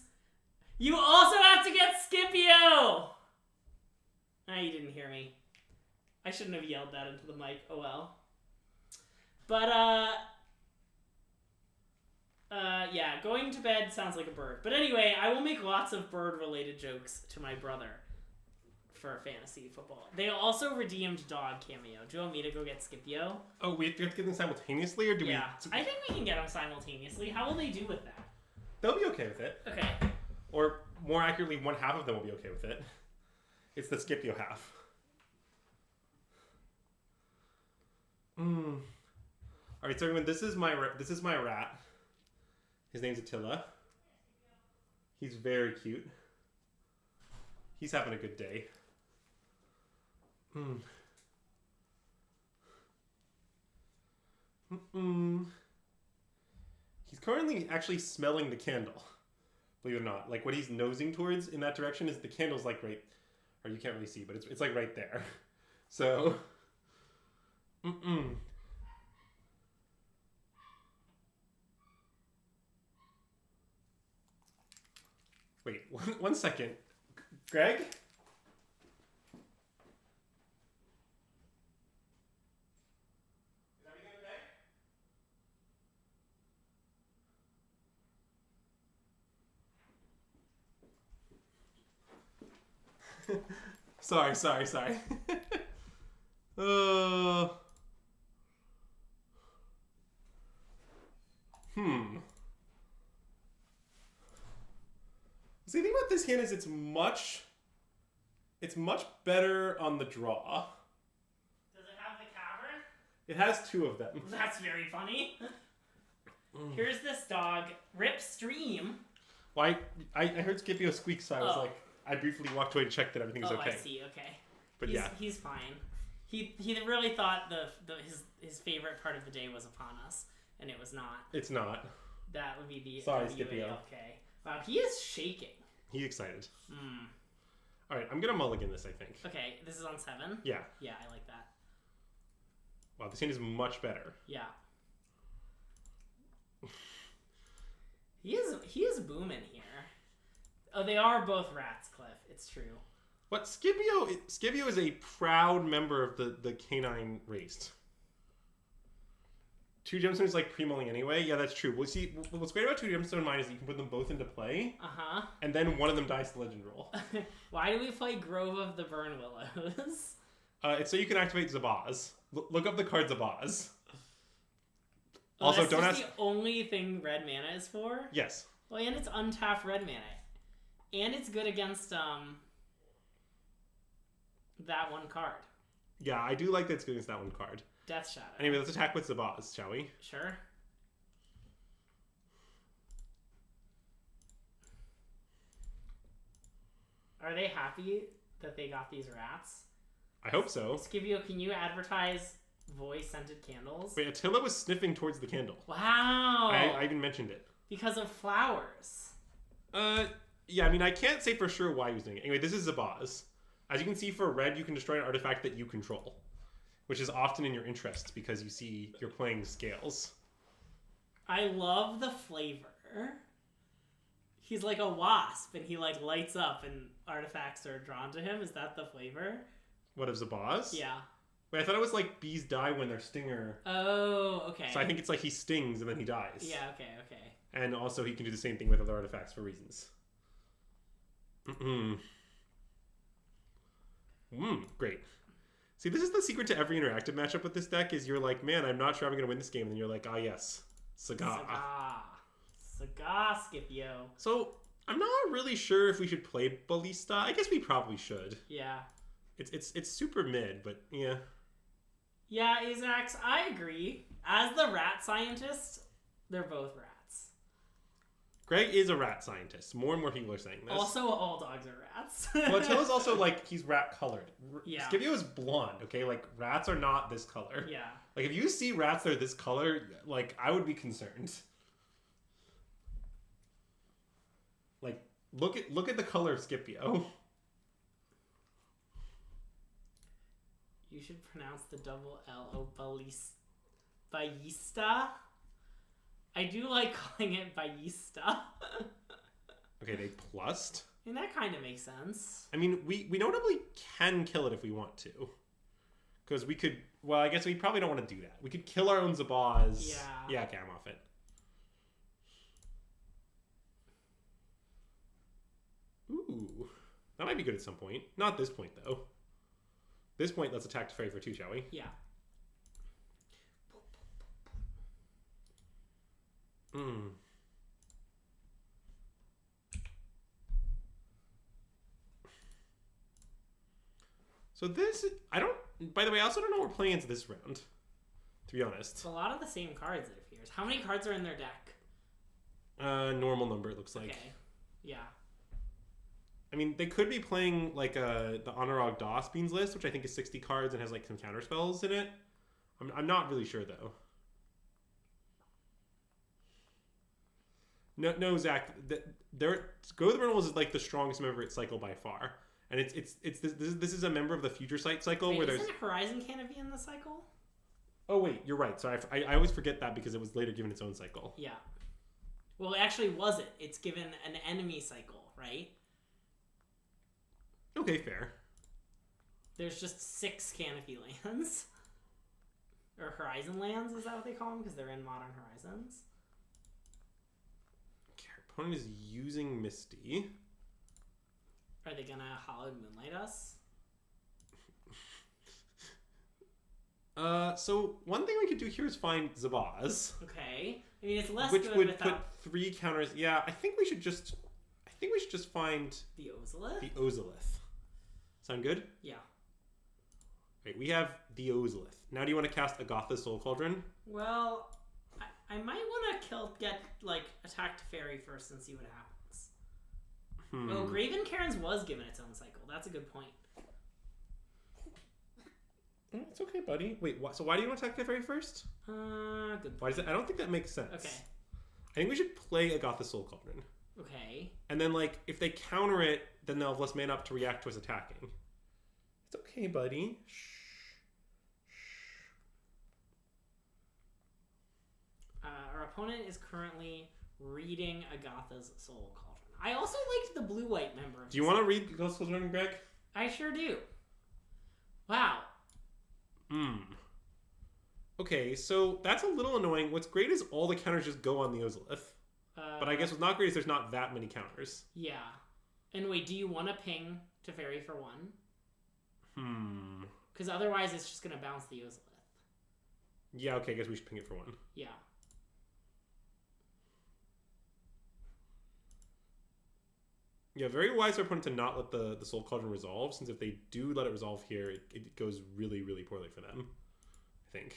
You also have to get Scipio! You didn't hear me. I shouldn't have yelled that into the mic. Oh well. But, yeah, going to bed sounds like a bird. But anyway, I will make lots of bird-related jokes to my brother for fantasy football. They also redeemed dog cameo. Do you want me to go get Scipio? Oh, we have to get them simultaneously, or do we? Yeah, I think we can get them simultaneously. How will they do with that? They'll be okay with it. Okay. Or more accurately, one half of them will be okay with it. It's the Scipio half. All right, so everyone, this is my rat. His name's Attila. He's very cute. He's having a good day. He's currently actually smelling the candle. Believe it or not. Like, what he's nosing towards in that direction is the candle's like right... Or you can't really see, but it's like right there. So... Wait, one second. Greg? Sorry. See, the thing about this hand is it's much better on the draw. Does it have the cavern? It has 2 of them. That's very funny. Here's this dog, Rip Stream. Well, I heard Scipio squeak, so I was like, I briefly walked away to check that everything was okay. Oh, I see. Okay. But he's fine. He really thought his favorite part of the day was upon us, and it was not. It's not. That would be the Sorry, Scipio. Okay. Wow, he is shaking. He's excited. All right, I'm gonna mulligan this, I think. Okay, this is on 7? Yeah. Yeah, I like that. Wow, this hand is much better. Yeah. He is booming here. Oh, they are both rats, Cliff. It's true. What? Scipio is a proud member of the canine race. 2 gemstones is like pre-mulling anyway. Yeah, that's true. Well, see, what's great about 2 gemstone mine is that you can put them both into play. And then one of them dies to legend roll. Why do we play Grove of the Burn Willows? It's so you can activate Zabaz. Look up the card Zabaz. Oh, Also, that's don't just ask. The only thing red mana is for. Yes. Well, and it's untapped red mana, and it's good against that one card. Yeah, I do like that it's good against that one card. Death Shadow. Anyway, let's attack with Zabaz, shall we? Sure. Are they happy that they got these rats? I hope so. Scipio, can you advertise voice-scented candles? Wait, Attila was sniffing towards the candle. Wow! I even mentioned it. Because of flowers. Yeah, I mean, I can't say for sure why he was doing it. Anyway, this is Zabaz. As you can see, for red, you can destroy an artifact that you control, which is often in your interests because you see you're playing scales. I love the flavor. He's like a wasp, and he like lights up, and artifacts are drawn to him. Is that the flavor? What, of Zabaz? Yeah. Wait, I thought it was like bees die when their stinger. Oh, okay. So I think it's like he stings and then he dies. Yeah, okay. And also he can do the same thing with other artifacts for reasons. Great. See, this is the secret to every interactive matchup with this deck is you're like, man, I'm not sure I'm going to win this game. And then you're like, ah, yes. Saga, Scipio. So, I'm not really sure if we should play Ballista. I guess we probably should. Yeah. It's super mid, but yeah. Yeah, Azax, I agree. As the rat scientist, they're both rats. Greg is a rat scientist. More and more people are saying this. Also, all dogs are rats. Well, Attila's also like, he's rat colored. Yeah. Scipio is blonde, okay? Like, rats are not this color. Yeah. Like, if you see rats that are this color, like, I would be concerned. Like, look at the color of Scipio. You should pronounce the double L O Ballista. I do like calling it Ballista. Okay, they plussed. I mean, that kind of makes sense. I mean, we notably can kill it if we want to. Because we could... Well, I guess we probably don't want to do that. We could kill our own Zabaz. Yeah. Yeah, okay, I'm off it. Ooh. That might be good at some point. Not this point, though. This point, let's attack to Fairy for 2, shall we? Yeah. So this... I don't... By the way, I also don't know what we're playing into this round. To be honest. It's a lot of the same cards, it appears. How many cards are in their deck? Normal number, it looks like. Okay. Yeah. I mean, they could be playing like the Honorog DOS Beans list, which I think is 60 cards and has like some counter spells in it. I'm not really sure though. No, Zach. Go the Burn is like the strongest member of its cycle by far, and this is a member of the Future Sight cycle. Wait, where there's isn't Horizon Canopy in the cycle? Oh wait, you're right. Sorry, I always forget that because it was later given its own cycle. Yeah. Well, actually, was it? It's given an enemy cycle, right? Okay, fair. There's just 6 Canopy lands. Or Horizon lands, is that what they call them? Because they're in Modern Horizons. Okay, our opponent is using Misty. Are they gonna Hallowed Moonlight us? So one thing we could do here is find Zabaz. Okay. I mean, it's less which good would without put 3 counters. Yeah, I think we should just find the Ozolith. the Ozolith. Sound good? Yeah. Right, we have the Ozolith. Now, do you want to cast Agatha Soul Cauldron? Well, I might want to get attack to fairy first and see what happens. Oh, Graven Cairns was given its own cycle. That's a good point. It's okay, buddy. Wait, so why do you want to attack the fairy first? Good point. Why does it? I don't think that makes sense. Okay. I think we should play Agatha Soul Cauldron. Okay. And then, if they counter it, then they'll have less mana up to react to us attacking. It's okay, buddy. Shh. Our opponent is currently reading Agatha's Soul Cauldron. I also liked the blue-white member. Do you want to read Agatha's Soul Cauldron, Greg? I sure do. Wow. Okay, so that's a little annoying. What's great is all the counters just go on the Ozolith. But I guess what's not great is there's not that many counters. Yeah. And wait, do you want to ping to fairy for 1? Because otherwise it's just going to bounce the Ozolith. Yeah, okay, I guess we should ping it for 1. Yeah. Yeah, very wise for our opponent to not let the Soul Cauldron resolve, since if they do let it resolve here, it goes really, really poorly for them, I think.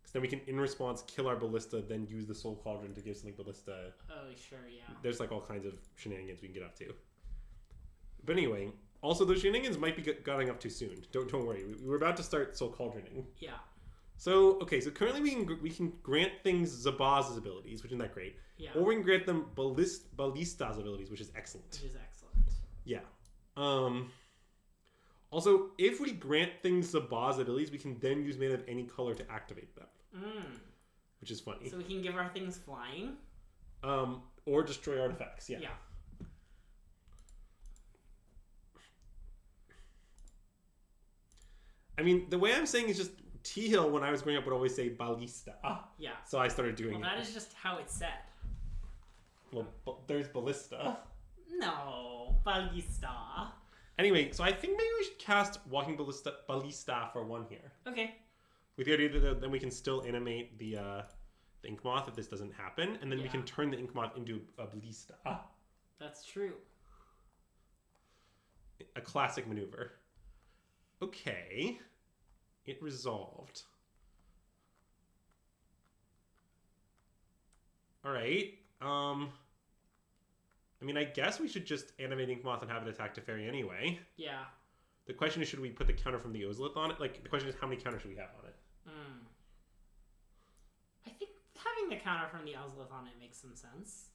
Because then we can, in response, kill our Ballista, then use the Soul Cauldron to give something Ballista. Oh, sure, yeah. There's all kinds of shenanigans we can get up to. But anyway, also those shenanigans might be getting up too soon. Don't worry, we were about to start Soul Cauldroning. Yeah. So, okay, so currently we can grant things Zabaz's abilities, which isn't that great. Yeah. Or we can grant them Ballista's abilities, which is excellent. Which is excellent. Yeah. Also, if we grant things Zabaz's abilities, we can then use mana of any color to activate them. Which is funny. So we can give our things flying? Or destroy artifacts, yeah. Yeah. I mean, the way I'm saying is just T-Hill, when I was growing up, would always say Ballista. Yeah. So I started doing that is just how it's said. Well, there's Ballista. No, Ballista. Anyway, so I think maybe we should cast Walking Ballista for 1 here. Okay. With the idea that then we can still animate the Ink Moth if this doesn't happen, and then we can turn the Ink Moth into a Ballista. That's true. A classic maneuver. Okay. It resolved. Alright. I mean, I guess we should just animate Ink Moth and have it attack to fairy anyway. Yeah. The question is, should we put the counter from the Ozolith on it? The question is, how many counters should we have on it? I think having the counter from the Ozolith on it makes some sense.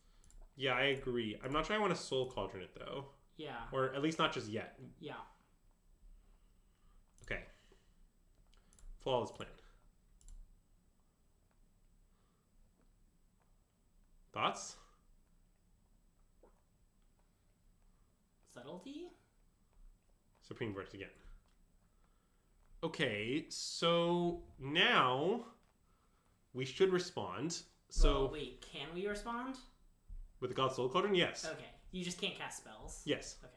Yeah, I agree. I'm not sure I want to Soul Cauldron it, though. Yeah. Or at least not just yet. Yeah. Okay. Flawless plan. Thoughts? Subtlety? Supreme Verdict again. Okay, so now we should respond. So well, wait, can we respond? With the God Soul Cauldron, yes. Okay, you just can't cast spells. Yes. Okay.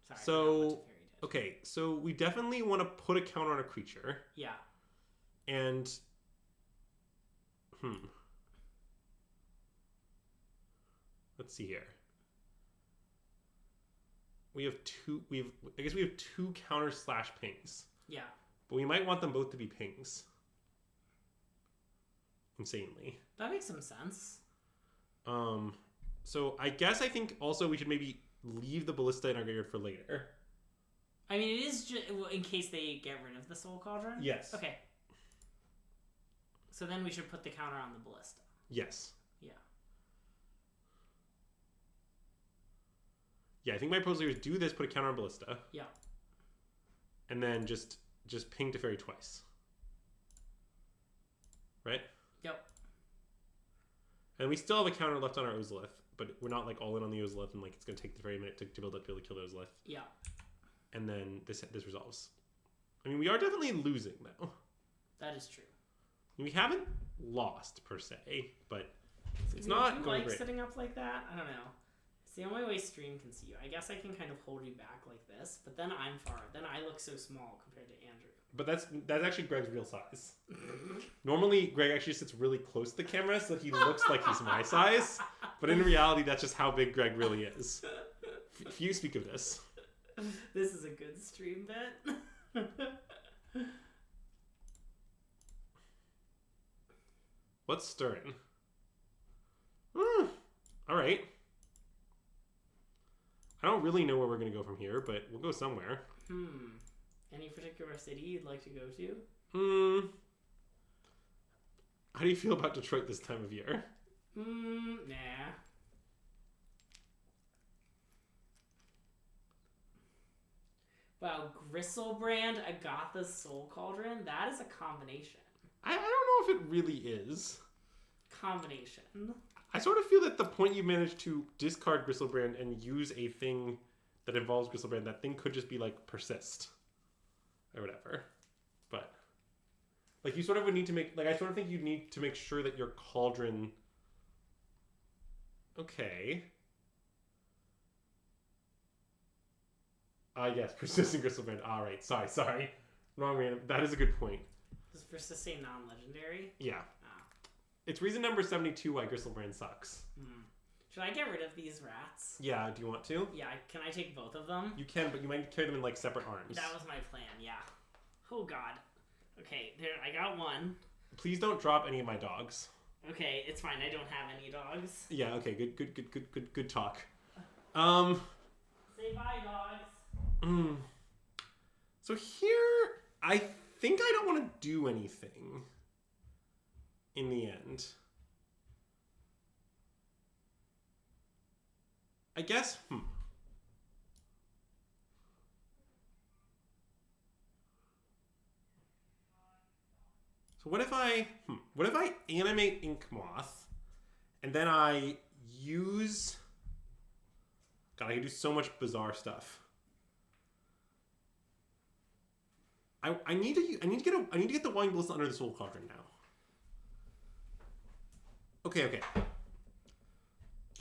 Sorry. So okay, so we definitely want to put a counter on a creature. Yeah. And let's see here. I guess we have 2 counter / pings. Yeah. But we might want them both to be pings. Insanely. That makes some sense. So I think also we should maybe leave the Ballista in our graveyard for later. I mean, it is just in case they get rid of the Soul Cauldron? Yes. Okay. So then we should put the counter on the Ballista. Yes. Yeah. Yeah, I think my proposal here is do this, put a counter on Ballista. Yeah. And then just ping to fairy twice. Right? Yep. And we still have a counter left on our Ozolith, but we're not all in on the Ozolith, and it's going to take the fairy a minute to build up to be able to kill the Ozolith. Yeah. And then this resolves. I mean, we are definitely losing, though. That is true. I mean, we haven't lost, per se, but it's Do not you going like great. setting up like that? I don't know. the only way stream can see you. I guess I can kind of hold you back like this, but then I'm far. Then I look so small compared to Andrew. But that's actually Greg's real size. Normally, Greg actually sits really close to the camera so that he looks like he's my size. But in reality, that's just how big Greg really is. If you speak of this. This is a good stream bet. What's stirring? All right. I don't really know where we're going to go from here, but we'll go somewhere. Any particular city you'd like to go to? How do you feel about Detroit this time of year? Nah. Wow, Gristlebrand, Agatha, Soul Cauldron. That is a combination. I don't know if it really is. Combination. I sort of feel that the point you managed to discard Gristlebrand and use a thing that involves Gristlebrand, that thing could just be like persist. Or whatever. But like you sort of would need to make I sort of think you need to make sure that your Cauldron. Okay. Yes, persistent Gristlebrand. Alright, sorry. Wrong random. That is a good point. Does persisting non-legendary? Yeah. It's reason number 72 why Gristlebrand sucks. Should I get rid of these rats? Yeah, do you want to? Yeah, can I take both of them? You can, but you might carry them in like separate arms. That was my plan, yeah. Oh god. Okay, there, I got one. Please don't drop any of my dogs. Okay, it's fine, I don't have any dogs. Yeah, okay, good talk. Say bye, dogs. So here, I think I don't want to do anything in the end. I guess, So what if I animate Ink Moth, and then I use... God, I can do so much bizarre stuff. I need to get the Wine Ballista under the Soul Cauldron now. Okay.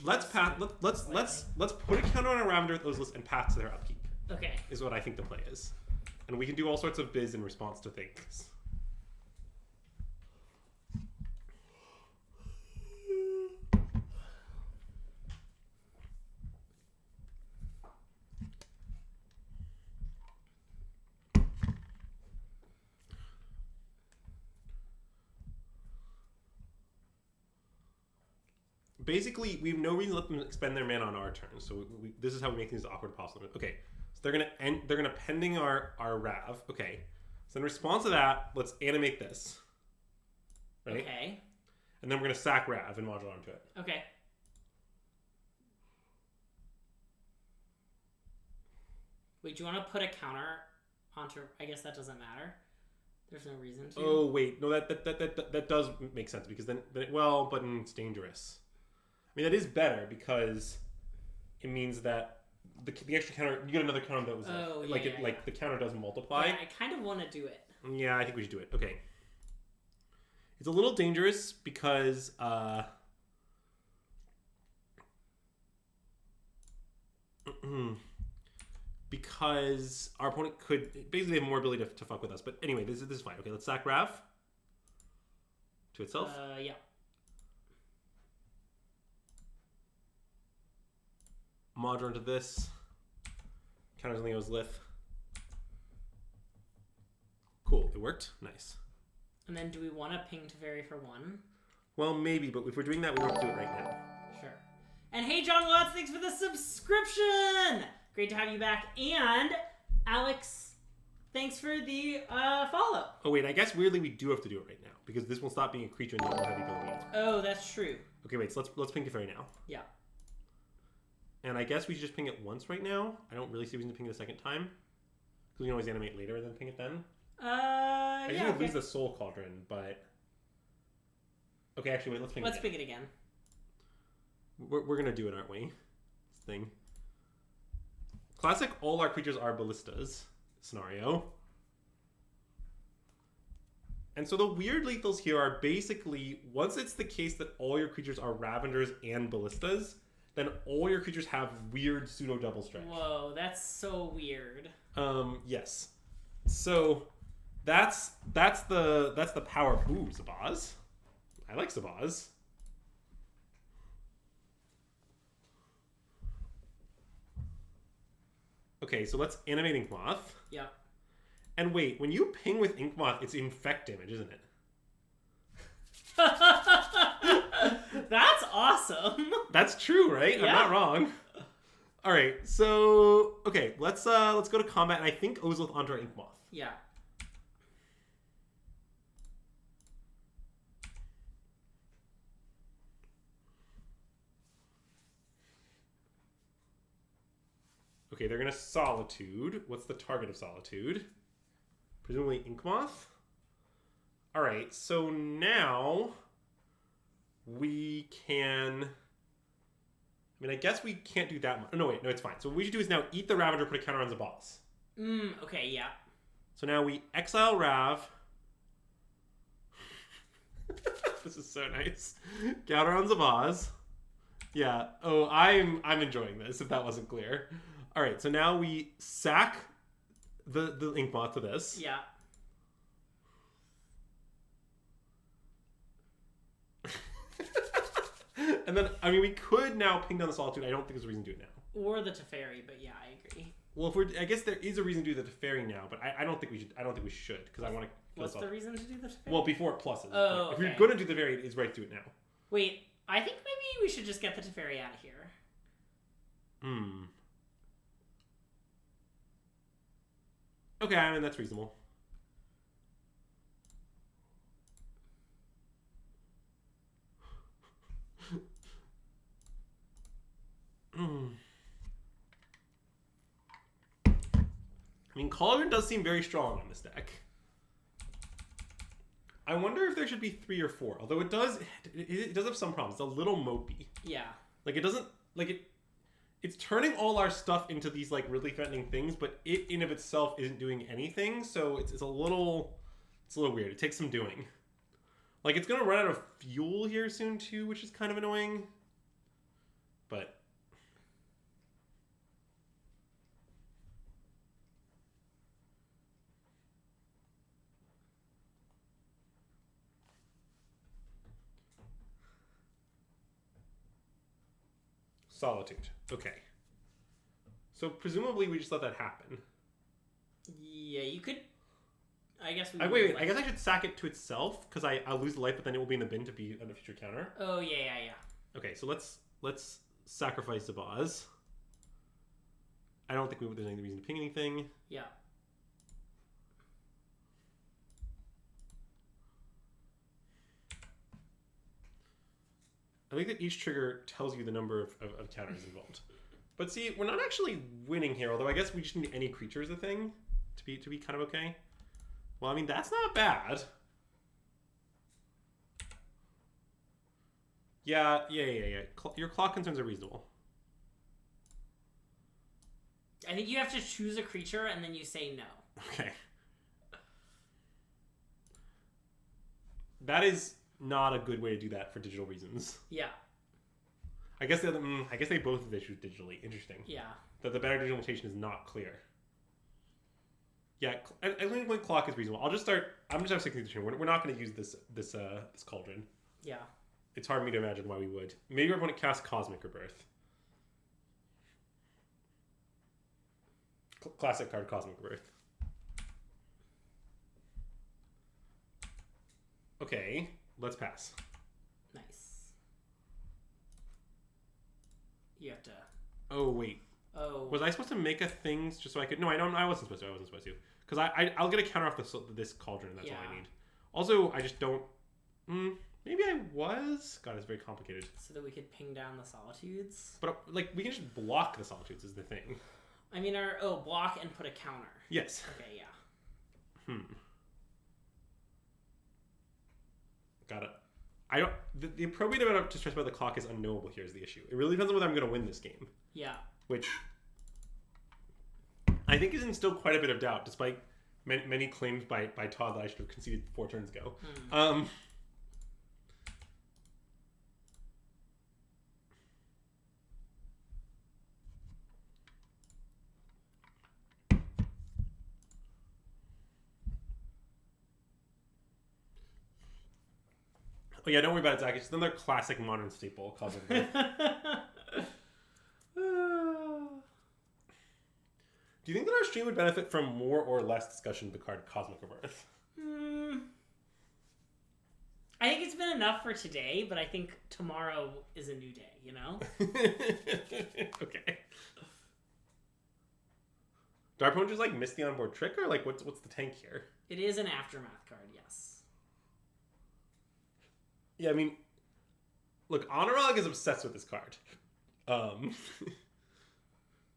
Let's put a counter on a Ravender with those lists and pass to their upkeep. Okay. Is what I think the play is. And we can do all sorts of biz in response to things. Basically, we have no reason to let them expend their mana on our turn. So this is how we make things awkward possible. Okay, so they're gonna pending our Rav. Okay, so in response to that, let's animate this. Right? Okay. And then we're gonna sack Rav and module onto it. Okay. Wait, do you want to put a counter onto? I guess that doesn't matter. There's no reason to. Oh wait, no, that does make sense because then but it's dangerous. I mean, that is better because it means that the extra counter, you get another counter that was like the counter does multiply. Yeah, I kind of want to do it. Yeah, I think we should do it. Okay. It's a little dangerous because because our opponent could basically have more ability to fuck with us. But anyway, this is fine. Okay, let's sack Rav to itself. Yeah. Module into this. Counters Leo's Lith. Cool, it worked. Nice. And then do we want to ping Teferi for one? Well, maybe, but if we're doing that, we don't do it right now. Sure. And hey, John Watts, thanks for the subscription! Great to have you back. And Alex, thanks for the follow. Oh, wait, I guess weirdly we do have to do it right now because this will stop being a creature and you won't have the ability anymore. Oh, that's true. Okay, wait, so let's ping Teferi now. Yeah. And I guess we should just ping it once right now. I don't really see a reason to ping it a second time. Because we can always animate later and then ping it then. I yeah, lose the Soul Cauldron, but... Okay, actually, wait, let's ping it again. Let's ping it again. We're going to do it, aren't we? This thing. Classic all our creatures are ballistas scenario. And so the weird lethals here are basically, once it's the case that all your creatures are Ravenders and ballistas, then all your creatures have weird pseudo double strike. Whoa, that's so weird. Yes. So that's the power. Ooh, Zabaz. I like Zabaz. Okay, so let's animate Inkmoth. Yeah. And wait, when you ping with Inkmoth, it's infect damage, isn't it? That's awesome. That's true, right? Yeah. I'm not wrong. All right, so okay, let's go to combat, and I think Ozolith onto our Inkmoth. Yeah. Okay, they're gonna Solitude. What's the target of Solitude? Presumably Inkmoth. All right, so now we can. I mean, I guess we can't do that much. Oh, no, wait, no, it's fine. So what we should do is now eat the Ravager, put a counter on Zabaz. Okay, yeah. So now we exile Rav. This is so nice. Counter on Zabaz. Yeah. Oh, I'm enjoying this. If that wasn't clear. All right. So now we sack the Inkmoth to this. Yeah. And then, I mean, we could now ping down the Solitude. I don't think there's a reason to do it now. Or the Teferi, but yeah, I agree. Well, I guess there is a reason to do the Teferi now, but I don't think we should. I don't think we should because I want to. What's the reason to do the Teferi? Well, before it pluses. Oh, if okay. you're going to do the Teferi, it's right to do it now. Wait, I think maybe we should just get the Teferi out of here. Okay, I mean, that's reasonable. I mean, Cauldron does seem very strong on this deck. I wonder if there should be 3 or 4. Although it does have some problems. It's a little mopey. Yeah. Like it doesn't it's turning all our stuff into these like really threatening things, but it in of itself isn't doing anything. So it's a little weird. It takes some doing. Like it's gonna run out of fuel here soon too, which is kind of annoying. But Solitude. Okay. So presumably we just let that happen. Yeah, you could. I guess we. Wait. I guess I should sack it to itself because I'll lose the life, but then it will be in the bin to be on a future counter. Oh yeah. Okay, so let's sacrifice the Zabaz. I don't think there's any reason to ping anything. Yeah. I think that each trigger tells you the number of counters involved. But see, we're not actually winning here, although I guess we just need any creature as a thing to be kind of okay. Well, I mean, that's not bad. Yeah. Your clock concerns are reasonable. I think you have to choose a creature and then you say no. Okay. That is not a good way to do that for digital reasons. Yeah. I guess they both have issues digitally. Interesting. Yeah. That the better digital notation is not clear. Yeah, I think clock is reasonable. I'm just have 16 turn. We're not going to use this Cauldron. Yeah. It's hard for me to imagine why we would. Maybe our opponent casts Cosmic Rebirth. Classic card, Cosmic Rebirth. Okay, let's pass. Nice. You have to. Oh wait. Oh. Was I supposed to make a thing just so I could? No, I wasn't supposed to. Because I'll get a counter off this Cauldron. And that's all I need. Also, I just don't. Maybe I was. God, it's very complicated. So that we could ping down the Solitudes. But like, we can just block the Solitudes is the thing. I mean, block and put a counter. Yes. Okay. Yeah. Got it. I don't. The appropriate amount to stress about the clock is unknowable. Here's the issue. It really depends on whether I'm going to win this game. Yeah. Which I think is in still quite a bit of doubt, despite many claims by Todd that I should have conceded 4 turns ago. But yeah, don't worry about it, Zach. It's another classic modern staple, Cosmic Birth. Do you think that our stream would benefit from more or less discussion of the card Cosmic Rebirth? I think it's been enough for today, but I think tomorrow is a new day, you know? Okay. Do our opponents just like miss the onboard trick, or like what's the tank here? It is an aftermath card, yes. Yeah, I mean, look, Honorog is obsessed with this card.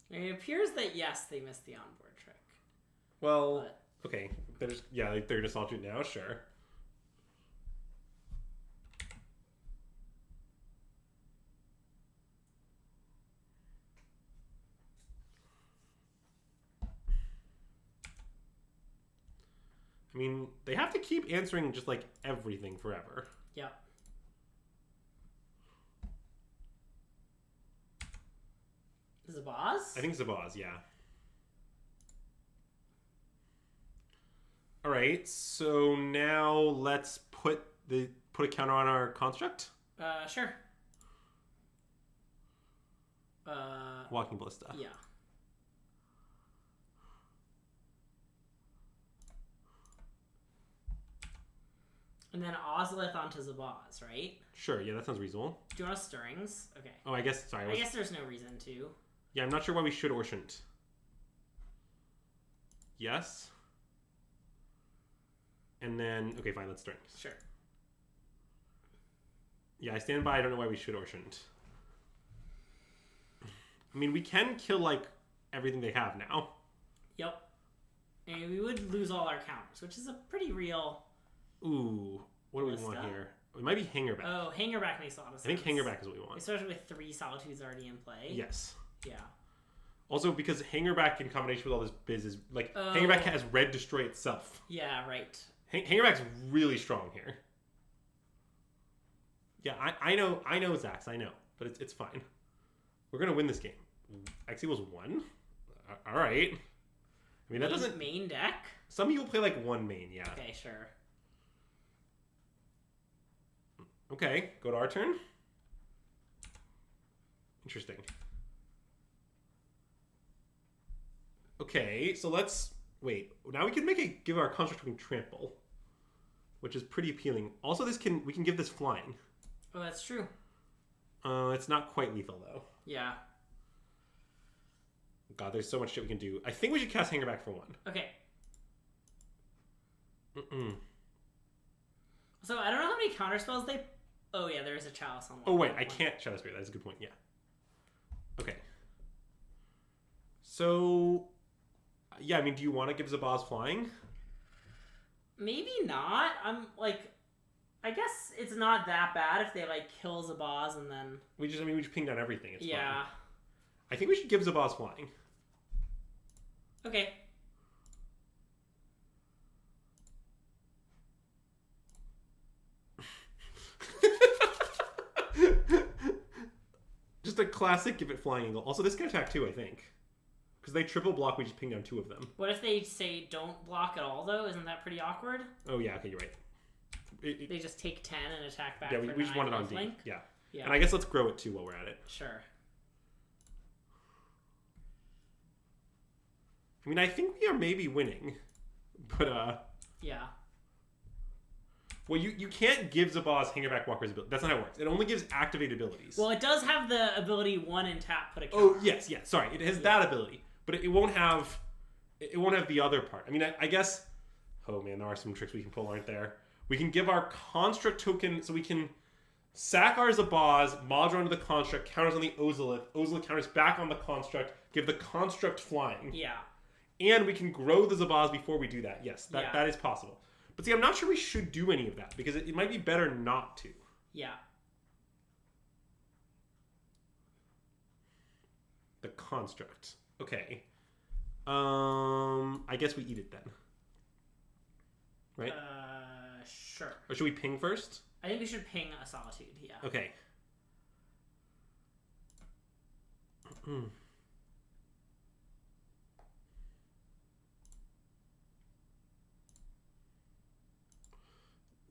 It appears that yes, they missed the onboard trick. Well, okay, they're just all do it now, sure. I mean, they have to keep answering just like everything forever. Yep. Zabaz? I think Zabaz, yeah. All right, so now let's put a counter on our construct. Sure. Walking Ballista. Yeah. And then Ozolith onto Zabaz, right? Sure, yeah, that sounds reasonable. Do you want stirrings? Okay. Oh, I guess, sorry. I guess there's no reason to. Yeah, I'm not sure why we should or shouldn't. Yes. And then, okay, fine, let's stirrings. Sure. Yeah, I stand by. I don't know why we should or shouldn't. I mean, we can kill, like, everything they have now. Yep. And we would lose all our counters, which is a pretty real... Ooh, what do we want here? It might be Hangerback. Oh, Hangerback makes a lot of sense. I think Hangerback is what we want. Especially with 3 Solitudes already in play. Yes. Yeah. Also, because Hangerback in combination with all this biz is, like, Hangerback has red destroy itself. Yeah, right. Hangerback's really strong here. Yeah, I know, Zax, I know. But it's fine. We're going to win this game. X equals 1? All right. I mean, that doesn't... Main deck? Some people play, like, 1 main, yeah. Okay, sure. Okay, go to our turn. Interesting. Okay, so let's... Wait, now we can give our construct we can trample. Which is pretty appealing. Also, we can give this flying. Oh, that's true. It's not quite lethal, though. Yeah. God, there's so much shit we can do. I think we should cast Hangerback for 1. Okay. So, I don't know how many counterspells they... Oh, yeah, there is a Chalice on one. Oh, wait, I can't Shadow Spirit. That's a good point, yeah. Okay. So... Yeah, I mean, do you want to give Zabaz flying? Maybe not. I'm, like... I guess it's not that bad if they, like, kill Zabaz and then... We just ping down everything. It's fine. I think we should give Zabaz flying. Okay. Just a classic give it flying angle. Also, this can attack too, I think. Because they triple block, we just ping down 2 of them. What if they say don't block at all, though? Isn't that pretty awkward? Oh, yeah, okay, you're right. They just take 10 and attack back. Yeah, we just want it on D. Link. Yeah. Yeah. And I guess let's grow it too while we're at it. Sure. I mean, I think we are maybe winning. But, Yeah. Well, you can't give Zabaz Hangerback Walker's ability. That's not how it works. It only gives activated abilities. Well, it does have the ability 1 and tap, put a counter. counter. Oh, yes. Sorry. It has that ability. But it won't have... It won't have the other part. I mean, I guess... Oh, man, there are some tricks we can pull, aren't there? We can give our construct token... So we can sack our Zabaz, module onto the construct, counters on the Ozolith. Ozolith counters back on the construct, give the construct flying. Yeah. And we can grow the Zabaz before we do that. Yes, that is possible. But see, I'm not sure we should do any of that, because it might be better not to. Yeah. The construct. Okay. I guess we eat it then. Right? Sure. Or should we ping first? I think we should ping a Solitude, yeah. Okay.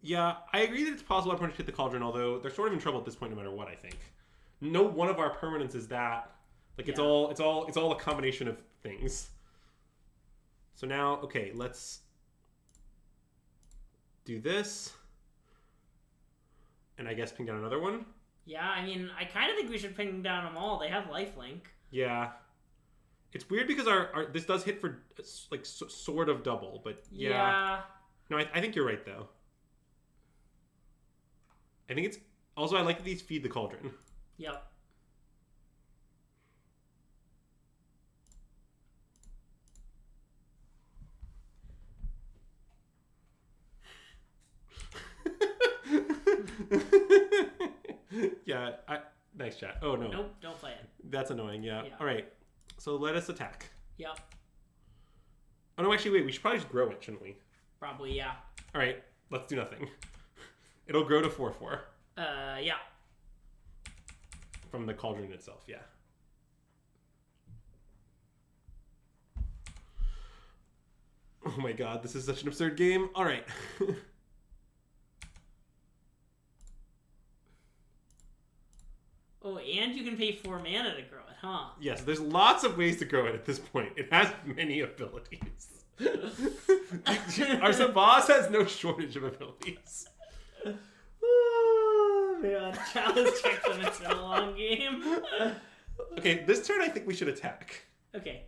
Yeah, I agree that it's possible our opponents hit the Cauldron, although they're sort of in trouble at this point no matter what, I think. No one of our permanents is that. Like, it's all a combination of things. So now, okay, let's do this. And I guess ping down another one. Yeah, I mean, I kind of think we should ping down them all. They have lifelink. Yeah. It's weird because our this does hit for, like, sort of double, but yeah. No, I think you're right, though. I think it's... Also, I like that these feed the Cauldron. Yep. Yeah, nice chat. Oh, no. Nope, don't play it. That's annoying, yeah. All right, so let us attack. Yep. Oh, no, actually, wait. We should probably just grow it, shouldn't we? Probably, yeah. All right, let's do nothing. It'll grow to 4/4. Yeah. From the Cauldron itself, yeah. Oh my god, this is such an absurd game. All right. Oh, and you can pay 4 mana to grow it, huh? Yes, there's lots of ways to grow it at this point. It has many abilities. Our Sabaz has no shortage of abilities. Oh, man. Challenge check them. It's been a long game. Okay, this turn I think we should attack. Okay.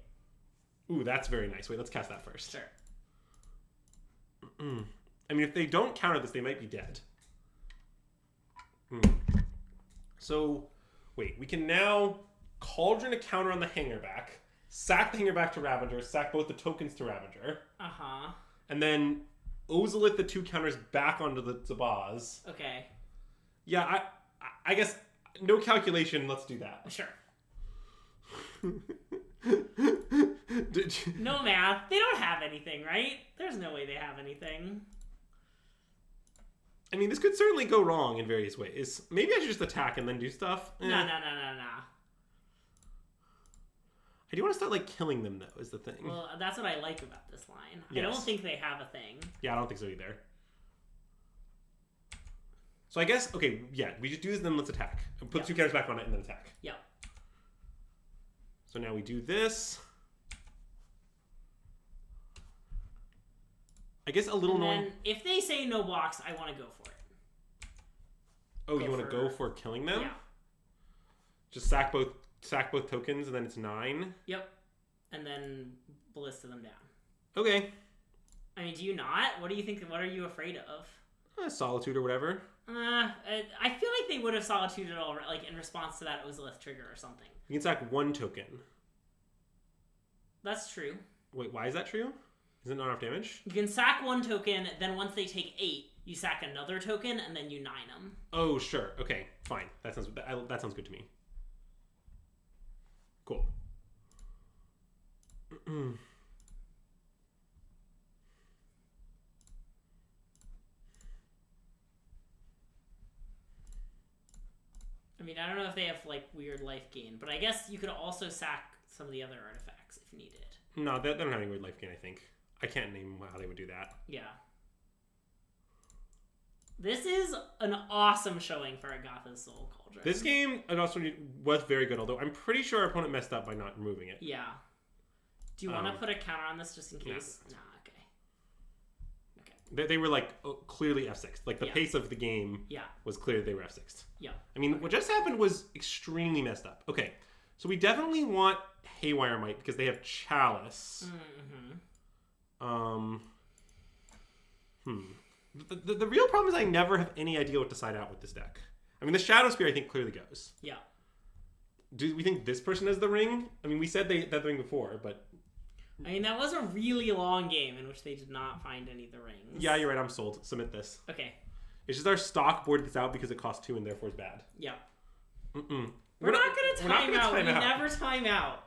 Ooh, that's very nice. Wait, let's cast that first. Sure. I mean, if they don't counter this, they might be dead. So, wait, we can now Cauldron a counter on the hanger back, sack the hanger back to Ravager, sack both the tokens to Ravager. Uh-huh. And then Ozolith the 2 counters back onto the Zabaz. Okay. Yeah, I guess no calculation, let's do that. Sure. No math. They don't have anything, right? There's no way they have anything. I mean, this could certainly go wrong in various ways. Maybe I should just attack and then do stuff. No. I do want to start, like, killing them, though, is the thing. Well, that's what I like about this line. Yes. I don't think they have a thing. Yeah, I don't think so either. So I guess, okay, yeah, we just do this and then let's attack. Put 2 counters back on it and then attack. Yep. So now we do this. I guess a little annoying. And if they say no blocks, I want to go for it. Oh, you want to go for killing them? Yeah. Just sack both tokens and then it's 9? Yep. And then ballista them down. Okay. I mean, do you not? What do you think? What are you afraid of? Solitude or whatever. I feel like they would have solituded all like in response to that Ozolith trigger or something. You can sack 1 token. That's true. Wait, why is that true? Is it not enough damage? You can sack 1 token, then once they take 8, you sack another token, and then you 9 them. Oh, sure. Okay, fine. That sounds good to me. Cool. I mean, I don't know if they have, like, weird life gain, but I guess you could also sack some of the other artifacts if needed. No, they don't have any weird life gain, I think. I can't name how they would do that. Yeah. This is an awesome showing for Agatha's Soul Cauldron. This game was very good, although I'm pretty sure our opponent messed up by not removing it. Yeah. Do you want to put a counter on this just in case? No. Okay. They were, like, clearly F6. Like, the pace of the game was clear they were F6. Yeah. I mean, what just happened was extremely messed up. Okay, so we definitely want Haywire Might because they have Chalice. The real problem is I never have any idea what to side out with this deck. I mean, the Shadow Spear I think clearly goes. Yeah. Do we think this person has the ring? I mean, we said they had the ring before, but... I mean, that was a really long game in which they did not find any of the rings. Yeah, you're right. I'm sold. Submit this. Okay. It's just our stock boarded this out because it costs 2 and therefore is bad. Yeah. We're not going to time out. We never time out.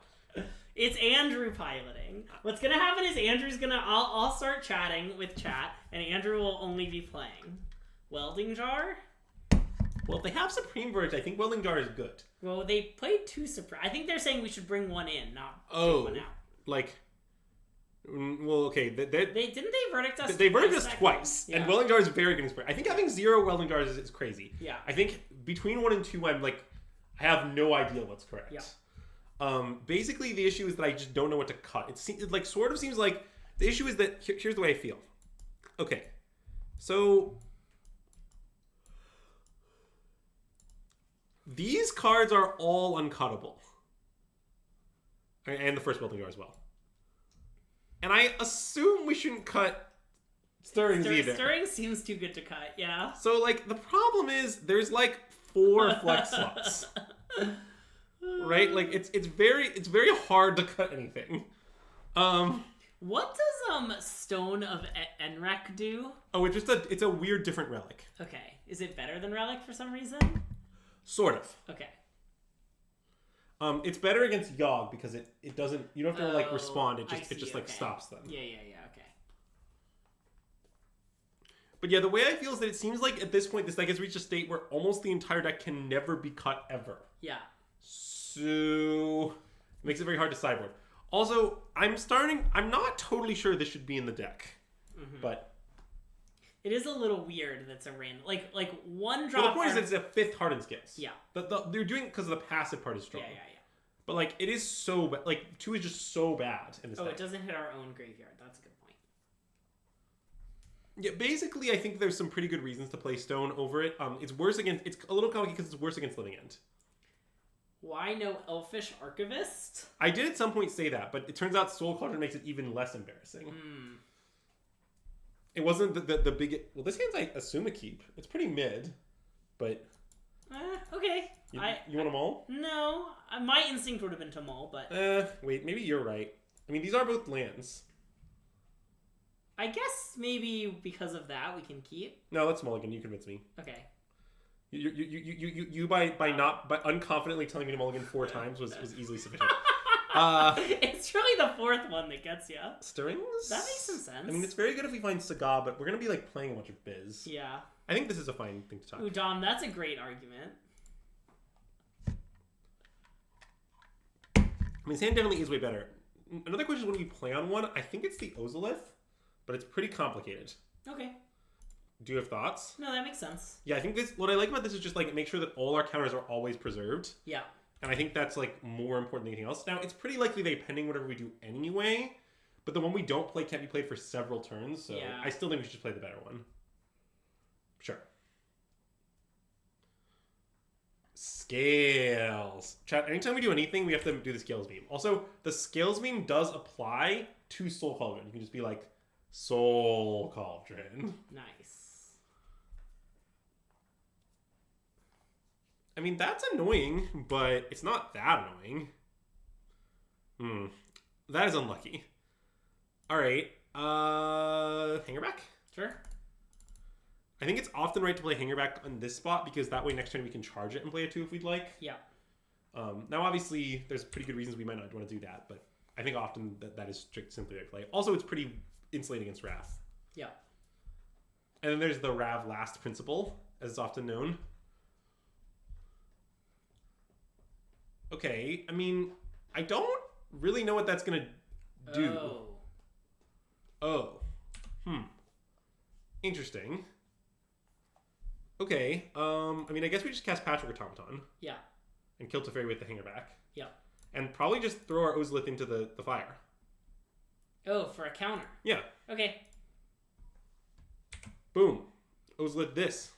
It's Andrew piloting. What's going to happen is Andrew's going to... I'll start chatting with chat, and Andrew will only be playing. Welding Jar? Well, if they have Supreme Verge, I think Welding Jar is good. Well, they played 2 Supreme... I think they're saying we should bring one in, not take one out. Like... Well, okay. They verdict us. They verdict us twice, yeah. and welding jars is very good. I think having 0 welding jars is crazy. Yeah. I think between 1 and 2, I have no idea what's correct. Yeah. Basically, the issue is that I just don't know what to cut. It sort of seems like the issue is that here's the way I feel. Okay, so these cards are all uncuttable, and the first welding jar as well. And I assume we shouldn't cut stirrings either. Stirring seems too good to cut, yeah. So, the problem is there's, 4 flex slots. Right? It's very hard to cut anything. What does Stone of Enrek do? Oh, it's a weird different relic. Okay. Is it better than Relic for some reason? Sort of. Okay. It's better against Yogg because it doesn't, you don't have to respond, it just okay. stops them. Yeah, okay. But yeah, the way I feel is that it seems like at this point this deck has reached a state where almost the entire deck can never be cut ever. Yeah. So it makes it very hard to sideboard. Also, I'm not totally sure this should be in the deck. Mm-hmm. But it is a little weird that's a random like one drop. Well, the point is that it's a 5th Hardened Scales. Yeah. They're doing it because the passive part is strong. Yeah. But it is so bad. 2 is just so bad in this deck. It doesn't hit our own graveyard. That's a good point. Yeah, basically, I think there's some pretty good reasons to play Stone over it. It's a little complicated because it's worse against Living End. Why no Elfish Archivist? I did at some point say that, but it turns out Soul Cauldron makes it even less embarrassing. It wasn't the big... Well, this hand's, I assume, a keep. It's pretty mid, but... Okay. You want them all? No. My instinct would have been to mull, but... Wait, maybe you're right. I mean, these are both lands. I guess maybe because of that we can keep. No, let's mulligan. You convince me. Okay. You by unconfidently telling me to mulligan 4 times was easily sufficient. It's really the 4th one that gets you. Stirrings? That makes some sense. I mean, it's very good if we find Saga, but we're gonna be playing a bunch of biz. Yeah. I think this is a fine thing to talk. Ooh, Dom, that's a great argument. I mean, his hand definitely is way better. Another question is when we play on one, I think it's the Ozolith, but it's pretty complicated. Okay. Do you have thoughts? No, that makes sense. Yeah, I think what I like about this is just make sure that all our counters are always preserved. Yeah. And I think that's more important than anything else. Now, it's pretty likely they pending whatever we do anyway, but the one we don't play can't be played for several turns, so yeah. I still think we should play the better one. Sure. Scales. Chat, anytime we do anything, we have to do the Scales meme. Also, the Scales meme does apply to Soul Cauldron. You can just be like, Soul Cauldron. Nice. I mean, that's annoying, but it's not that annoying. That is unlucky. Alright. Hangerback? Sure. I think it's often right to play Hangerback on this spot because that way next turn we can charge it and play a 2 if we'd like. Yeah. Now, obviously, there's pretty good reasons we might not want to do that, but I think often that is simply right play. Also, it's pretty insulating against Wrath. Yeah. And then there's the Rav Last Principle, as it's often known. Okay, I mean, I don't really know what that's going to do. Oh. Interesting. Okay, I mean, I guess we just cast Patchwork Automaton. Yeah. And kill Teferi with the Hangerback. Yeah. And probably just throw our Ozolith into the fire. Oh, for a counter. Yeah. Okay. Boom. Ozolith this.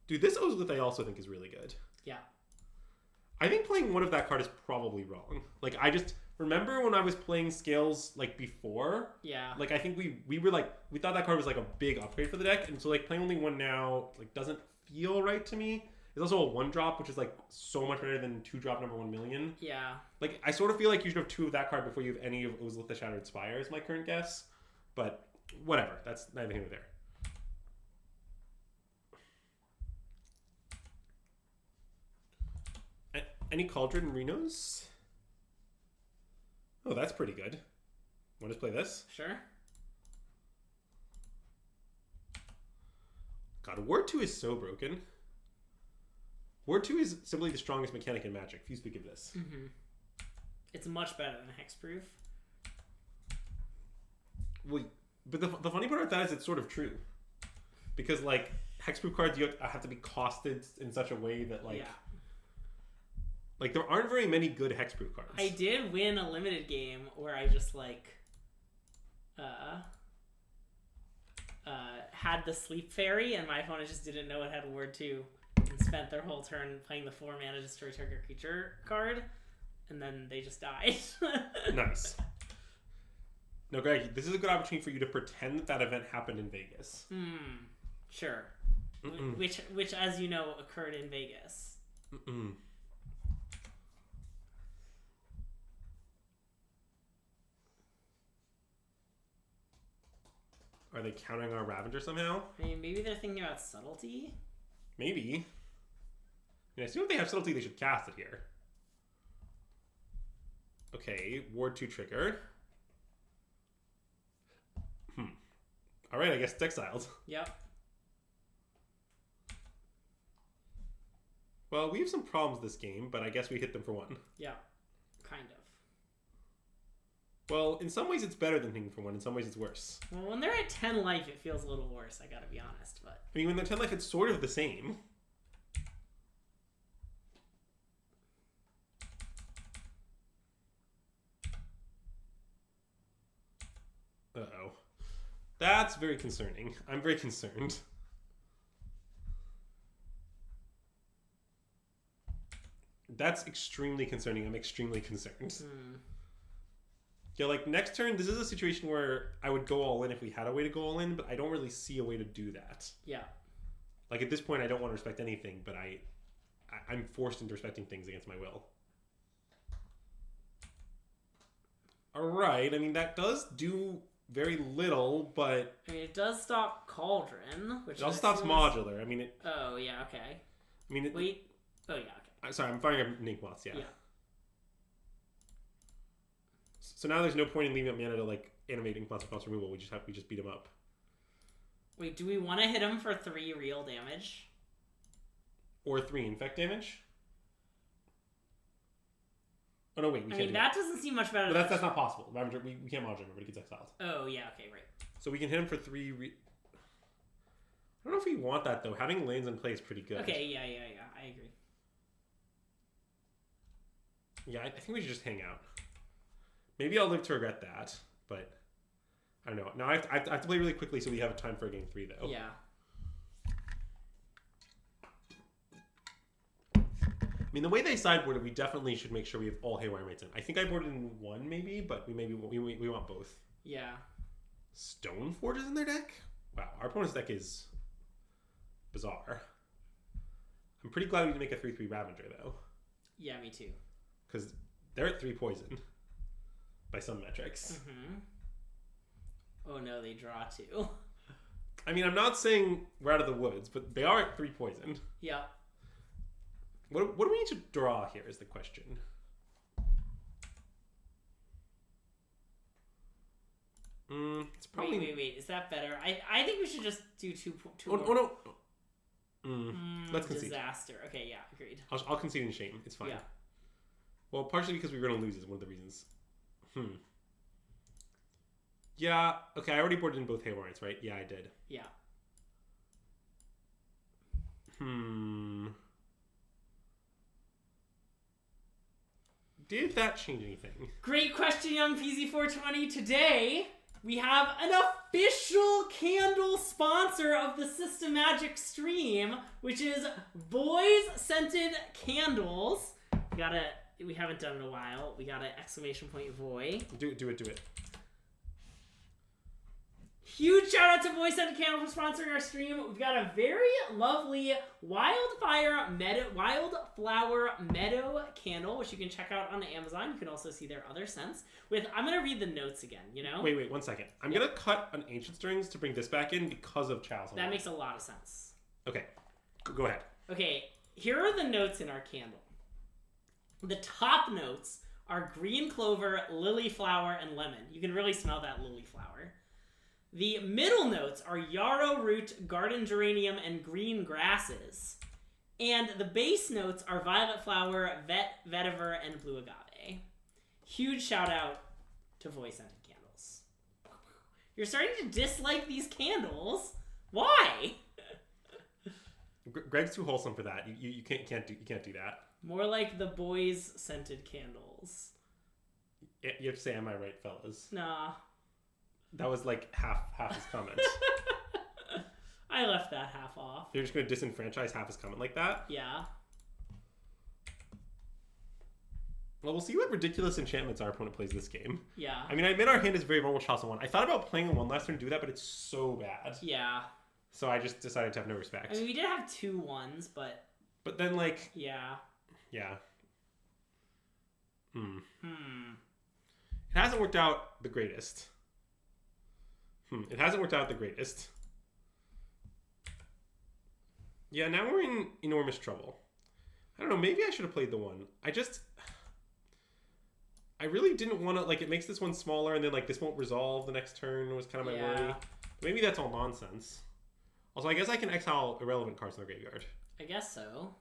Dude, this Ozolith I also think is really good. Yeah. I think playing one of that card is probably wrong. I just remember when I was playing Scales before. Yeah. I think we were we thought that card was a big upgrade for the deck, and so playing only one now doesn't feel right to me. It's also a 1-drop, which is so much better than 2-drop number 1 million. Yeah. I sort of feel like you should have 2 of that card before you have any of Ozolith the Shattered Spire is my current guess. But whatever, that's neither here nor there. Any Cauldron Renos? Oh, that's pretty good. Want to play this? Sure. God, War 2 is so broken. War 2 is simply the strongest mechanic in Magic. If you speak of this. Mm-hmm. It's much better than Hexproof. Well, but the funny part about that is it's sort of true. Because, like, hexproof cards, you have to be costed in such a way that, like... Yeah. Like, there aren't very many good hexproof cards. I did win a limited game where I just, like... had the Sleep Fairy, and my opponent just didn't know it had Ward 2, and spent their whole turn playing the 4-mana Destroy Target Creature card, and then they just died. Nice. No, Greg, this is a good opportunity for you to pretend that event happened in Vegas. Sure. Which, as you know, occurred in Vegas. Are they counting our Ravager somehow? I mean, maybe they're thinking about subtlety? Maybe. I assume if they have subtlety, they should cast it here. Okay, Ward 2 trigger. Alright, I guess it's exiled. Yep. Well, we have some problems this game, but I guess we hit them for 1. Yeah, kind of. Well, in some ways it's better than hitting for 1, in some ways it's worse. Well, when they're at 10 life, it feels a little worse, I gotta be honest, but... I mean, when they're 10 life, it's sort of the same. Uh-oh. That's very concerning. I'm very concerned. That's extremely concerning. I'm extremely concerned. Yeah, like, next turn, this is a situation where I would go all in if we had a way to go all in, but I don't really see a way to do that. Yeah. Like, at this point, I don't want to respect anything, but I'm forced into respecting things against my will. Alright, I mean, that does do very little, but... I mean, it does stop Cauldron, which... It also stops modular. I mean, it... Oh, yeah, okay. I mean, it... Wait. Oh, yeah, okay. Sorry, I'm firing up Nink Moths, yeah. Yeah. So now there's no point in leaving up mana to, like, animate Ink Moths across removal. We just beat him up. Wait, do we want to hit him for 3 real damage? Or 3 infect damage? Oh, no, wait, we can't do that doesn't seem much better. But that's not possible. Ravager, we can't module him, but he gets exiled. Oh, yeah, okay, right. So we can hit him for 3... I don't know if we want that, though. Having lands in play is pretty good. Okay, yeah, I agree. Yeah, I think we should just hang out. Maybe I'll live to regret that, but... I don't know. Now I have to play really quickly so we have time for a game 3, though. Yeah. I mean, the way they sideboarded, we definitely should make sure we have all Haywire Mates in. I think I boarded in 1, maybe, but we want both. Yeah. Stoneforge is in their deck? Wow, our opponent's deck is bizarre. I'm pretty glad we didn't make a 3/3 Ravager, though. Yeah, me too. Because they're at 3 poison, by some metrics. Oh no, they draw 2. I mean, I'm not saying we're out of the woods, but they are at 3 poison. Yeah. What do we need to draw here is the question. It's probably... Wait. Is that better? I think we should just do two more. Oh, no. Let's concede. Disaster. Okay, yeah, agreed. I'll concede in shame. It's fine. Yeah. Well, partially because we were going to lose is one of the reasons. Yeah, okay, I already boarded in both Haywires, right? Yeah, I did. Yeah. Did that change anything? Great question, Young PZ420. Today, we have an official candle sponsor of the SystemMagic stream, which is Boys Scented Candles. We haven't done it in a while. We got an exclamation point Voy. Do it. Huge shout out to Voice Scented Candle for sponsoring our stream. We've got a very lovely wildflower meadow candle, which you can check out on Amazon. You can also see their other scents. I'm gonna read the notes again. Wait, 1 second. I'm gonna cut an Ancient Strings to bring this back in because of Chow's. That makes a lot of sense. Okay, go ahead. Okay, here are the notes in our candle. The top notes are green clover, lily flower, and lemon. You can really smell that lily flower. The middle notes are yarrow root, garden geranium, and green grasses. And the base notes are violet flower, vetiver, and blue agave. Huge shout out to Voice Scented Candles. You're starting to dislike these candles. Why? Greg's too wholesome for that. You can't do that. More like the boys' scented candles. You have to say, "Am I right, fellas?" Nah. That was like half his comment. I left that half off. You're just going to disenfranchise half his comment like that? Yeah. Well, we'll see what ridiculous enchantments our opponent plays this game. Yeah. I mean, I admit our hand is very vulnerable to Chalice on 1. I thought about playing a 1 last turn to do that, but it's so bad. Yeah. So I just decided to have no respect. I mean, we did have 2 1s, but... But then, like... Yeah. Yeah. It hasn't worked out the greatest. It hasn't worked out the greatest. Yeah, now we're in enormous trouble. I don't know, maybe I should have played the 1. I really didn't want to, like, it makes this one smaller, and then, like, this won't resolve the next turn was kind of my worry. Maybe that's all nonsense. Also, I guess I can exile irrelevant cards in the graveyard. I guess so.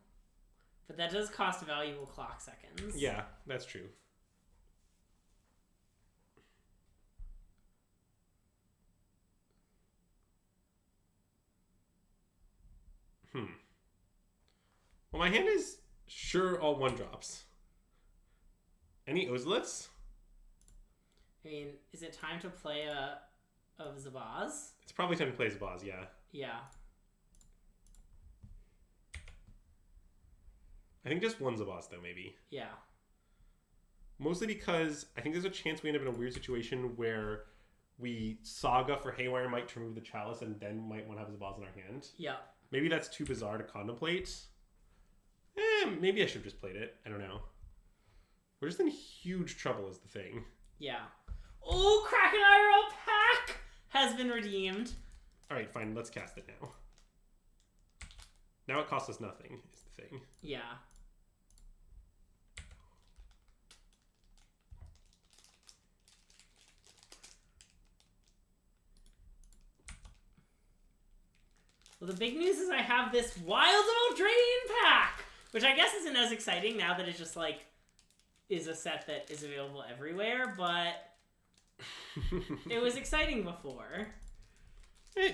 But that does cost valuable clock seconds. Yeah, that's true. Well, my hand is sure all 1-drops. Any Ozoliths? I mean, is it time to play a Zabaz? It's probably time to play Zabaz, yeah. Yeah. I think just one Zabaz, though, maybe. Yeah. Mostly because I think there's a chance we end up in a weird situation where we Saga for Haywire Might to remove the Chalice and then might want to have Zabaz in our hand. Yeah. Maybe that's too bizarre to contemplate. Maybe I should have just played it. I don't know. We're just in huge trouble is the thing. Yeah. Oh, Kraken IRL pack has been redeemed. Alright, fine. Let's cast it now. Now it costs us nothing is the thing. Yeah. Well, the big news is I have this Wilds of Eldraine pack, which I guess isn't as exciting now that it's just like is a set that is available everywhere, but it was exciting before.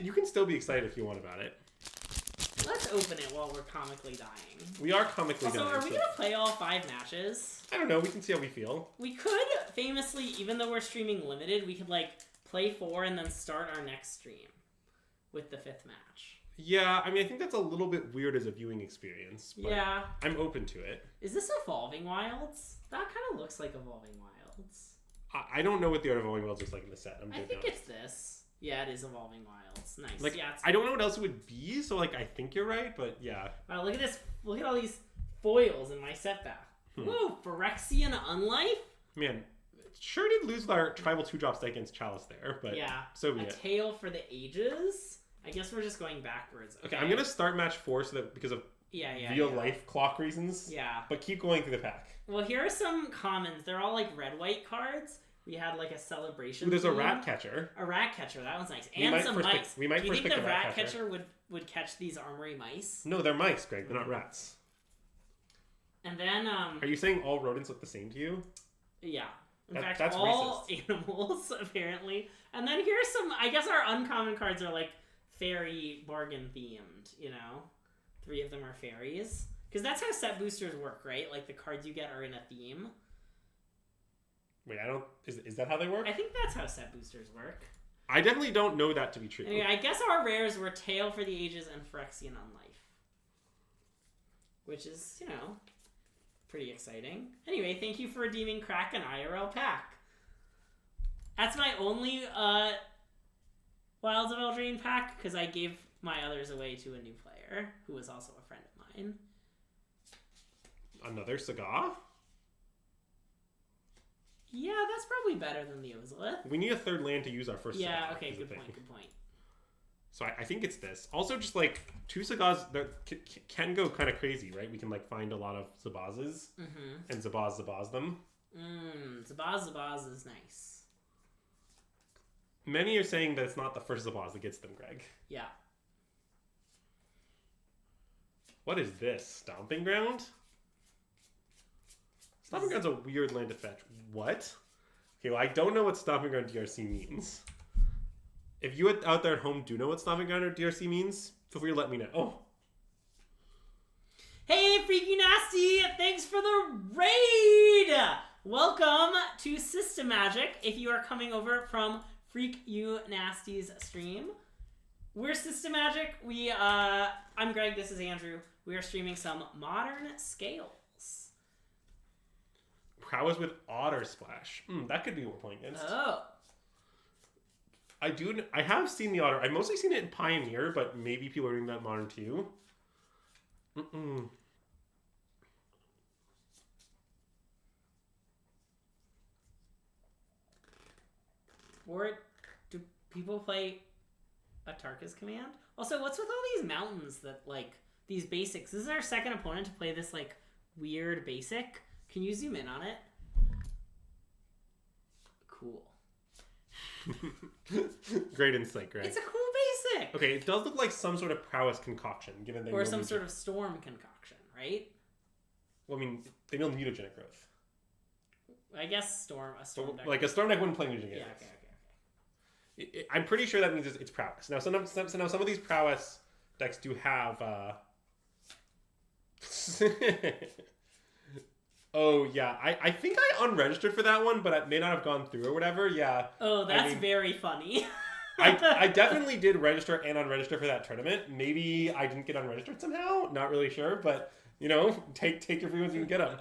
You can still be excited if you want about it. Let's open it while we're comically dying. We are comically dying. So are we going to play all 5 matches? I don't know. We can see how we feel. We could, famously, even though we're streaming limited, we could like play 4 and then start our next stream with the 5th match. Yeah, I mean, I think that's a little bit weird as a viewing experience. But yeah. I'm open to it. Is this Evolving Wilds? That kind of looks like Evolving Wilds. I don't know what the Art of Evolving Wilds looks like in the set. I think it's this. Yeah, it is Evolving Wilds. Nice. Like, yeah, I don't know what else it would be, so like I think you're right, but yeah. Wow, look at this. Look at all these foils in my setback. Whoa, Phyrexian Unlife? Man, sure did lose our tribal 2-drop stake against Chalice there, but yeah. So be A it. Tale for the Ages? I guess we're just going backwards. Okay, I'm gonna start match 4 so that because of real life clock reasons. Yeah. But keep going through the pack. Well, here are some commons. They're all like red-white cards. We had like a celebration. Ooh, there's a theme. rat catcher. A rat catcher. That one's nice. And some mice. We might Do you first think pick the the rat catcher would catch these armory mice? No, they're mice, Greg. They're not rats. And then Are you saying all rodents look the same to you? Yeah. In fact, that's all racist. animals apparently. And then here's some. I guess our uncommon cards are like fairy bargain themed. You know, 3 of them are fairies. Because that's how set boosters work, right? Like the cards you get are in a theme. Wait, I don't... Is that how they work? I think that's how set boosters work. I definitely don't know that to be true. Anyway, I guess our rares were Tale for the Ages and Phyrexian Unlife. Which is, you know, pretty exciting. Anyway, thank you for redeeming Kraken IRL pack. That's my only Wilds of Eldraine pack, because I gave my others away to a new player, who was also a friend of mine. Another Saga? Yeah, that's probably better than the Ozolith. We need a 3rd land to use our first Yeah, Saga. okay, good point. So I think it's this. Also, just like 2 Sagas can go kind of crazy, right? We can like find a lot of Zabazes and Zabaz them. Zabaz is nice. Many are saying that it's not the first Zabaz that gets them, Greg. Yeah. What is this? Stomping Ground? Stomping Ground's a weird land to fetch. What? Okay, well, I don't know what Stomping Ground DRC means. If you out there at home do know what Stomping Ground or DRC means, feel free to let me know. Oh. Hey, Freaky Nasty! Thanks for the raid! Welcome to SystemMagic. If you are coming over from Freak You Nasty's stream, we're SystemMagic. I'm Greg. This is Andrew. We are streaming some modern scales. Prowess with Otter Splash. That could be what we're playing against. Oh. I have seen the Otter. I've mostly seen it in Pioneer, but maybe people are doing that in Modern too. Or do people play a Tarkus command? Also, what's with all these mountains that, like, these basics? This is our second opponent to play this, like, weird basic. Can you zoom in on it? Cool. Great insight, Greg. It's a cool basic! Okay, it does look like some sort of prowess concoction, given they or some sort of storm concoction, right? Well, I mean, they know mutagenic growth. I guess a storm deck. Like, a storm deck wouldn't play mutagenic growth. Okay. I'm pretty sure that means it's prowess. Now, some of these prowess decks do have. Oh yeah, I think I unregistered for that one, but it may not have gone through or whatever. Yeah. Oh, that's very funny. I definitely did register and unregister for that tournament. Maybe I didn't get unregistered somehow. Not really sure, but take your free ones you can get them.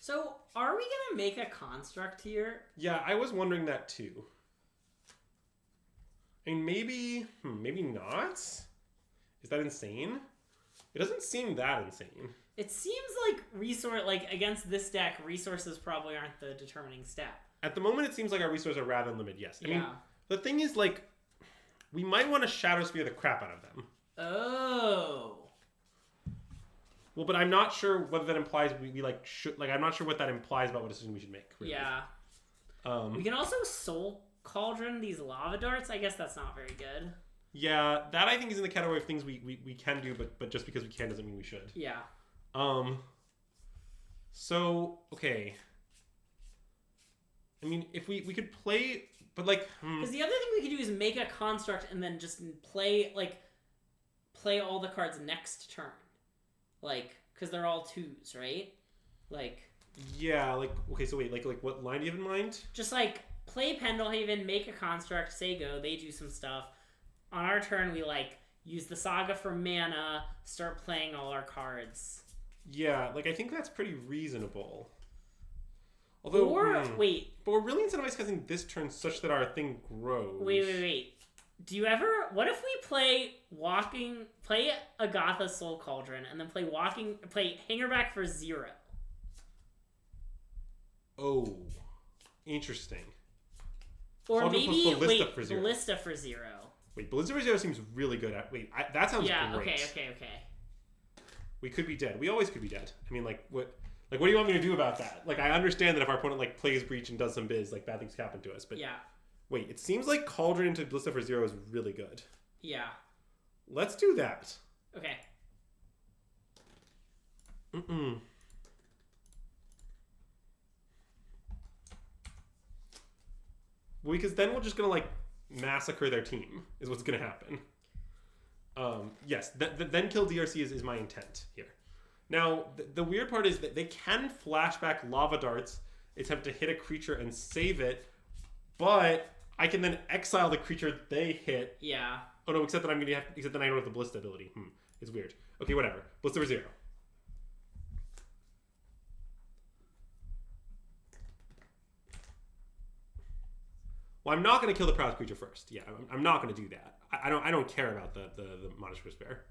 So, are we gonna make a construct here? Yeah, I was wondering that too. I mean, maybe not. Is that insane? It doesn't seem that insane. It seems like against this deck, resources probably aren't the determining step. At the moment, it seems like our resources are rather limited. Yes. I yeah. mean, the thing is, like, we might want to Shadow Spear the crap out of them. Oh. Well, but I'm not sure whether that implies we should. Like, I'm not sure what that implies about what decision we should make. Really. Yeah. We can also Soul Cauldron these lava darts. I guess that's not very good. Yeah, that I think is in the category of things we can do, but just because we can doesn't mean we should. Yeah. So, okay. I mean, if we could play, but like... Because the other thing we could do is make a construct and then just play all the cards next turn. Like, because they're all 2s, right? Like... Yeah, like, okay, so wait, like what line do you have in mind? Just, like, play Pendelhaven, make a construct, say go, they do some stuff. On our turn, we, like, use the Saga for mana, start playing all our cards. Yeah, like, I think that's pretty reasonable. Although, wait. But we're really incentivizing this turn such that our thing grows. Wait. Do you ever... What if we play Agatha Soul Cauldron, and then play Hangerback for 0? Oh, interesting. Or so maybe, Ballista for 0. Wait, Ballista for 0 seems really good. That sounds great. Yeah, okay. We could be dead. We always could be dead. I mean, what do you want me to do about that? Like, I understand that if our opponent, like, plays Breach and does some biz, like, bad things happen to us, but... Yeah. Wait, it seems like Cauldron into Ballista for 0 is really good. Yeah. Let's do that. Okay. Well, because then we're just gonna, like, massacre their team, is what's gonna happen. Yes, then kill DRC is my intent here. Now, the weird part is that they can flashback lava darts, attempt to hit a creature and save it, but I can then exile the creature they hit. Yeah. Oh no, except that except that I don't have the Ballista ability. It's weird. Okay, whatever. Ballista for 0. Well, I'm not going to kill the Prowess creature first. Yeah, I'm not going to do that. I don't care about the Modest Despair.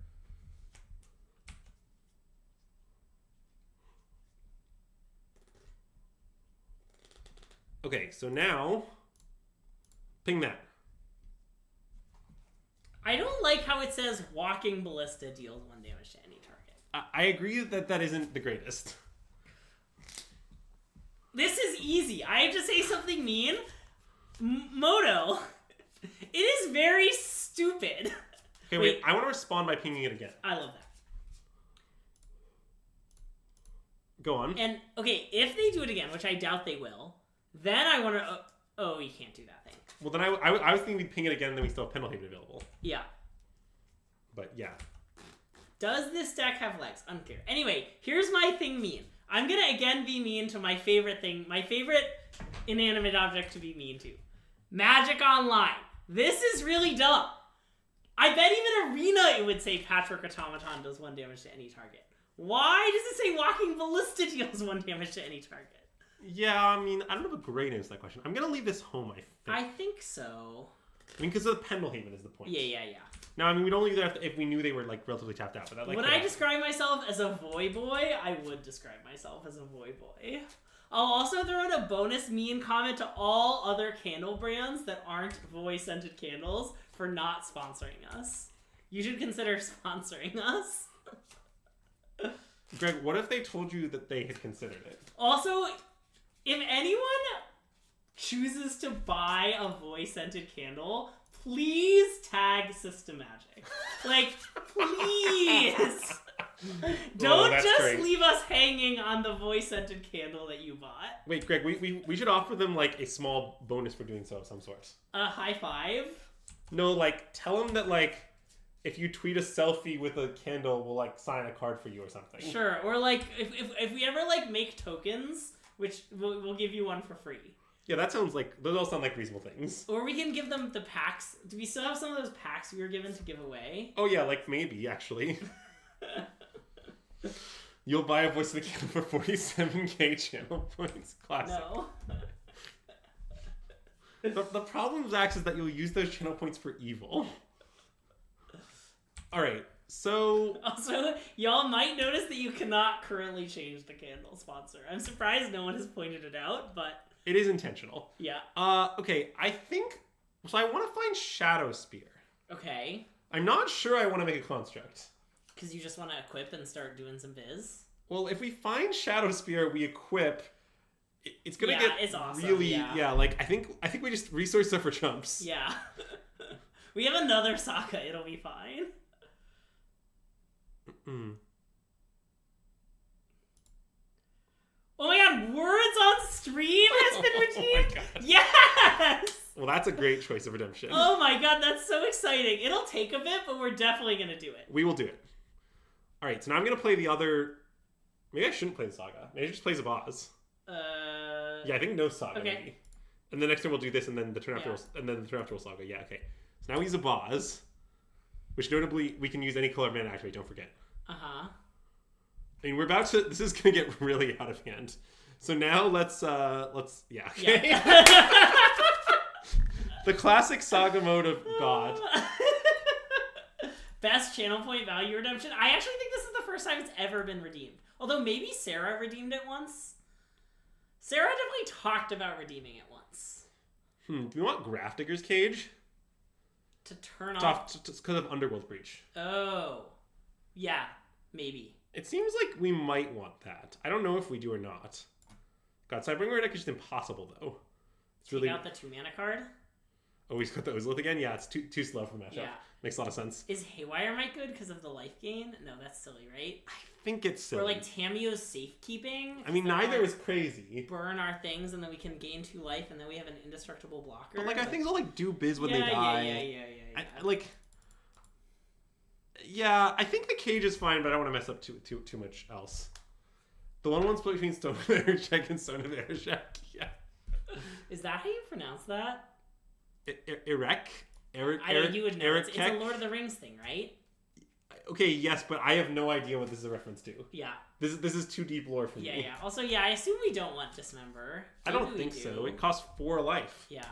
Okay, so now ping that. I don't like how it says Walking Ballista deals 1 damage to any target. I agree that isn't the greatest. This is easy. I have to say something mean. Moto, it is very stupid. Okay, wait. I want to respond by pinging it again. I love that. Go on. And, okay, if they do it again, which I doubt they will, then I want to... Oh, you can't do that thing. Well, then I was thinking we'd ping it again, and then we still have Penalty available. Yeah. But, yeah. Does this deck have legs? Unclear. Anyway, here's my thing mean. I'm going to again be mean to my favorite thing, my favorite inanimate object to be mean to. Magic Online. This is really dumb. I bet even Arena it would say Patchwork Automaton does 1 damage to any target. Why does it say Walking Ballista deals 1 damage to any target? Yeah, I mean, I don't have a great answer to that question. I'm going to leave this home, I think. I think so. I mean, because of the Pendelhaven is the point. Yeah. Now, I mean, we'd only do that if we knew they were, like, relatively tapped out. But that, like, would I describe myself as a Voy Boy? I would describe myself as a Voy Boy. I'll also throw in a bonus mean comment to all other candle brands that aren't Voy-scented candles for not sponsoring us. You should consider sponsoring us. Greg, what if they told you that they had considered it? Also, if anyone chooses to buy a Voy-scented candle, please tag SystemMagic. Like, please! Don't just great. Leave us hanging on the Voy-scented candle that you bought. Wait, Greg, we should offer them, like, a small bonus for doing so of some sort. A high five? No, like, tell them that, like, if you tweet a selfie with a candle, we'll, like, sign a card for you or something. Sure, or, like, if we ever, like, make tokens, which we'll give you one for free. Yeah, that sounds like, those all sound like reasonable things. Or we can give them the packs. Do we still have some of those packs we were given to give away? Oh yeah, like maybe, actually. You'll buy a voice of the candle for 47k channel points. Classic. No. The problem, Zax, is that you'll use those channel points for evil. Alright, so... Also, y'all might notice that you cannot currently change the candle sponsor. I'm surprised no one has pointed it out, but... It is intentional. Yeah. Okay, I think... So I want to find Shadow Spear. Okay. I'm not sure I want to make a construct. Because you just want to equip and start doing some biz? Well, if we find Shadow Spear, we equip... It's gonna get it's awesome. really... Yeah, like, I think we just resource it for chumps. Yeah. We have another Sokka, it'll be fine. Oh my god, Words on Stream has been redeemed? Oh my god. Yes! Well, that's a great choice of redemption. Oh my god, that's so exciting. It'll take a bit, but we're definitely going to do it. We will do it. Alright, so now I'm going to play the other... Maybe I shouldn't play the Saga. Maybe I just play Zabaz. Yeah, I think no Saga, okay. maybe. And the next turn we'll do this, and then the turn after we'll Saga. Yeah, okay. So now we use Zabaz, which notably we can use any color of mana activate, don't forget. Uh-huh. I mean, we're about to... This is going to get really out of hand. So now let's yeah, okay. Yeah. The classic Saga mode of God. Best channel point value redemption. I actually think this is the first time it's ever been redeemed. Although maybe Sarah redeemed it once. Sarah definitely talked about redeeming it once. Do we want Grafdigger's Cage? To turn off... Because of Underworld Breach. Oh. Yeah, maybe. It seems like we might want that. I don't know if we do or not. God, Sidebringer deck is just impossible, though. It's really... Take out the 2-mana card? Oh, he's got the Ozlith again? Yeah, it's too slow for the matchup. Yeah. Makes a lot of sense. Is Haywire Might good because of the life gain? No, that's silly, right? I think it's silly. Or like Tamio's safekeeping? I mean, neither is crazy. Burn our things and then we can gain 2 life and then we have an indestructible blocker. But like, our things all like do biz when they die. Yeah, I think the cage is fine, but I don't want to mess up too much else. The one split between Stone of Ereshek and Stone of Ereshek. Yeah. Is that how you pronounce that? Eric? I know you would know. It's a Lord of the Rings thing, right? Okay, yes, but I have no idea what this is a reference to. Yeah. This is too deep lore for me. Yeah. Also, yeah, I assume we don't want Dismember. I don't think so. It costs 4 life. Yeah.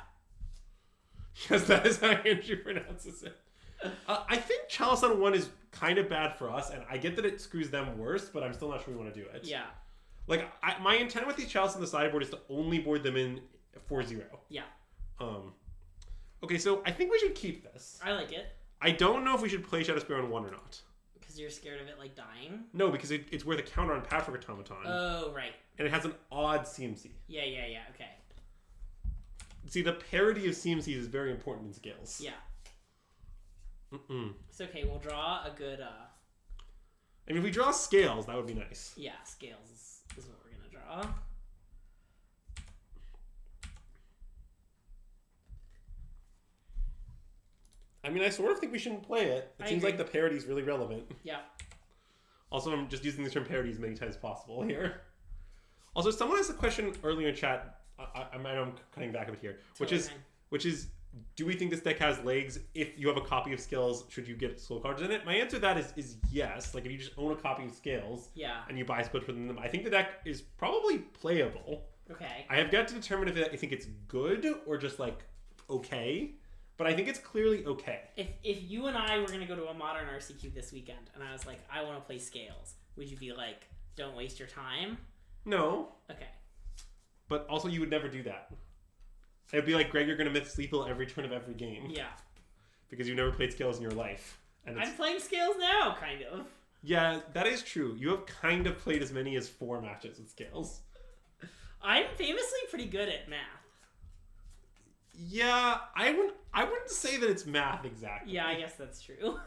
Yes, that is how Andrew pronounces it. I think Chalice on 1 is kind of bad for us, and I get that it screws them worse, but I'm still not sure we want to do it. Yeah. Like, my intent with these Chalice on the sideboard is to only board them in 4-0. Yeah. Okay, so I think we should keep this. I like it. I don't know if we should play Shadow Spear on 1 or not. Because you're scared of it, like, dying? No, because it's worth a counter on Patchwork Automaton. Oh, right. And it has an odd CMC. Yeah, okay. See, the parity of CMCs is very important in Scales. Yeah. It's okay. We'll draw a good. I mean, if we draw Scales, that would be nice. Yeah, Scales is what we're gonna draw. I mean, I sort of think we shouldn't play it. It seems like the parity is really relevant. Yeah. Also, I'm just using the term parity as many times as possible here. Also, someone asked a question earlier in chat. I know I'm cutting back a bit here, which is, do we think this deck has legs? If you have a copy of Scales, should you get soul cards in it? My answer to that is yes. Like if you just own a copy of Scales, and you buy split within them, I think the deck is probably playable. Okay. I have got to determine if I think it's good or just like okay, but I think it's clearly okay. If you and I were gonna go to a modern RCQ this weekend, and I was like, I want to play Scales, would you be like, don't waste your time? No. Okay. But also, you would never do that. It'd be like, Greg, you're going to miss lethal every turn of every game. Yeah. Because you've never played Scales in your life. And I'm playing Scales now, kind of. Yeah, that is true. You have kind of played as many as 4 matches with Scales. I'm famously pretty good at math. Yeah, I wouldn't say that it's math exactly. Yeah, I guess that's true.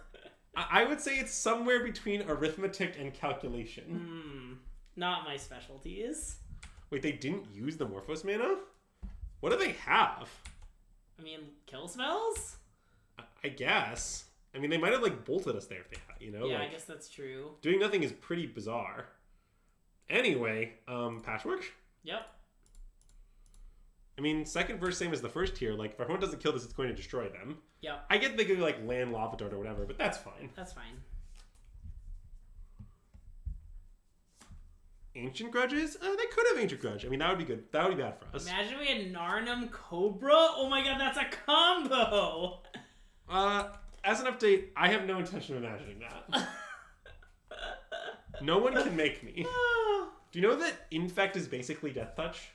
I would say it's somewhere between arithmetic and calculation. Not my specialties. Wait, they didn't use the Morphos mana? What do they have? I mean, kill spells? I guess. I mean, they might have, like, bolted us there if they had, you know? Yeah, like, I guess that's true. Doing nothing is pretty bizarre. Anyway, Patchwork? Yep. I mean, second verse, same as the first tier. Like, if everyone doesn't kill this, it's going to destroy them. Yep. I get they could, like, land Lava Dart or whatever, but that's fine. That's fine. Ancient Grudges? They could have Ancient Grudge. I mean, that would be good. That would be bad for us. Imagine we had Narnum Cobra. Oh my god, that's a combo! As an update, I have no intention of imagining that. No one can make me. Do you know that Infect is basically Death Touch?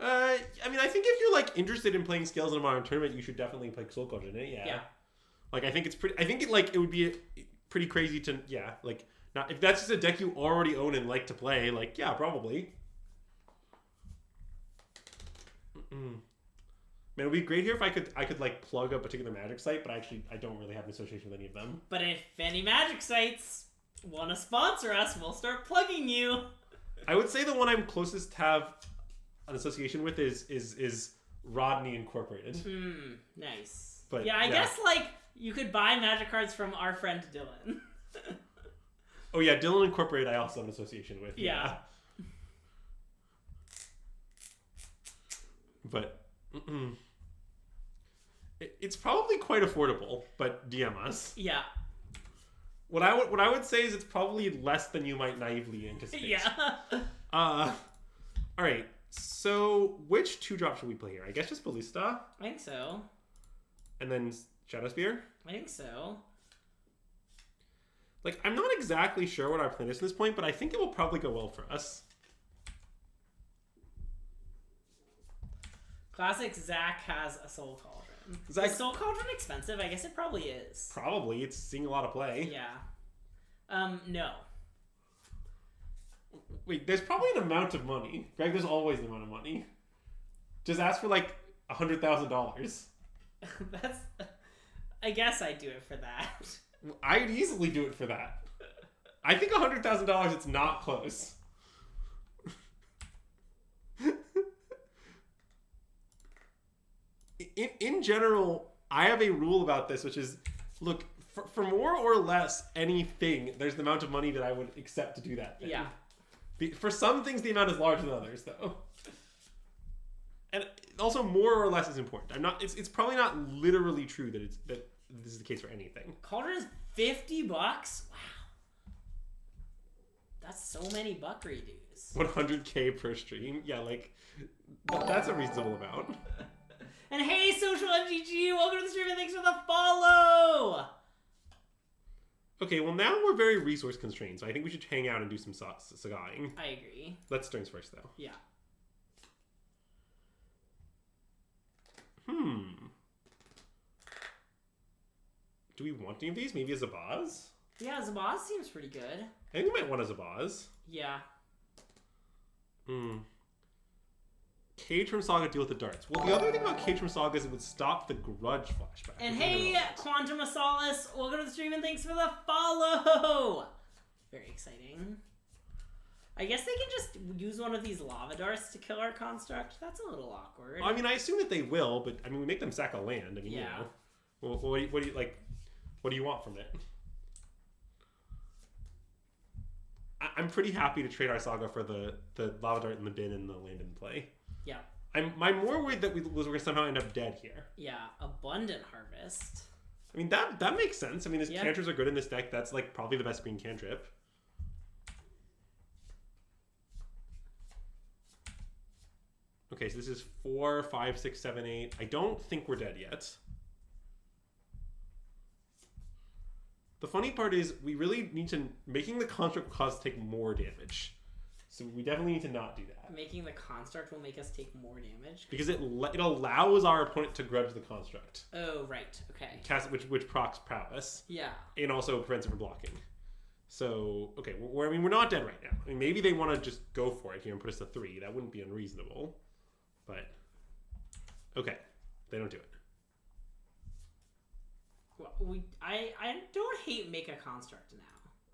I mean, I think if you're, like, interested in playing Scales in a modern tournament, you should definitely play Soul Cauldron in it, yeah. Like, I think it's pretty... I think it would be pretty crazy to... Yeah, like... Now, if that's just a deck you already own and like to play, like, yeah, probably. Man, it would be great here if I could like plug a particular Magic site, but I don't really have an association with any of them. But if any Magic sites want to sponsor us, we'll start plugging you. I would say the one I'm closest to have an association with is Rodney Incorporated. Nice. But yeah, I guess like you could buy Magic cards from our friend Dylan. Oh yeah, Dylan Incorporated I also have an association with. Yeah. But it's probably quite affordable, but DM us. Yeah. What I would say is it's probably less than you might naively anticipate. Yeah. All right. So which 2-drop should we play here? I guess just Ballista. I think so. And then Shadow Spear? I think so. Like, I'm not exactly sure what our plan is at this point, but I think it will probably go well for us. Classic Zach has a Soul Cauldron. Zach, is Soul Cauldron expensive? I guess it probably is. Probably. It's seeing a lot of play. Yeah. No. Wait, there's probably an amount of money. Greg, there's always an amount of money. Just ask for, like, $100,000. That's... I guess I'd do it for that. I'd easily do it for that. I think $100,000, it's not close. In general, I have a rule about this, which is, look, for more or less anything, there's the amount of money that I would accept to do that thing. Yeah. For some things, the amount is larger than others, though. And also, more or less is important. It's probably not literally true that this is the case for anything. Cauldron is $50? Wow. That's so many buckery dues. 100K per stream? Yeah, like, that's a reasonable amount. And hey, Social MGG, welcome to the stream and thanks for the follow! Okay, well now we're very resource constrained, so I think we should hang out and do some sagaing. I agree. Let's turns first, though. Yeah. Do we want any of these? Maybe a Zabaz? Yeah, Zabaz seems pretty good. I think we might want a Zabaz. Yeah. Cage from Saga, deal with the darts. Well, the other thing about Cage from Saga is it would stop the grudge flashback. And hey, Quantum of Solace, welcome to the stream and thanks for the follow! Very exciting. I guess they can just use one of these lava darts to kill our construct. That's a little awkward. I mean, I assume that they will, but I mean, we make them sack a land. I mean, yeah. You know. Well, what do you like? What do you want from it? I'm pretty happy to trade our Saga for the lava dart in the bin and the land in play. Yeah. I'm more worried that we're going to somehow end up dead here. Yeah, Abundant Harvest. I mean, that makes sense. I mean, these cantrips are good in this deck. That's like probably the best green cantrip. Okay, so this is 4, 5, 6, 7, 8. I don't think we're dead yet. The funny part is we really need to... Making the construct cause take more damage. So we definitely need to not do that. Making the construct will make us take more damage? Because it allows our opponent to grudge the construct. Oh, right. Okay. Cast which procs prowess. Yeah. And also prevents it from blocking. So, okay, we're not dead right now. I mean, maybe they want to just go for it here and put us to 3. That wouldn't be unreasonable. But, okay. They don't do it. Well, I don't hate make a construct now.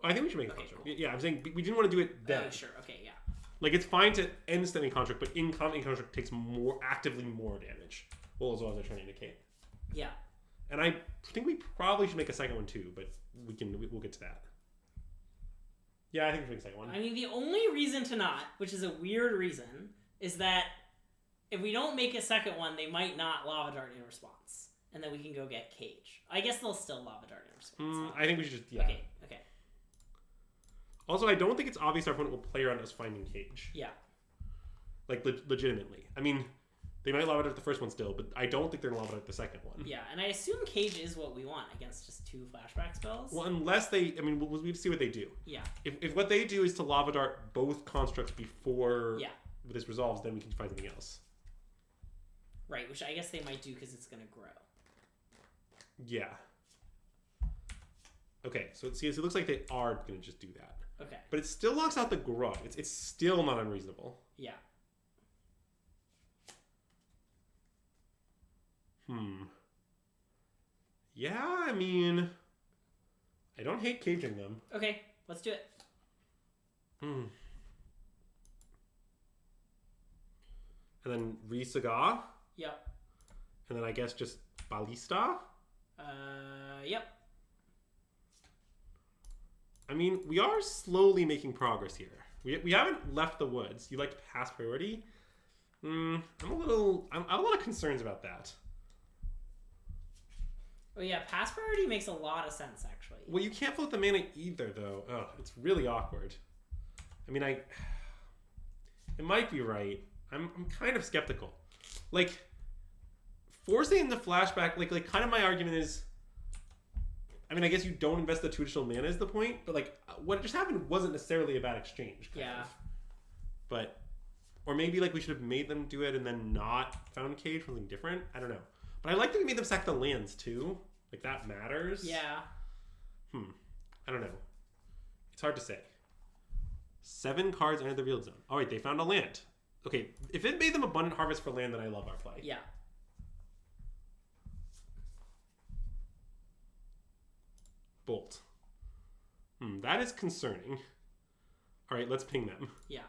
I think we should make a construct. Cool. Yeah, I'm saying we didn't want to do it then. Oh, sure. Okay, yeah. Like, it's fine to end standing construct, but in construct takes actively more damage. Well, as well as they're trying to indicate. Yeah. And I think we probably should make a second one too, but we'll get to that. Yeah, I think we should make a second one. I mean, the only reason to not, which is a weird reason, is that if we don't make a second one, they might not lava dart in response. And then we can go get Cage. I guess they'll still lava dart in response. I think we should just, yeah. Okay. Also, I don't think it's obvious our opponent will play around us finding Cage. Yeah. Like, legitimately. I mean, they might lava dart the first one still, but I don't think they're going to lava dart the second one. Yeah, and I assume Cage is what we want against just 2 flashback spells. Well, unless they... I mean, we'll see what they do. Yeah. If what they do is to lava dart both constructs before this resolves, then we can find something else. Right, which I guess they might do because it's going to grow. Yeah. Okay, so it looks like they are going to just do that. Okay. But it still locks out the grudge. It's still not unreasonable. Yeah. Yeah, I mean... I don't hate caging them. Okay, let's do it. And then Risaga. Yep. And then I guess just Ballista. Yep. I mean, we are slowly making progress here. We haven't left the woods. You like pass priority? I have a lot of concerns about that. Oh yeah, pass priority makes a lot of sense actually. Well, you can't float the mana either, though. Oh, it's really awkward. I mean, it might be right. I'm kind of skeptical. Like, forcing the flashback, like kind of my argument is, I mean, I guess you don't invest the 2 additional mana is the point, but like what just happened wasn't necessarily a bad exchange. Kind of. But, or maybe like we should have made them do it and then not found Cage for something different. I don't know. But I like that we made them sack the lands too. Like that matters. Yeah. I don't know. It's hard to say. 7 cards enter the revealed zone. All right, they found a land. Okay, if it made them abundant harvest for land, then I love our play. Yeah. Bolt. That is concerning. All right, let's ping them. Yeah.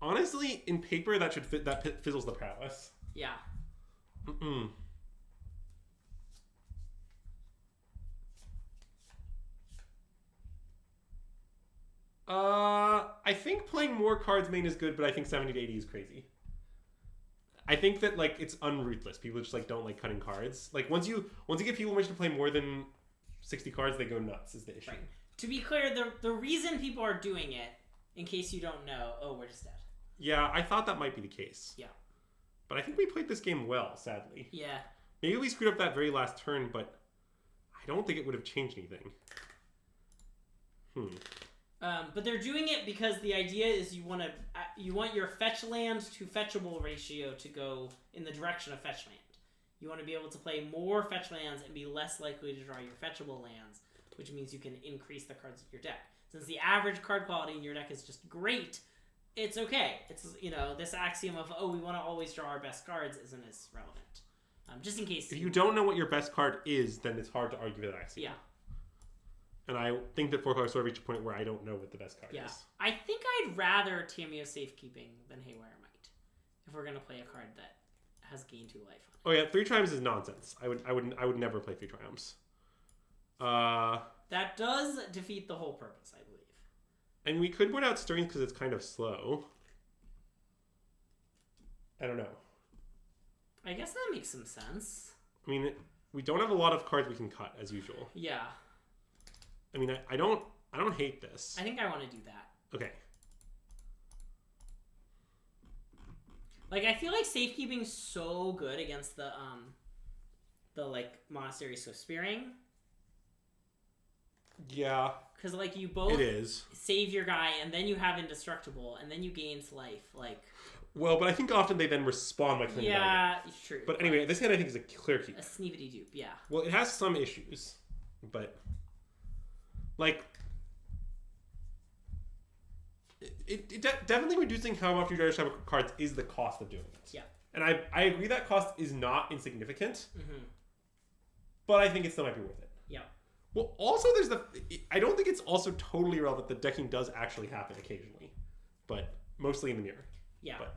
Honestly, in paper, that should fit. That fizzles the prowess. Yeah. I think playing more cards main is good, but I think 70 to 80 is crazy. I think that like it's unruthless. People just like don't like cutting cards. Like once you get people permission to play more than 60 cards, they go nuts. Is the issue. Right. To be clear, the reason people are doing it, in case you don't know, we're just dead. Yeah, I thought that might be the case. Yeah. But I think we played this game well, sadly. Yeah. Maybe we screwed up that very last turn, but I don't think it would have changed anything. But they're doing it because the idea is you want your fetch land to fetchable ratio to go in the direction of fetch land. You want to be able to play more fetch lands and be less likely to draw your fetchable lands, which means you can increase the cards in your deck. Since the average card quality in your deck is just great, it's okay. It's, this axiom of, we want to always draw our best cards isn't as relevant. Just in case... If you don't know what your best card is, then it's hard to argue that axiom. Yeah. And I think that 4 colors sort of reached a point where I don't know what the best card is. I think I'd rather Tamiyo Safekeeping than Haywire Might, if we're going to play a card that has gain 2 life on it. Oh yeah, 3 Triumphs is nonsense. I would never play 3 Triumphs. That does defeat the whole purpose, I believe. And we could put out Stirring because it's kind of slow. I don't know. I guess that makes some sense. I mean, we don't have a lot of cards we can cut, as usual. Yeah. I mean, I don't hate this. I think I want to do that. Okay. Like, I feel like Safekeeping's so good against the Monastery Swift Spearing. Yeah. Because, like, you both it is. save your guy, and then you have Indestructible, and then you gain life. Like... Well, but I think often they then respond by killing it's true. But anyway, this hand I think is a clear keep. A sneevity dupe, yeah. Well, it has some issues, but... Like... Definitely reducing how much you draw your cards is the cost of doing it. Yeah. And I agree that cost is not insignificant, mm-hmm. but I think it still might be worth it. Yeah. Well, also there's I don't think it's also totally irrelevant that decking does actually happen occasionally, but mostly in the mirror. Yeah. But.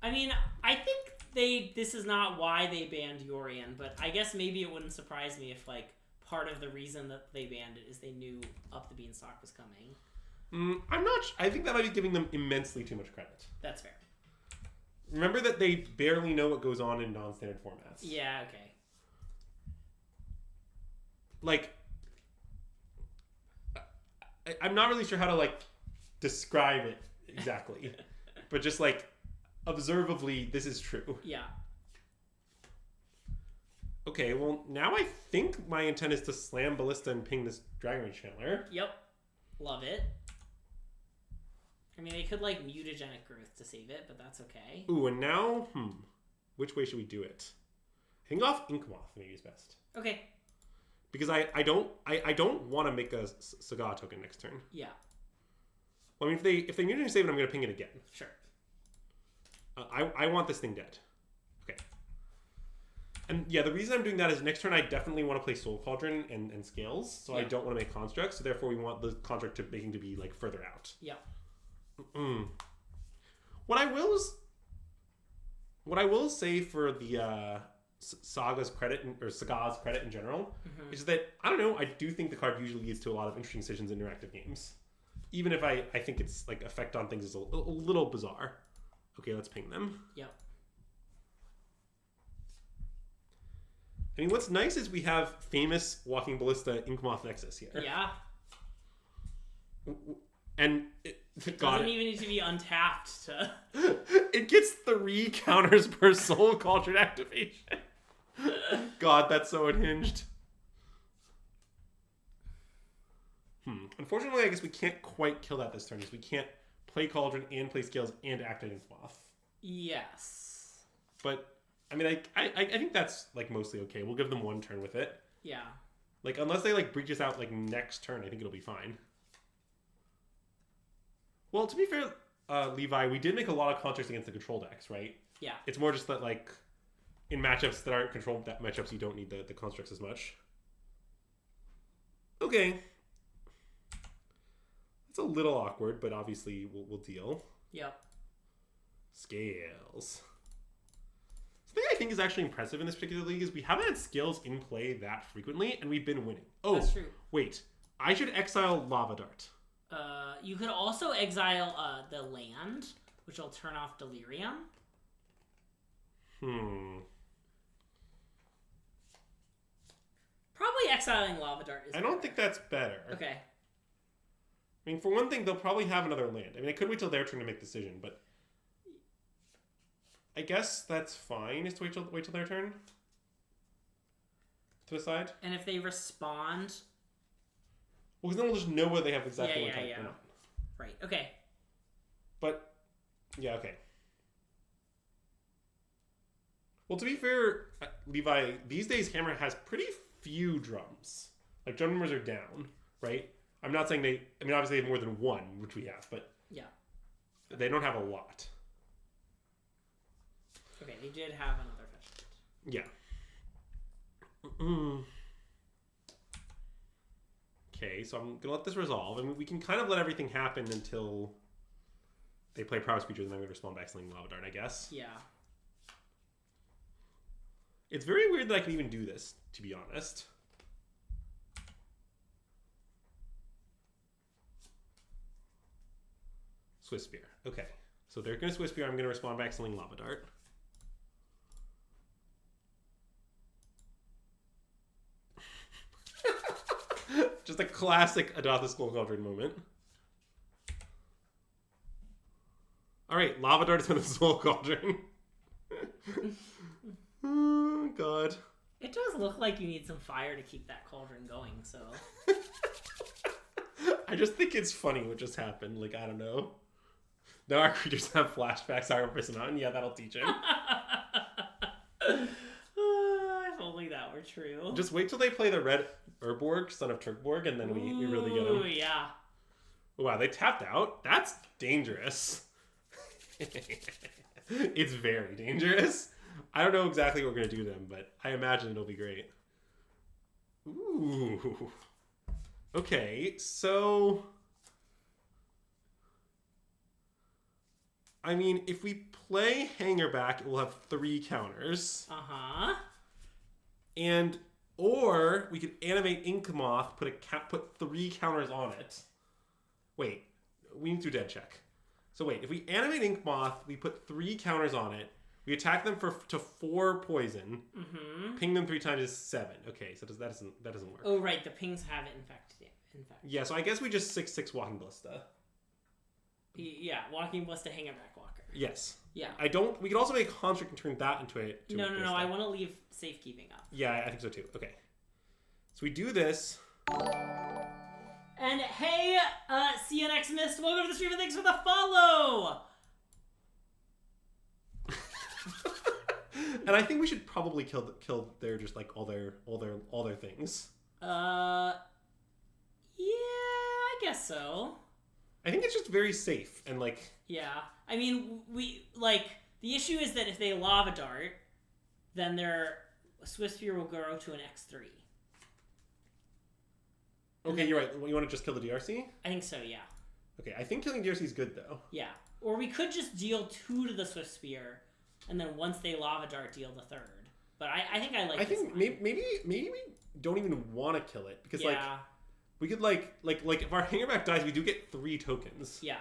I mean, I think this is not why they banned Yorion, but I guess maybe it wouldn't surprise me if, like, part of the reason that they banned it is they knew Up the Beanstalk was coming. I'm not. I think that might be giving them immensely too much credit. That's fair. Remember that they barely know what goes on in non-standard formats. Yeah. Okay. Like, I'm not really sure how to like describe it exactly, but just like observably, this is true. Yeah. Okay. Well, now I think my intent is to slam Ballista and ping this Dragon Rage Channeler. Yep. Love it. I mean, they could, like, Mutagenic Growth to save it, but that's okay. Ooh, and now, which way should we do it? I think off Inkmoth maybe is best. Okay. Because I don't want to make a Saga token next turn. Yeah. Well, I mean, if they mutagenic save it, I'm going to ping it again. Sure. I want this thing dead. Okay. And yeah, the reason I'm doing that is next turn I definitely want to play Soul Cauldron and Scales, so I don't want to make constructs, so therefore we want the construct to be like further out. Yeah. What I will say for the Saga's credit in general is that I don't know. I do think the card usually leads to a lot of interesting decisions in interactive games, even if I think its like effect on things is a little bizarre. Okay, let's ping them. Yep. I mean, what's nice is we have famous Walking Ballista Inkmoth Nexus here. Yeah. And it doesn't even need to be untapped to... It gets 3 counters per Soul Cauldron activation. God, that's so unhinged. Unfortunately, I guess we can't quite kill that this turn. Because we can't play Cauldron and play Scales and activate Inkmoth. Yes. But, I mean, I think that's, like, mostly okay. We'll give them 1 turn with it. Yeah. Like, unless they, like, breach us out, like, next turn, I think it'll be fine. Well, to be fair, Levi, we did make a lot of constructs against the control decks, right? Yeah. It's more just that, like, in matchups that aren't controlled matchups, you don't need the constructs as much. Okay. It's a little awkward, but obviously we'll deal. Yep. Scales. Something I think is actually impressive in this particular league is we haven't had Scales in play that frequently, and we've been winning. Oh, that's true. Wait. I should exile Lava Dart. You could also exile the land, which will turn off Delirium. Probably exiling Lava Dart is I don't think that's better. Okay. I mean, for one thing, they'll probably have another land. I mean, I could wait till their turn to make the decision, but I guess that's fine, is to wait till their turn to decide. And if they respond... Well, because then we'll just know whether they have exactly what type or not. Right, okay. But, yeah, okay. Well, to be fair, Levi, these days Hammer has pretty few drums. Like, drum numbers are down, right? I'm not saying I mean, obviously they have more than 1, which we have, but... Yeah. They don't have a lot. Okay, they did have another fetch. Yeah. Okay, so I'm gonna let this resolve, and we can kind of let everything happen until they play Prowess Creatures, and I'm gonna respond by Sling Lava Dart, I guess. Yeah. It's very weird that I can even do this, to be honest. Swiss Spear. Okay. So they're going to Swiss Spear. I'm going to respond by Sling Lava Dart. Just a classic Agatha Skull Cauldron moment. Alright, Lava Dart is in the Soul Cauldron. Oh, God. It does look like you need some fire to keep that cauldron going, so... I just think it's funny what just happened. Like, I don't know. Now our creatures have flashbacks, Iron Person on. Yeah, that'll teach him. If only that were true. Just wait till they play the red Urborg, son of Turkborg, and then we really get him. Oh, yeah. Wow, they tapped out? That's dangerous. It's very dangerous. I don't know exactly what we're going to do to them, but I imagine it'll be great. Ooh. Okay, so... I mean, if we play Hangerback, it will have 3 counters. Uh-huh. And, or we could animate Inkmoth, put 3 counters on it. Wait, we need to do dead check. So wait, if we animate Inkmoth, we put 3 counters on it. We attack them to 4 poison. Mm-hmm. Ping them 3 times is 7. Okay, so that doesn't work. Oh, right, the pings have it infected. Yeah, so I guess we just 6/6 Walking Ballista. Yeah, Walking Ballista, Hangerback Walker. Yes. Yeah. We could also make Construct and turn that into a... No, I want to leave safekeeping up. Yeah, I think so too. Okay. So we do this. And hey, CNX Mist, welcome to the stream and thanks for the follow! And I think we should probably kill their just like all their things. Yeah, I guess so. I think it's just very safe and like... Yeah. I mean, the issue is that if they Lava Dart, then their Swiss Spear will grow to an X3. Okay, you're right. You want to just kill the DRC? I think so, yeah. Okay, I think killing DRC is good though. Yeah. Or we could just deal 2 to the Swiss Spear, and then once they Lava Dart, deal the 3rd. But I think I like this line. maybe we don't even want to kill it because like we could like if our Hangerback dies, we do get 3 tokens. Yeah.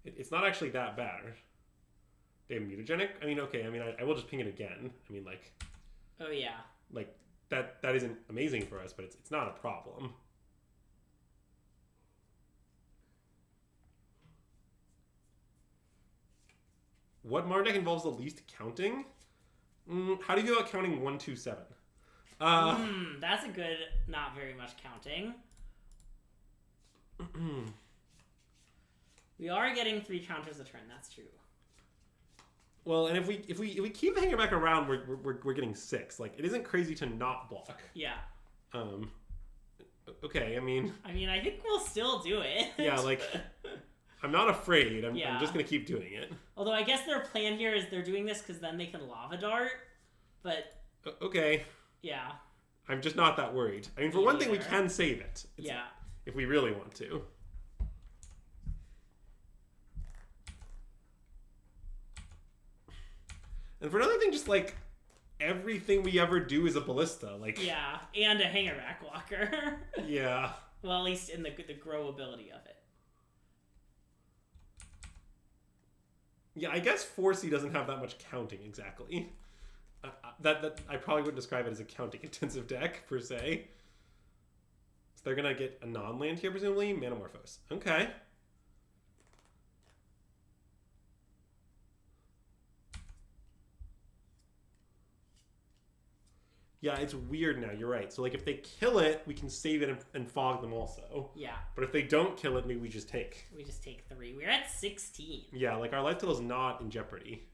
It's not actually that bad. They have mutagenic. I mean, okay. I mean, I will just ping it again. I mean, like. Oh yeah. Like that isn't amazing for us, but it's not a problem. What modern deck involves the least counting? How do you go about counting 1, 2, 7? That's a good, not very much counting. We are getting 3 counters a turn. That's true. Well, and if we keep hanging back around, we're getting 6. Like it isn't crazy to not block. Yeah. Okay. I mean, I think we'll still do it. Yeah. Like, I'm not afraid. I'm just gonna keep doing it. Although I guess their plan here is they're doing this because then they can Lava Dart. But. Okay. Yeah. I'm just not that worried. I mean, for one thing, we can save it. Yeah. If we really want to. And for another thing, just like everything we ever do is a ballista. Like yeah, and a Hangerback Walker. Yeah. Well, at least in the growability of it. Yeah, I guess 4C doesn't have that much counting exactly. That I probably wouldn't describe it as a counting intensive deck per se. So they're gonna get a non-land here presumably. Manamorphose. Okay. Yeah, it's weird now. You're right. So like if they kill it, we can save it and fog them also. Yeah. But if they don't kill it, maybe we just take. We just take 3. We're at 16. Yeah, like our life total is not in jeopardy.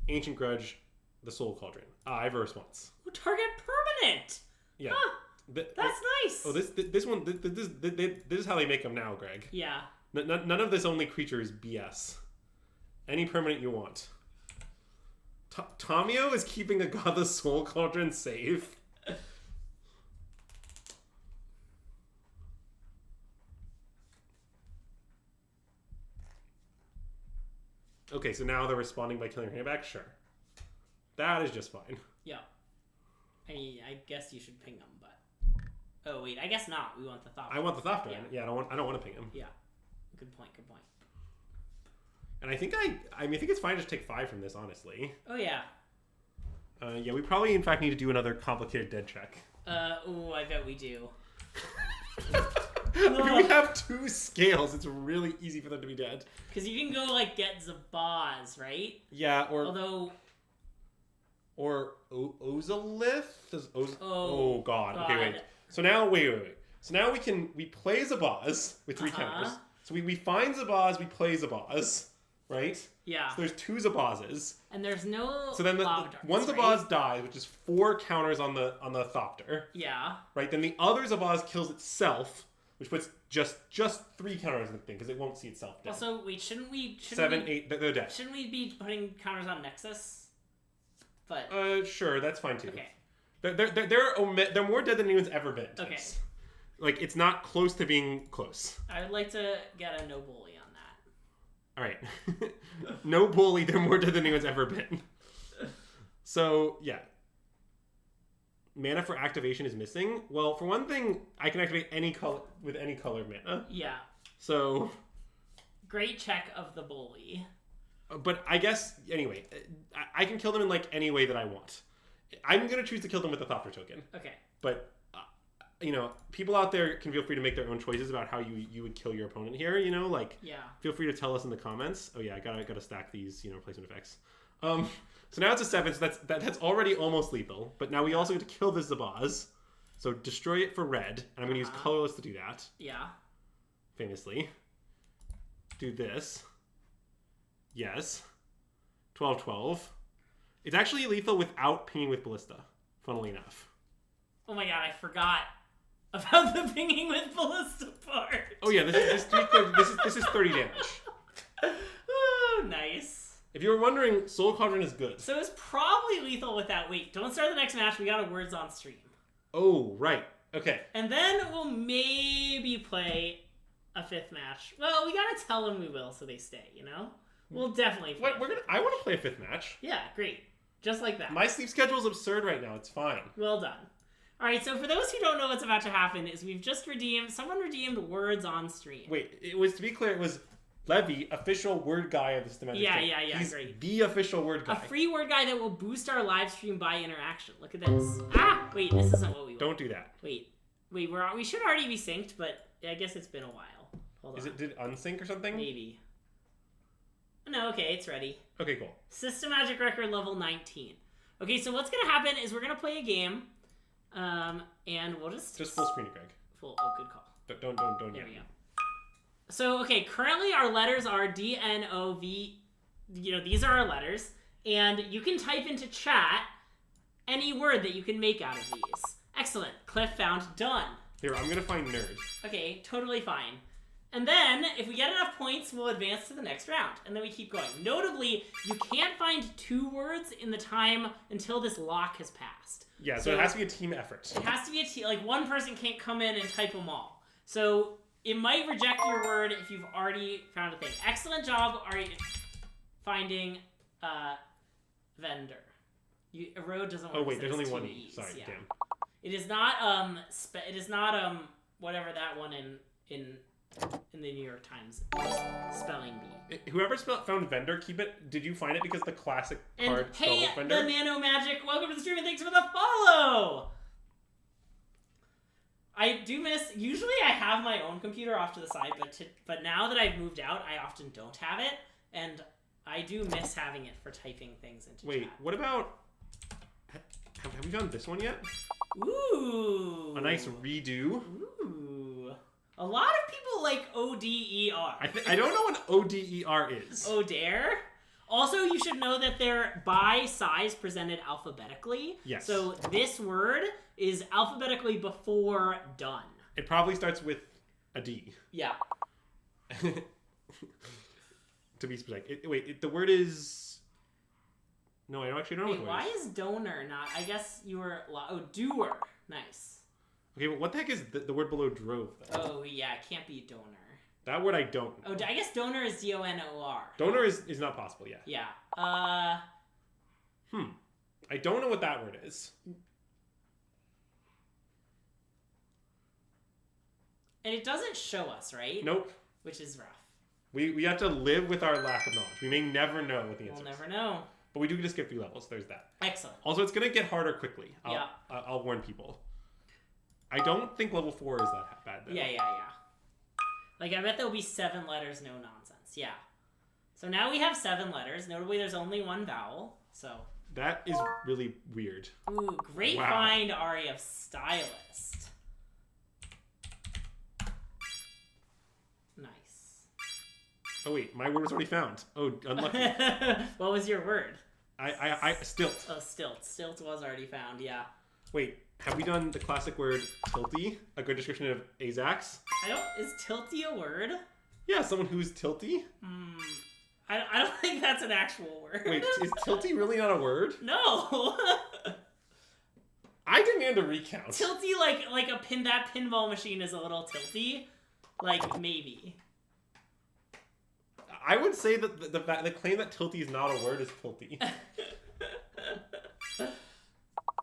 Ancient Grudge, the Soul Cauldron. I have a response. Oh, target permanent. Yeah. Huh. That's nice. Oh, this one. This is how they make them now, Greg. Yeah. None of this only creature is BS. Any permanent you want. Tomio is keeping Agatha's Soul Cauldron safe. Okay, so now they're responding by killing her back? Sure. That is just fine. Yeah. I guess you should ping them, but... Oh, wait, I guess not. We want the Thopter. I want the Thopter. Yeah, I don't want to ping him. Yeah. Good point. And I think I think it's fine to just take 5 from this, honestly. Oh, yeah. Yeah, we probably, in fact, need to do another complicated dead check. I bet we do. We have 2 scales. It's really easy for them to be dead. Because you can go, like, get Zabaz, right? Yeah, or... Although... Or Ozolith? Oh, God. Okay, wait. So now, wait. So now we play Zabaz with 3 counters. So we find Zabaz, we play Zabaz, right? Yeah. So there's 2 Zabazes. And there's no So then one Zabaz dies, which is 4 counters on the Thopter. Yeah. Right? Then the other Zabaz kills itself, which puts just 3 counters on the thing, because it won't see itself dead. Also, wait, shouldn't we... 7, 8, they're dead. Shouldn't we be putting counters on Nexus? But... Sure, that's fine too. Okay. They're more dead than anyone's ever been. Okay. Like, it's not close to being close. I would like to get a no bully on that. Alright. No bully, they're more dead than anyone's ever been. So, yeah. Mana for activation is missing. Well, for one thing, I can activate any color with any color mana. Yeah. So... Great check of the bully. But I guess, anyway, I can kill them in, like, any way that I want. I'm going to choose to kill them with the Thopter token. Okay. But, you know, people out there can feel free to make their own choices about how you would kill your opponent here, you know? Like, yeah. Feel free to tell us in the comments. Oh, yeah, I gotta stack these, you know, replacement effects. So now it's a 7, so that's already almost lethal. But now we also get to kill this Zabaz. So destroy it for red. And I'm going to use colorless to do that. Yeah. Famously. Do this. Yes. 12/12. It's actually lethal without pinging with Ballista, funnily enough. Oh my god, I forgot about the pinging with Ballista part. Oh yeah, this is 30 damage. Oh, nice. If you were wondering, Soul Cauldron is good. So it's probably lethal without... Wait, don't start the next match. We got a words on stream. Oh, right. Okay. And then we'll maybe play a 5th match. Well, we gotta tell them we will so they stay, you know? We'll definitely play. I want to play a 5th match. Yeah, great. Just like that. My sleep schedule is absurd right now. It's fine. Well done. All right, so for those who don't know what's about to happen, is we've just someone redeemed words on stream. Wait, to be clear, it was Levy, official word guy of the SystemMagic. Yeah, He's great. The official word guy. A free word guy that will boost our live stream by interaction. Look at this. Ah, wait, this isn't what we want. Don't do that. Wait, we should already be synced, but I guess it's been a while. Hold on. Did it unsync or something? Maybe. No, okay, it's ready. Okay, cool. SystemMagic record level 19. Okay, so what's gonna happen is we're gonna play a game, and we'll just full screen it, Greg. Oh, good call. Don't. There we go. So okay, currently our letters are D-N-O-V. You know, these are our letters, and you can type into chat any word that you can make out of these. Excellent. Cliff found done. Here, I'm gonna find nerd. Okay, totally fine. And then, if we get enough points, we'll advance to the next round. And then we keep going. Notably, you can't find 2 words in the time until this lock has passed. Yeah, so it has to be a team effort. It has to be a team. Like, one person can't come in and type them all. So, it might reject your word if you've already found a thing. Excellent job finding vendor. Erode doesn't work. Oh, wait, there's only one E. Sorry, yeah. damn. It is not, whatever that one in the New York Times spelling bee. Whoever found vendor, keep it. Did you find it because the classic card hey, spelled vendor? the Nano Magic, welcome to the stream and thanks for the follow! I do miss, usually I have my own computer off to the side, but now that I've moved out, I often don't have it, and I do miss having it for typing things into chat. Wait, what about, have we done this one yet? Ooh. A nice redo. Ooh. A lot of people like O-D-E-R. I don't know what O-D-E-R is. O-Dare? Also, you should know that they're by size presented alphabetically. Yes. So this word is alphabetically before done. It probably starts with a D. Yeah. To be specific. Wait, the word is... No, I actually don't know Wait, what the word why is donor not... I guess you were... Oh, doer. Nice. Okay, but what the heck is the word below drove, though? Oh, yeah, it can't be donor. That word I don't know. Oh, I guess donor is D-O-N-O-R. Donor is not possible, yeah. Yeah. I don't know what that word is. And it doesn't show us, right? Nope. Which is rough. We have to live with our lack of knowledge. We may never know what the answer is. We'll never know. But we do just get 3 levels. There's that. Excellent. Also, it's going to get harder quickly. Yeah. I'll warn people. I don't think level 4 is that bad, though. Yeah. Like, I bet there'll be 7 letters, no nonsense. Yeah. So now we have 7 letters. Notably, there's only 1 vowel. So. That is really weird. Ooh, great find, Ari, of stylist. Nice. Oh, wait. My word was already found. Oh, unlucky. What was your word? Stilt. Oh, stilt. Stilt was already found, yeah. Wait, have we done the classic word tilty? A good description of Ajax? Is tilty a word? Yeah, someone who's tilty. I don't think that's an actual word. Wait, is tilty really not a word? No. I demand a recount. Tilty, like that pinball machine is a little tilty. Like, maybe. I would say that the claim that tilty is not a word is tilty.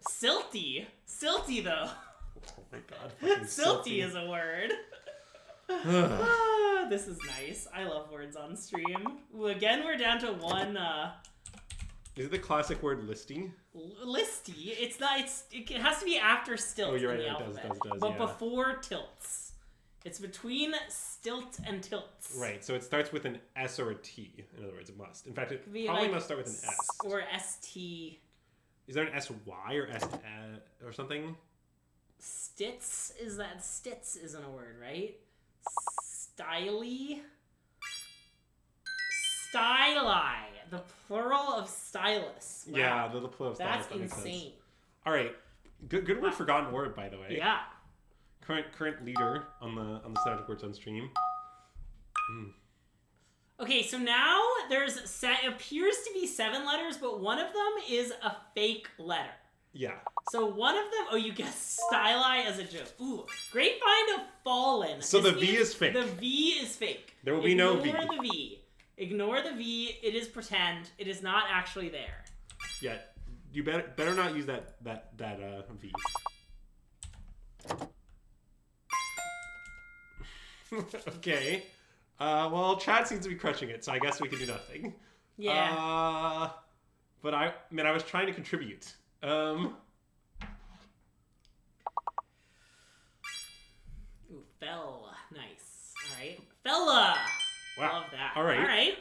Silty. Silty, though. Oh my god. Silty is a word. This is nice. I love words on stream. Ooh, again, we're down to 1. Is it the classic word listy? Listy. It's not. It has to be after stilt. Oh, you're in right. the It alphabet, does. But Yeah. before tilts. It's between stilt and tilts. Right. So it starts with an S or a T. In other words, it must. In fact, it Be probably like must start with an S. Or ST. Is there an SY or S or something? Stitz is that? Stitz isn't a word, right? Styly. Styli. The plural of stylus. Wow. Yeah, the plural of stylus. That's insane. All right. Good word, forgotten word, by the way. Yeah. Current leader on the SystemMagic Words on stream. Okay, so now there's appears to be 7 letters, but one of them is a fake letter. Yeah. So one of them, oh, you guessed styli as a joke. Ooh, great find of fallen. So This the V means is fake. The V is fake. There will be no V. Ignore the V. Ignore the V. It is pretend. It is not actually there. Yeah. You better not use that V. Okay. Well, Chad seems to be crushing it, so I guess we can do nothing. Yeah. But I was trying to contribute. Ooh, fella. Nice. All right. Fella. Wow. Love that. All right. All right.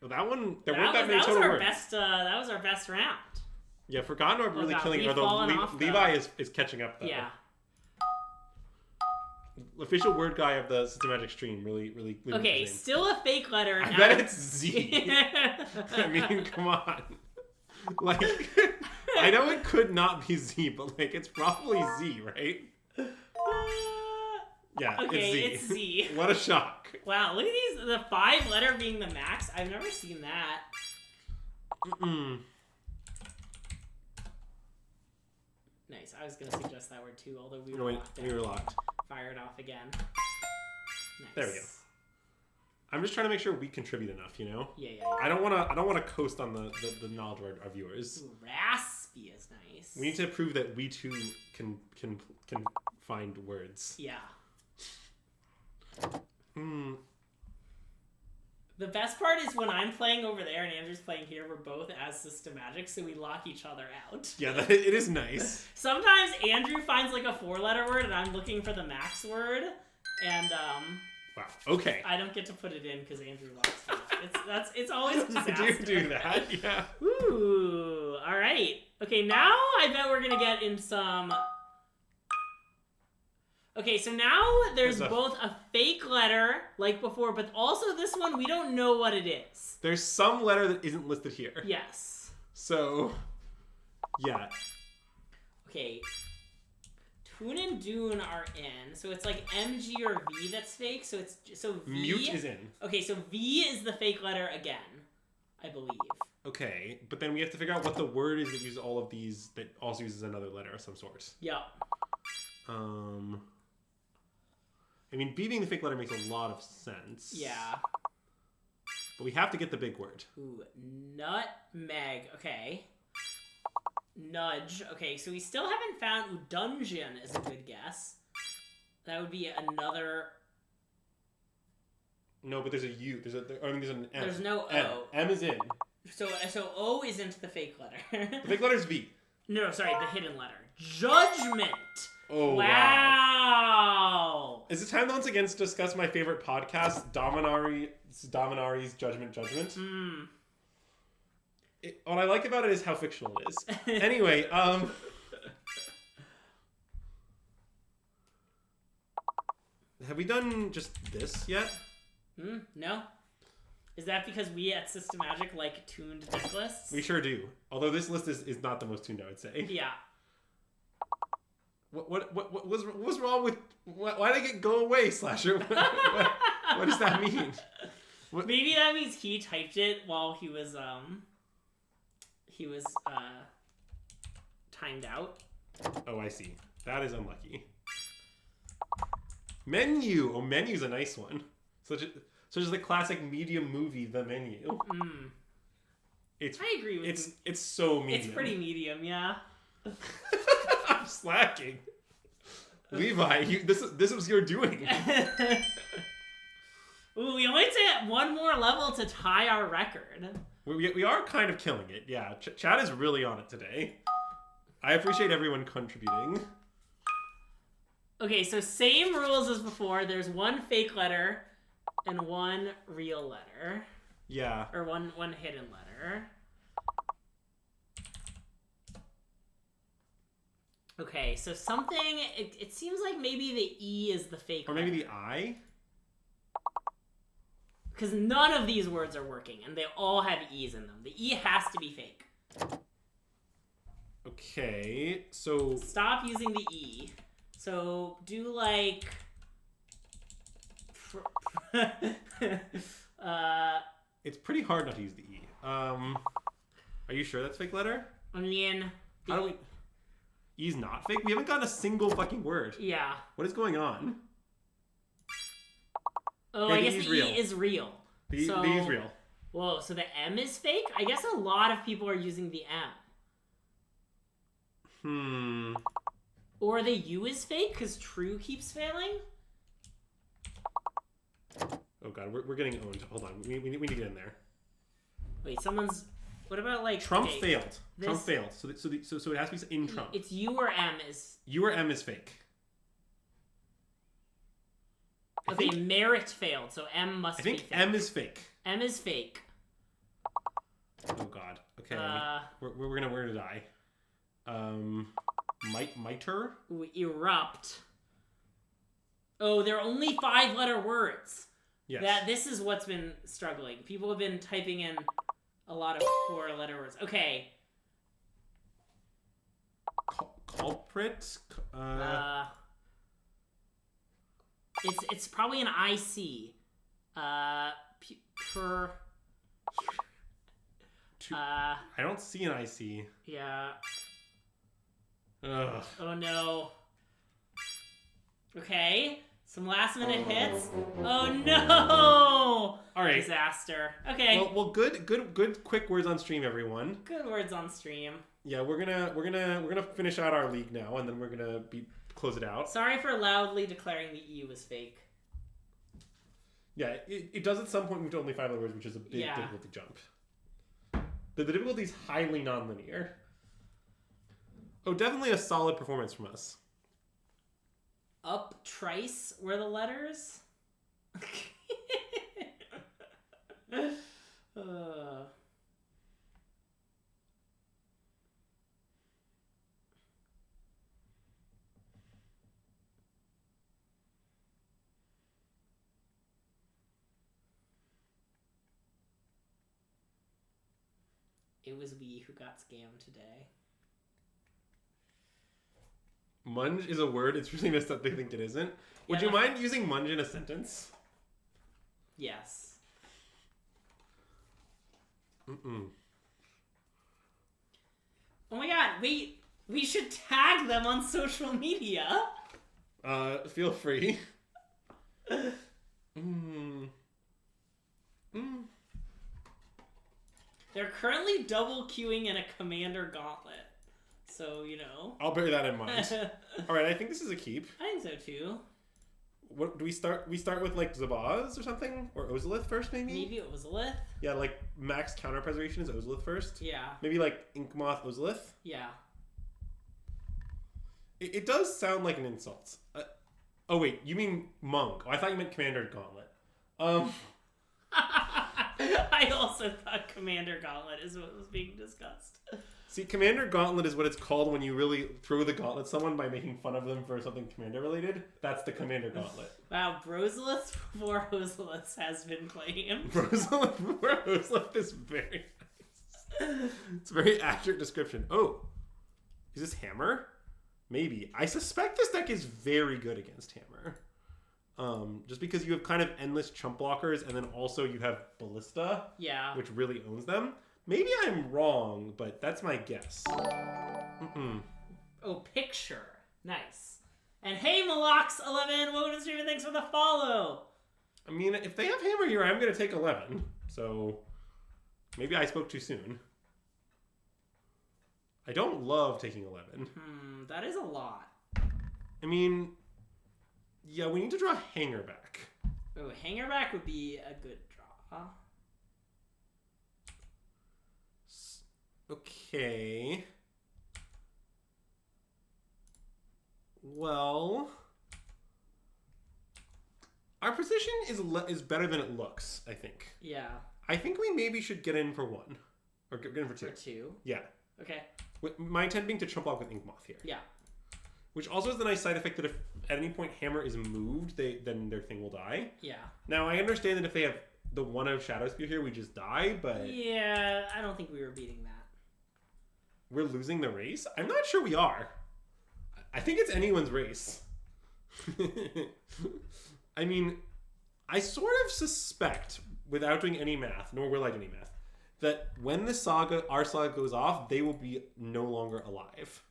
Well, that one, there weren't that many total words. That was our best round. Yeah, Forgotten are really God, killing it. we've Although fallen off, though. Levi is catching up, though. Yeah. Official word guy of the SystemMagic stream, really. Okay, still a fake letter. I bet it's Z. I mean, come on. Like, I know it could not be Z, but like, it's probably Z, right? Yeah, okay, it's Z. it's Z. What a shock. Wow, look at these. The 5 letter being the max. I've never seen that. Nice. I was going to suggest that word too, although we were locked. Fire it off again. Nice. There we go. I'm just trying to make sure we contribute enough, you know? Yeah. I don't want to coast on the knowledge of our viewers. Ooh, raspy is nice. We need to prove that we too can find words. Yeah. The best part is when I'm playing over there and Andrew's playing here, we're both as SystemMagic, so we lock each other out. Yeah, it is nice. Sometimes Andrew finds like a 4-letter word and I'm looking for the max word, and wow. Okay. I don't get to put it in because Andrew locks it out. It's always a disaster. Do that, yeah. Ooh, all right. Okay, now I bet we're gonna get in some. Okay, so now there's both a fake letter, like before, but also this one, we don't know what it is. There's some letter that isn't listed here. Yes. So, yeah. Okay. Toon and Dune are in, so it's like MG or V that's fake. So V. Mute is in. Okay, so V is the fake letter again, I believe. Okay, but then we have to figure out what the word is that uses all of these that also uses another letter of some sort. Yep. I mean, B being the fake letter makes a lot of sense. Yeah. But we have to get the big word. Ooh, nutmeg. Okay. Nudge. Okay, so we still haven't found. Ooh, dungeon is a good guess. That would be another. No, but there's a U. There's an M. There's no M. O. M is in. So O isn't the fake letter. The fake letter is V. No, sorry, the hidden letter. Judgment. Oh, wow. Is it time to once again to discuss my favorite podcast, Dominari's Judgment? What I like about it is how fictional it is. Anyway, have we done just this yet? No. Is that because we at SystemMagic like tuned deck lists? We sure do. Although this list is not the most tuned, I would say. Yeah. What was wrong with... Why did I get go away, Slasher? What does that mean? Maybe that means he typed it while he was timed out. Oh, I see. That is unlucky. Menu! Oh, Menu's a nice one. Such as the classic medium movie, The Menu. I agree with you. It's so medium. It's pretty medium, yeah. I'm slacking. Levi, this was your doing. Ooh, we only take one more level to tie our record. We are kind of killing it, yeah. Chad is really on it today. I appreciate everyone contributing. Okay, so same rules as before. There's one fake letter and one real letter. Yeah. Or one hidden letter. Okay, so something... It seems like maybe the E is the fake Or maybe letter. the I? Because none of these words are working, and they all have E's in them. The E has to be fake. Okay, so... Stop using the E. So, do like... It's pretty hard not to use the E. Are you sure that's fake letter? I mean... How do we... E's not fake? We haven't gotten a single fucking word. Yeah. What is going on? Oh, Okay, I guess the the E is real. The E is real. Whoa, so the M is fake? I guess a lot of people are using the M. Or the U is fake because true keeps failing? Oh god, we're getting owned. Hold on, we need to get in there. Wait, someone's... What about like... Trump okay, failed. Trump failed. So it has to be in Trump. It's U or M is... U or M is fake. Okay, merit failed, so M must be fake. I think M is fake. M is fake. Oh god. Okay. We're gonna die. Miter? Ooh, erupt. Oh, there are only 5-letter words. Yes. This is what's been struggling. People have been typing in a lot of 4-letter words. Okay. Culprit? It's probably an IC. I don't see an IC. Yeah. Ugh. Oh no. Okay. Some last minute hits. Oh no! All right. Disaster. Okay. Well, good quick words on stream, everyone. Good words on stream. Yeah, we're gonna finish out our league now, and then we're gonna close it out. Sorry for loudly declaring the E was fake. Yeah, it does at some point move to only 5 words, which is a big difficulty jump. The difficulty is highly nonlinear. Oh, definitely a solid performance from us. Up trice were the letters. It was we who got scammed today. Munge is a word. It's really messed up they think it isn't. Would you mind using munge in a sentence? Yes. Mm-mm. Oh my god, wait. We should tag them on social media. Feel free. They're currently double queuing in a Commander Gauntlet. So, you know. I'll bear that in mind. Alright, I think this is a keep. I think so too. What do we start? We start with like Zabaz or something? Or Ozolith first, maybe? Maybe Ozolith? Yeah, like max counter preservation is Ozolith first. Yeah. Maybe like Inkmoth Ozolith? Yeah. It does sound like an insult. Oh wait, you mean Monk. Oh, I thought you meant Commander Gauntlet. I also thought Commander Gauntlet is what was being discussed. See, Commander Gauntlet is what it's called when you really throw the gauntlet at someone by making fun of them for something Commander related. That's the Commander Gauntlet. Wow, Brozolith before Ozolith has been claimed. Brozolith before Ozolith is very nice. It's a very accurate description. Oh, is this Hammer? Maybe. I suspect this deck is very good against Hammer. Just because you have kind of endless chump blockers, and then also you have Ballista, which really owns them. Maybe I'm wrong, but that's my guess. Oh, picture. Nice. And hey, Malox11, welcome to the stream and thanks for the follow. I mean, if they have Hammer here, I'm going to take 11. So maybe I spoke too soon. I don't love taking 11. That is a lot. I mean, yeah, we need to draw Hanger back. Oh, Hanger back would be a good draw. Okay. Well, our position is better than it looks, I think. Yeah. I think we maybe should get in for 1. Or get in for 2. For 2? Yeah. Okay. My intent being to chump block with Inkmoth here. Yeah. Which also has the nice side effect that if at any point Hammer is moved, then their thing will die. Yeah. Now, I understand that if they have the 1 of Shadow Spear here, we just die, but... Yeah, I don't think we were beating that. We're losing the race? I'm not sure we are. I think it's anyone's race. I mean, I sort of suspect, without doing any math, nor will I do any math, that when our saga goes off, they will be no longer alive.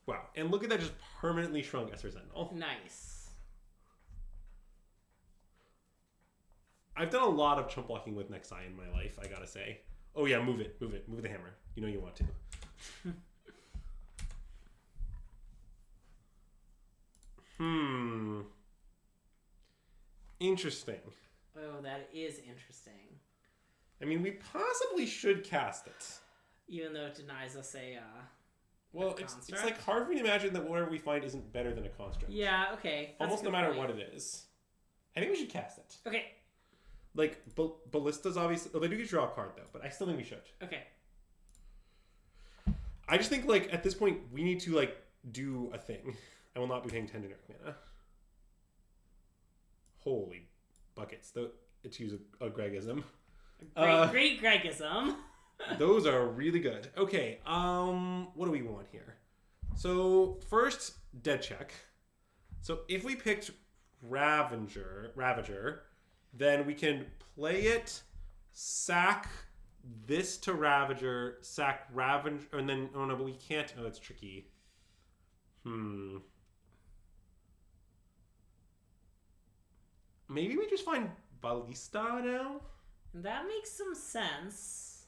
Wow, and look at that, just permanently shrunk Esper Sentinel. Nice. I've done a lot of chump blocking with Nexai in my life, I gotta say. Oh yeah, move it. Move the hammer. You know you want to. Interesting. Oh, that is interesting. I mean, we possibly should cast it. Even though it denies us a well, it's like hard for me to imagine that whatever we find isn't better than a construct. Yeah, okay. Almost no matter what it is. I think we should cast it. Okay. Like, Ballista's obviously... Oh, they do get to draw a card, though, but I still think we should. Okay. I just think, like, at this point, we need to, like, do a thing. I will not be paying 10 generic mana. Holy buckets. It's a Gregism. Great Gregism. Those are really good. Okay, what do we want here? So, first, dead check. So, if we picked Ravager, then we can play it, sack this to Ravager, sack Ravager, and then, oh no, but we can't, oh, it's tricky. Maybe we just find Ballista now? That makes some sense.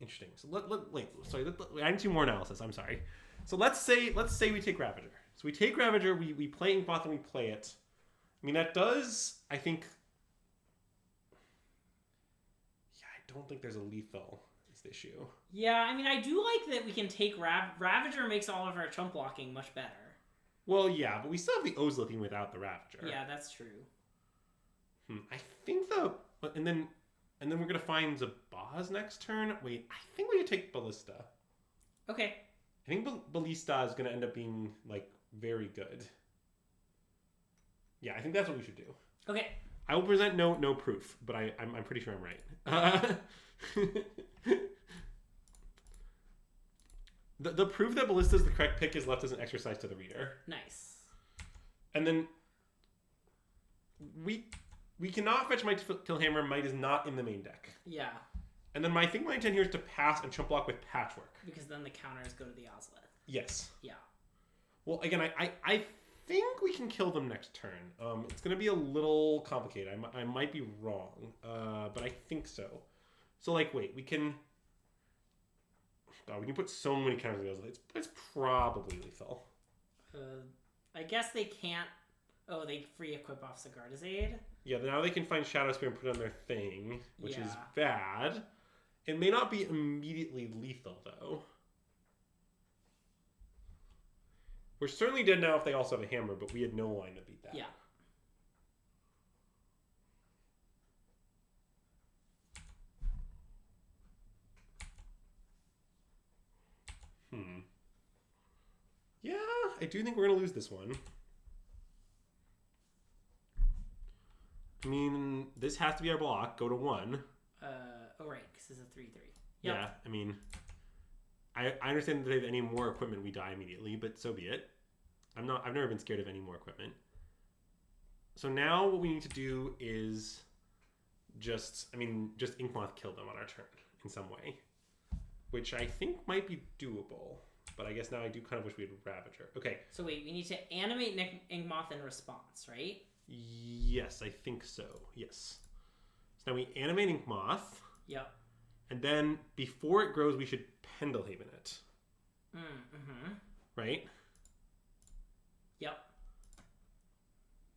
Interesting. So I need 2 more analysis. I'm sorry. So let's say we take Ravager. So we take Ravager, we play Inkmoth, and we play it. I mean, that does, I think... Yeah, I don't think there's a lethal is the issue. Yeah, I mean, I do like that we can take Ravager makes all of our chump blocking much better. Well, yeah, but we still have the Ozolith without the Ravager. Yeah, that's true. I think and then we're going to find Zabaz next turn. Wait, I think we could take Ballista. Okay. I think Ballista is going to end up being, like, very good. Yeah, I think that's what we should do. Okay. I will present no proof, but I'm pretty sure I'm right. The proof that Ballista is the correct pick is left as an exercise to the reader. Nice. And then we cannot fetch Might to Kill Hammer. Might is not in the main deck. Yeah. And then I think my intent here is to pass and chump block with Patchwork. Because then the counters go to the Ozolith. Yes. Yeah. Well, again, I think we can kill them next turn. It's going to be a little complicated. I might be wrong, but I think so. So, like, wait, we can... God, we can put so many counters on the Ozolith. It's probably lethal. I guess they can't... Oh, they free equip off Sigarda's Aid? Yeah, now they can find Shadow Spear and put it on their thing, which is Yeah. bad. It may not be immediately lethal, though. We're certainly dead now if they also have a hammer, but we had no line to beat that. Yeah. Yeah, I do think we're going to lose this one. I mean, this has to be our block. Go to 1. Oh, right, because it's a 3-3. Yep. Yeah, I mean, I understand that if they have any more equipment, we die immediately, but so be it. I've never been scared of any more equipment. So now what we need to do is just Inkmoth kill them on our turn in some way, which I think might be doable. But I guess now I do kind of wish we had Ravager. Okay. So wait, we need to animate Inkmoth in response, right? Yes, I think so. Yes. So now we animate Inkmoth. Yep. And then before it grows, we should Pendelhaven it. Mm-hmm. Right? Yep.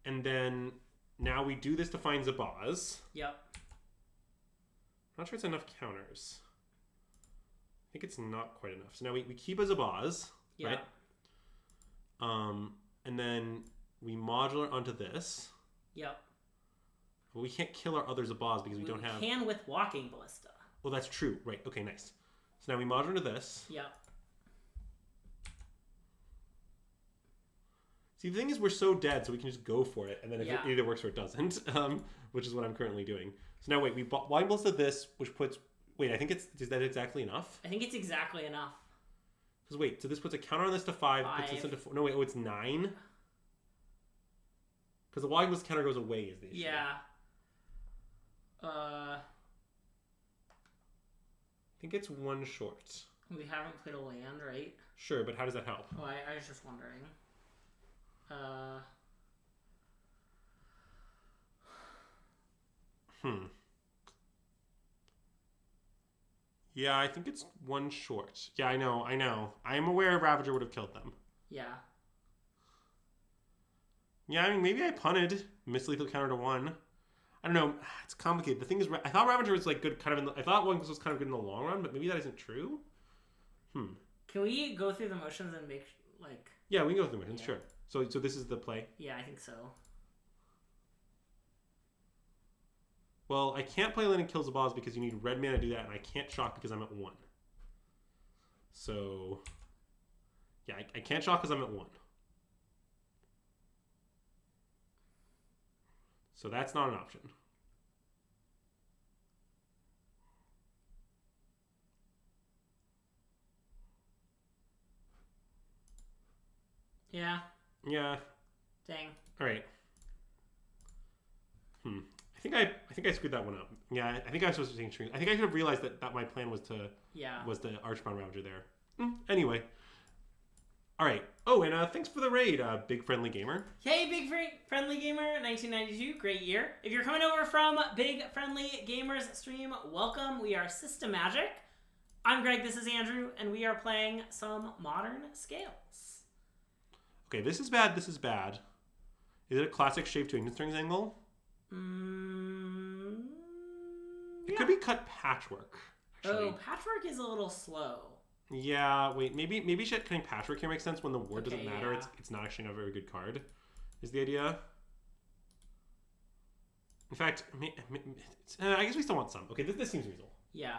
And then now we do this to find Zabaz. Yep. I'm not sure it's enough counters. I think it's not quite enough. So now we keep a Zabaz, Yeah. right? And then we modular onto this. Yep. But we can't kill our other Zabaz because we don't have... We can with Walking Ballista. Well, that's true. Right. Okay, nice. So now we modular into this. Yep. See, the thing is we're so dead, so we can just go for it. And then if Yeah. it either works or it doesn't, which is what I'm currently doing. So now wait, we Walking Ballista this, which puts... Wait, I think is that exactly enough? I think it's exactly enough. Because wait, so this puts a counter on this to 5, puts this into 4. No, wait, it's 9? Because the Walking Ballista counter goes away is the issue. Yeah. I think it's 1 short. We haven't played a land, right? Sure, but how does that help? Oh, I was just wondering. Yeah, I think it's 1 short. Yeah, I know. I am aware Ravager would have killed them. Yeah. Yeah, I mean, maybe I punted mislethal counter to 1. I don't know. It's complicated. The thing is, I thought Ravager was like good, kind of. I thought one was kind of good in the long run, but maybe that isn't true. Can we go through the motions and make like? Yeah, we can go through the motions. Sure. So this is the play. Yeah, I think so. Well, I can't play land and kill Zabaz because you need red mana to do that, and I can't shock because I'm at 1. So, yeah, I can't shock because I'm at 1. So that's not an option. Yeah. Yeah. Dang. All right. I think I screwed that one up. Yeah, I think I was supposed to take strings. I think I should have realized that my plan was to Archbound Ravager there. Anyway. All right. Oh, and thanks for the raid, Big Friendly Gamer. Hey, Big Friendly Gamer, 1992, great year. If you're coming over from Big Friendly Gamer's stream, welcome. We are SystemMagic. I'm Greg, this is Andrew, and we are playing some Modern Scales. Okay, this is bad, this is bad. Is it a classic Shave to Ignis Strings angle? It could be cut Patchwork, actually. Oh, Patchwork is a little slow. Yeah, wait, maybe cutting Patchwork here makes sense when the word doesn't matter. Yeah. It's not actually a very good card, is the idea. In fact, I guess we still want some. Okay, this seems reasonable. Yeah.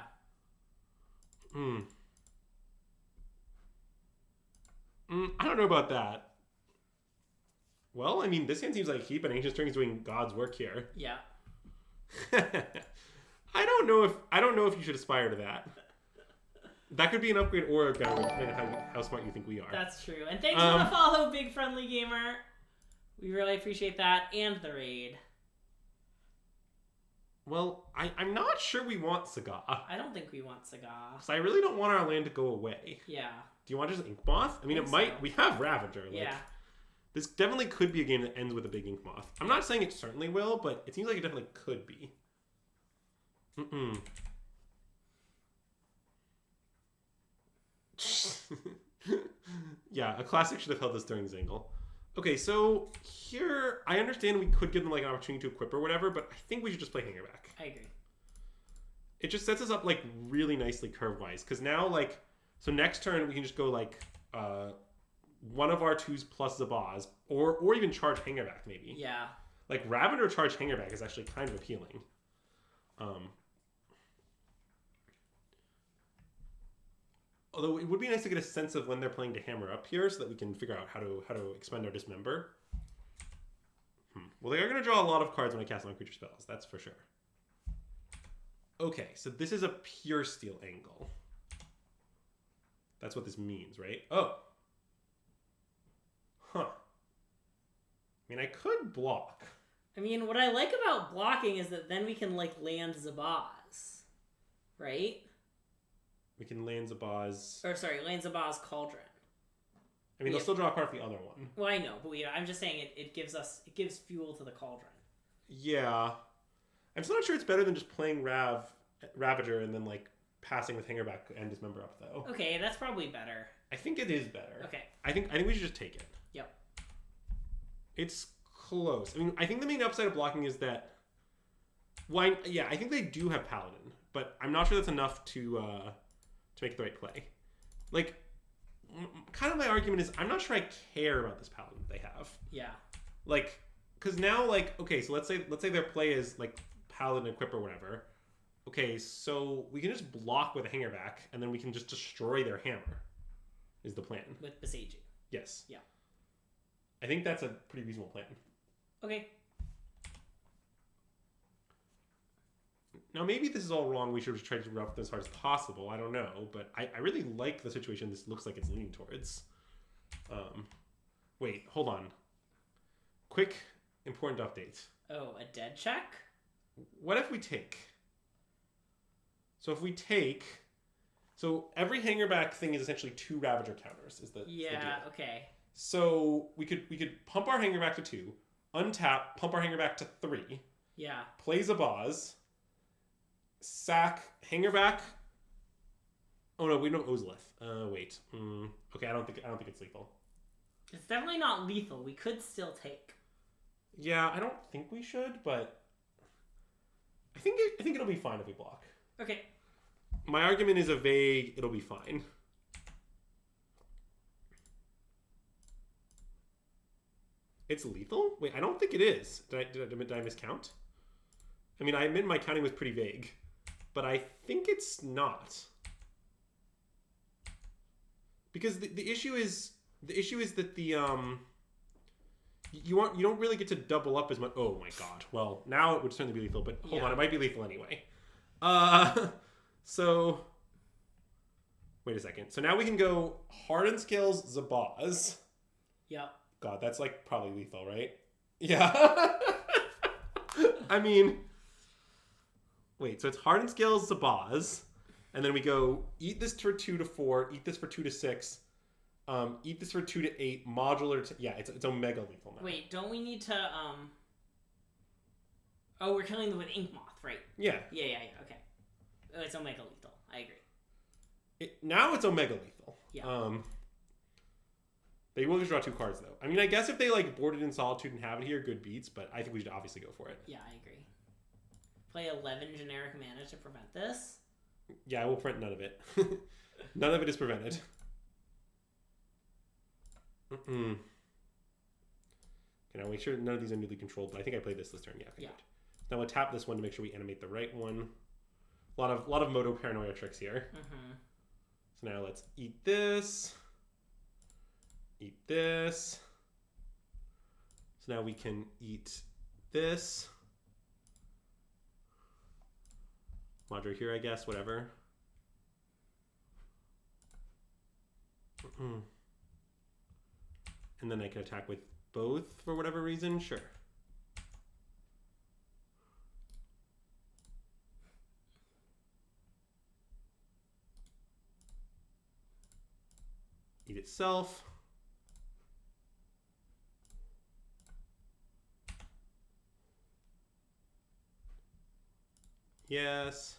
I don't know about that. Well, I mean, this hand seems like a keep, and Ancient String is doing God's work here. Yeah. I don't know if you should aspire to that. That could be an upgrade or a downgrade, depending on how smart you think we are. That's true. And thanks for the follow, Big Friendly Gamer. We really appreciate that, and the raid. Well, I'm not sure we want Saga. I don't think we want Saga. So I really don't want our land to go away. Yeah. Do you want just Ink Moth? I mean, it might. So. We have Ravager. Like, yeah. This definitely could be a game that ends with a big Ink Moth. I'm not saying it certainly will, but it seems like it definitely could be. Yeah, a classic should have held this during this angle. Okay, so here, I understand we could give them like an opportunity to equip or whatever, but I think we should just play Hangerback. I agree. It just sets us up like really nicely curve-wise, because now like, so next turn we can just go like one of our 2s plus Zabaz, or even charge Hangerback maybe. Yeah. Like Ravager charge Hangerback is actually kind of appealing. Although it would be nice to get a sense of when they're playing to hammer up here, so that we can figure out how to expend our Dismember. Well, they are going to draw a lot of cards when I cast non-creature spells. That's for sure. Okay, so this is a pure steel angle. That's what this means, right? Oh. Huh. I mean, I could block. I mean, what I like about blocking is that then we can, like, land Zabaz. Right? We can land Zabaz... Or, sorry, land Zabaz Cauldron. I mean, they'll still draw a card for the other one. Well, I know, but I'm just saying it gives fuel to the Cauldron. Yeah. I'm still not sure it's better than just playing Ravager and then, like, passing with Hangerback and Dismember up, though. Okay, that's probably better. I think it is better. Okay. I think we should just take it. Yep. It's close. I mean, I think the main upside of blocking is that... Well, I think they do have Paladin, but I'm not sure that's enough to make the right play. Like, kind of my argument is I'm not sure I care about this Paladin that they have. Yeah. Like, because now, like, okay, so let's say their play is, like, Paladin Equip or whatever. Okay, so we can just block with a Hangerback, and then we can just destroy their hammer, is the plan. With Besieging. Yes. Yeah. I think that's a pretty reasonable plan. Okay. Now, maybe this is all wrong. We should have tried to rough this as hard as possible. I don't know. But I really like the situation this looks like it's leaning towards. Wait, hold on. Quick, important update. Oh, a dead check? What if we take? So if we take... So every Hangerback thing is essentially 2 Ravager counters. Is the deal. Okay. So we could pump our Hangerback to 2, untap, pump our Hangerback to 3. Yeah. Play Zabaz. Sack Hangerback. Oh no, we don't Ozolith. Wait. Okay, I don't think it's lethal. It's definitely not lethal. We could still take. Yeah, I don't think we should, but I think it'll be fine if we block. Okay. My argument is a vague. It'll be fine. It's lethal? Wait, I don't think it is. Did I miscount? I mean, I admit my counting was pretty vague, but I think it's not. Because the issue is that you don't really get to double up as much. Oh my god. Well, now it would certainly be lethal, but hold on, it might be lethal anyway. So wait a second. So now we can go Hardened Scales Zabaz. Yep. God, that's like probably lethal, right? Yeah. I mean, wait, so it's Hardened Scales Zabaz, and then we go eat this for 2 to 4, eat this for 2 to 6, eat this for 2 to 8, modular to... Yeah, it's omega lethal now. Wait, don't we need to, Oh, we're killing them with Ink Moth, right? Yeah. Yeah, okay. Oh, it's omega lethal. I agree. Now it's omega lethal. Yeah. They will just draw 2 cards, though. I mean, I guess if they, like, boarded in Solitude and have it here, good beats, but I think we should obviously go for it. Yeah, I agree. Play 11 generic mana to prevent this? Yeah, I will print none of it. None of it is prevented. Okay, now make sure none of these are newly controlled, but I think I played this turn. Yeah, okay, good. Now we'll tap this one to make sure we animate the right one. A lot of Moto paranoia tricks here. So now let's eat this. Eat this. So now we can eat this. Module here, I guess, whatever. And then I can attack with both for whatever reason, sure. Eat itself. Yes.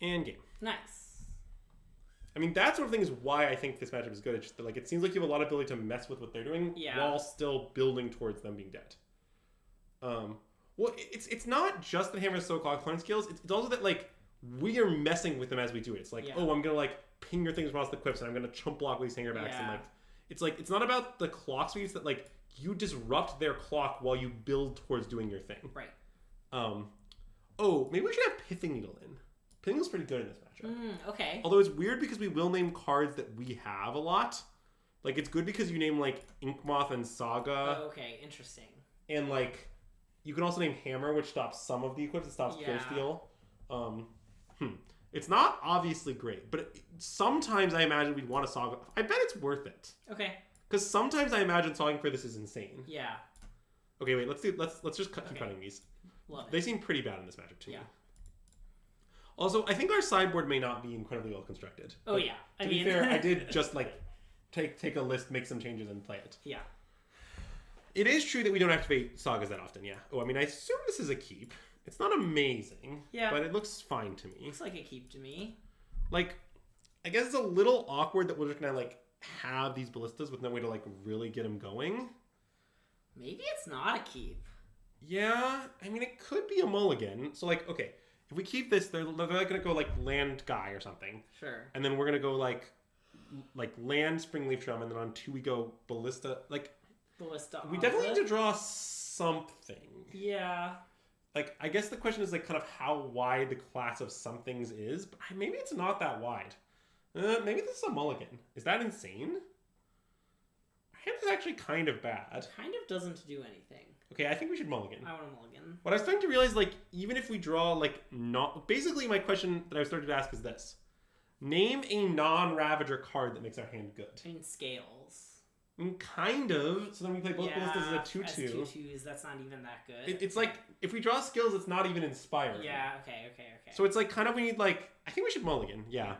And game. Nice. I mean, that sort of thing is why I think this matchup is good. It's just that, like, it seems like you have a lot of ability to mess with what they're doing while still building towards them being dead. Well, it's not just the Hammer So Cauldron skills. It's also that, like, we are messing with them as we do it. It's like, oh, I'm gonna like ping your things across the quips, and I'm gonna chump block with these hangerbacks, and like, it's not about the clock speeds that like you disrupt their clock while you build towards doing your thing. Right. Oh, maybe we should have Pithing Needle in. Pithing Needle's pretty good in this matchup. Okay. Although it's weird because we will name cards that we have a lot. Like, it's good because you name like Inkmoth and Saga. Oh, okay, interesting. And like, you can also name Hammer, which stops some of the equips. It stops Pure Steel. It's not obviously great, but sometimes I imagine we'd want a Saga. I bet it's worth it. Okay. Because sometimes I imagine Saga for this is insane. Yeah. Okay, wait. Let's just keep cutting these. They seem pretty bad in this matchup to me. Also, I think our sideboard may not be incredibly well constructed. Oh, yeah. To be fair, I did just like take a list, make some changes, and play it. Yeah. It is true that we don't activate Sagas that often. Yeah. Oh, I mean, I assume this is a keep. It's not amazing, but it looks fine to me. Looks like a keep to me. Like, I guess it's a little awkward that we're just gonna like have these ballistas with no way to like really get them going. Maybe it's not a keep. Yeah, I mean, it could be a mulligan. So like, okay, if we keep this, they're like gonna go like land guy or something. Sure. And then we're gonna go like land Springleaf Drum, and then on 2 we go ballista. Like, ballista. We definitely need to draw something. Yeah. Like, I guess the question is, like, kind of how wide the class of some things is, but maybe it's not that wide. Maybe this is a mulligan. Is that insane? Our hand is actually kind of bad. Kind of doesn't do anything. Okay, I think we should mulligan. I want a mulligan. What I was starting to realize, like, even if we draw, like, not... Basically, my question that I started to ask is this. Name a non-Ravager card that makes our hand good. I mean, Scales. I mean, kind of. So then we play both ballistas as a 2/2. As 2/2s, that's not even that good. It's like, if we draw skills, it's not even inspiring. Yeah, okay. So it's like, kind of, we need, like... I think we should mulligan, yeah.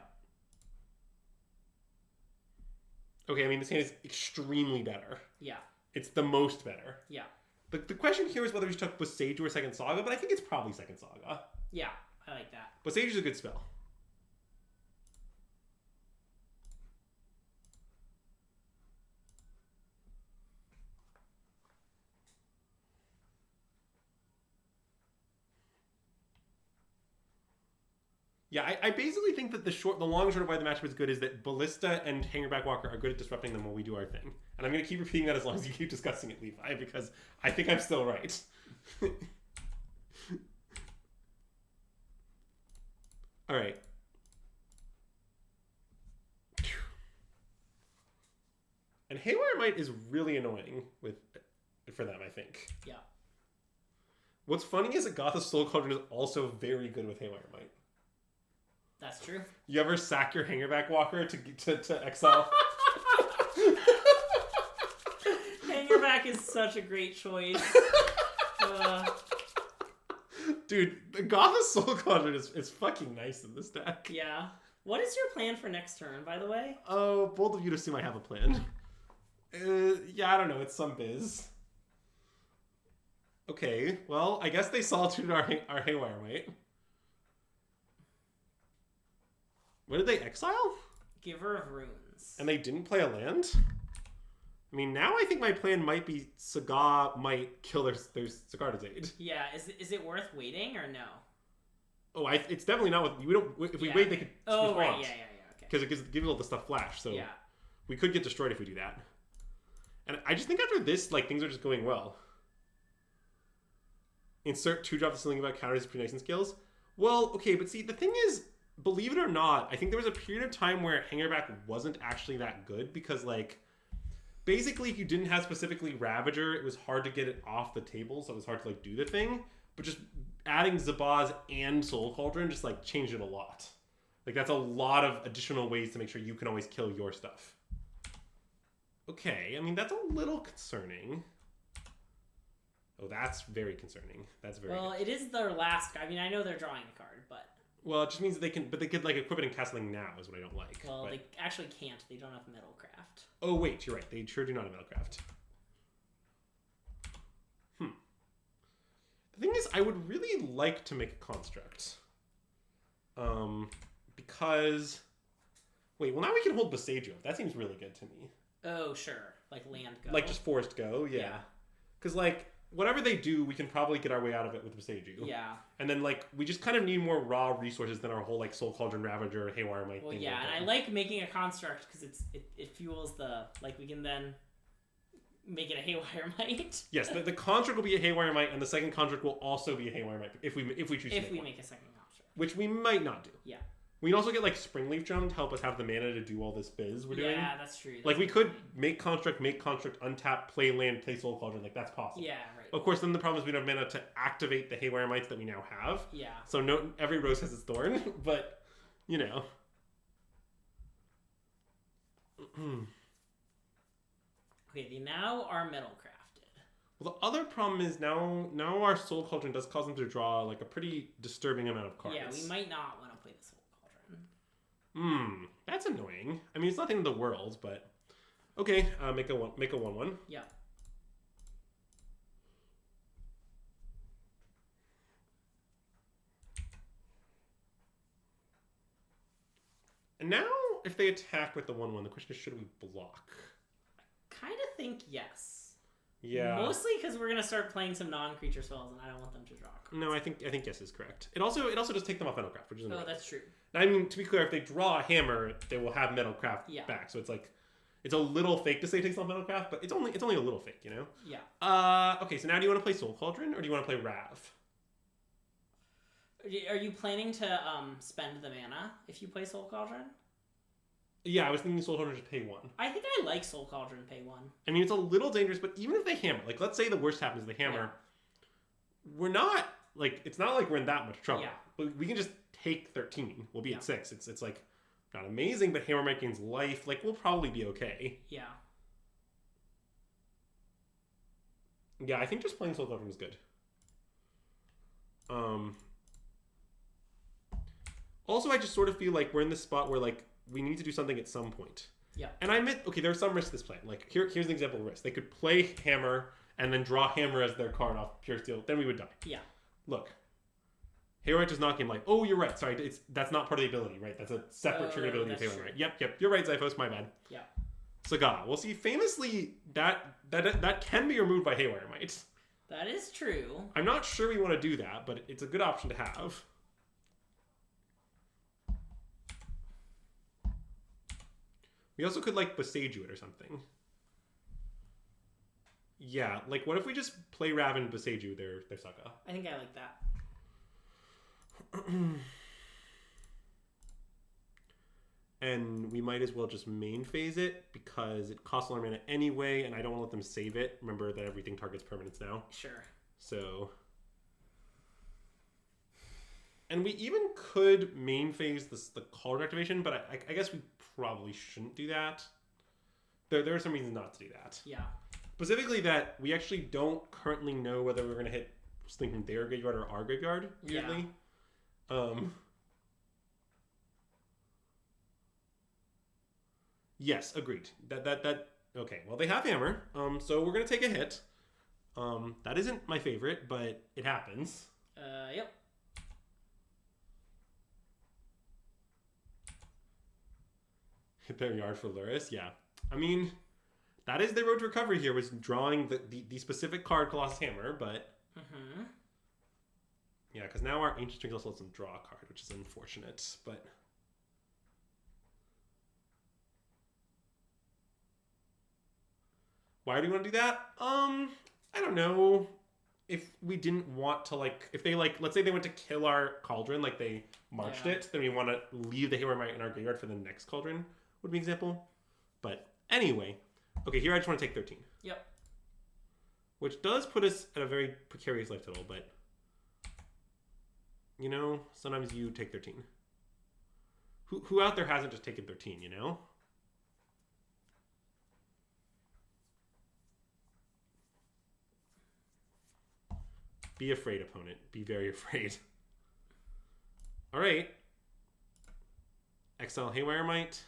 Okay, I mean, this hand is extremely better. Yeah. It's the most better. Yeah. The question here is whether we should talk Boseiju or Second Saga, but I think it's probably Second Saga. Yeah, I like that. Boseiju's a good spell. Yeah, I basically think that the long and short of why the matchup is good is that Ballista and Hangerback Walker are good at disrupting them while we do our thing. And I'm going to keep repeating that as long as you keep discussing it, Levi, because I think I'm still right. All right. And Haywire Might is really annoying for them, I think. Yeah. What's funny is Agatha's Soul Cauldron is also very good with Haywire Might. That's true. You ever sack your Hangerback Walker to exile? Hangerback is such a great choice. Dude, Agatha's Soul Cauldron is fucking nice in this deck. Yeah. What is your plan for next turn, by the way? Oh, both of you assume I have a plan. Yeah, I don't know. It's some biz. Okay, well, I guess they solituted our Haywire Might. What did they exile? Giver of Runes. And they didn't play a land? I mean, now I think my plan might be Saga might kill their Sigarda's Aid. Yeah, is it worth waiting or no? Oh, it's definitely not. We don't. If we wait, they could. Oh, right, yeah, okay. Because it gives all the stuff flash, so yeah, we could get destroyed if we do that. And I just think after this, like, things are just going well. Insert 2-drop the ceiling about counters pretty nice in skills. Well, okay, but see, the thing is, believe it or not, I think there was a period of time where Hangerback wasn't actually that good because, like, basically, if you didn't have specifically Ravager, it was hard to get it off the table, so it was hard to like do the thing. But just adding Zabaz and Soul Cauldron just like changed it a lot. Like that's a lot of additional ways to make sure you can always kill your stuff. Okay, I mean that's a little concerning. Oh, that's very concerning. That's very. Well, it is their last. I mean, I know they're drawing a card, but. Well, it just means that they can, but they could like equip it and cast something now. Is what I don't like. Well, but... they actually can't. They don't have Metalcraft. Oh wait, you're right. They sure do not have Metalcraft. The thing is, I would really like to make a construct. Because... Wait, well now we can hold Besagio. That seems really good to me. Oh, sure. Like land go. Like just forest go, yeah. Because like, whatever they do, we can probably get our way out of it with Besagio. Yeah. And then like, we just kind of need more raw resources than our whole like Soul Cauldron, Ravager, Haywire Might well, thing. Yeah, and I like making a construct because it fuels the... Like, we can then... make it a Haywire Might. Yes, the construct will be a Haywire Might, and the second construct will also be a Haywire Might if we choose to make a second construct. Which we might not do. Yeah. We can also get like Springleaf Drum to help us have the mana to do all this biz we're doing. Yeah, that's true. Like we could make construct, untap, play land, play Soul Cauldron. Like that's possible. Yeah, right. Of course, then the problem is we don't have mana to activate the Haywire Mights that we now have. Yeah. So no, every rose has its thorn, but you know. Okay, they now are metal crafted. Well, the other problem is now our Soul Cauldron does cause them to draw like a pretty disturbing amount of cards. Yeah, we might not want to play the Soul Cauldron. That's annoying. I mean, it's not the end of the world, but okay. Make a 1/1. Yeah. And now, if they attack with the 1/1, the question is, should we block? Kind of think yes. Yeah. Mostly because we're gonna start playing some non-creature spells, and I don't want them to draw cards. No, I think yes is correct. It also does take them off Metalcraft, which is annoying. that's true. I mean, to be clear, if they draw a hammer, they will have Metalcraft back. So it's like, it's a little fake to say it takes off Metalcraft, but it's only a little fake, you know. Yeah. Okay, so now do you want to play Soul Cauldron or do you want to play Rav? Are you planning to spend the mana if you play Soul Cauldron? Yeah, I was thinking Soul Cauldron just pay 1. I think I like Soul Cauldron pay 1. I mean, it's a little dangerous, but even if they hammer, like, let's say the worst happens, they hammer, we're not, like, it's not like we're in that much trouble. Yeah. We can just take 13. We'll be at 6. It's like, not amazing, but hammer might gains life. Like, we'll probably be okay. Yeah. Yeah, I think just playing Soul Cauldron is good. Also, I just sort of feel like we're in this spot where, like, we need to do something at some point. Yeah. And I admit, okay, there are some risks to this plan. Like, here's an example of risk. They could play Hammer and then draw Hammer as their card off Pure Steel. Then we would die. Yeah. Look. Haywire does not gain life. Oh, you're right. Sorry, that's not part of the ability, right? That's a separate trigger ability of Haywire, right? Yep. You're right, Zyphos. My bad. Yeah. Saga. Well, see, famously, that can be removed by Haywire Might. That is true. I'm not sure we want to do that, but it's a good option to have. We also could, like, Besage it or something. Yeah, like, what if we just play Rav and Besage their Saga? I think I like that. And we might as well just main phase it, because it costs a lot of mana anyway, and I don't want to let them save it. Remember that everything targets permanents now. Sure. So... And we even could main phase the Cauldron activation, but I guess we probably shouldn't do that. There are some reasons not to do that. Yeah. Specifically that we actually don't currently know whether we're going to hit something from their graveyard or our graveyard, weirdly. Yeah. Yes, agreed. That okay, well, they have Hammer, so we're going to take a hit. That isn't my favorite, but it happens. Yep. Hit their yard for Luris, yeah. I mean, that is their road to recovery here, was drawing the specific card, Colossus Hammer, but... Mm-hmm. Yeah, because now our Ancient Strings also lets them draw a card, which is unfortunate, but... Why do we want to do that? I don't know. If we didn't want to, like... If they, like... Let's say they went to kill our Cauldron, like they marched it, then we want to leave the Haywire Might in our graveyard for the next Cauldron, would be an example. But anyway, Okay, here I just want to take 13. Yep. Which does put us at a very precarious life total, but... You know, sometimes you take 13. Who out there hasn't just taken 13, you know? Be afraid, opponent. Be very afraid. All right. Exile Haywire Might.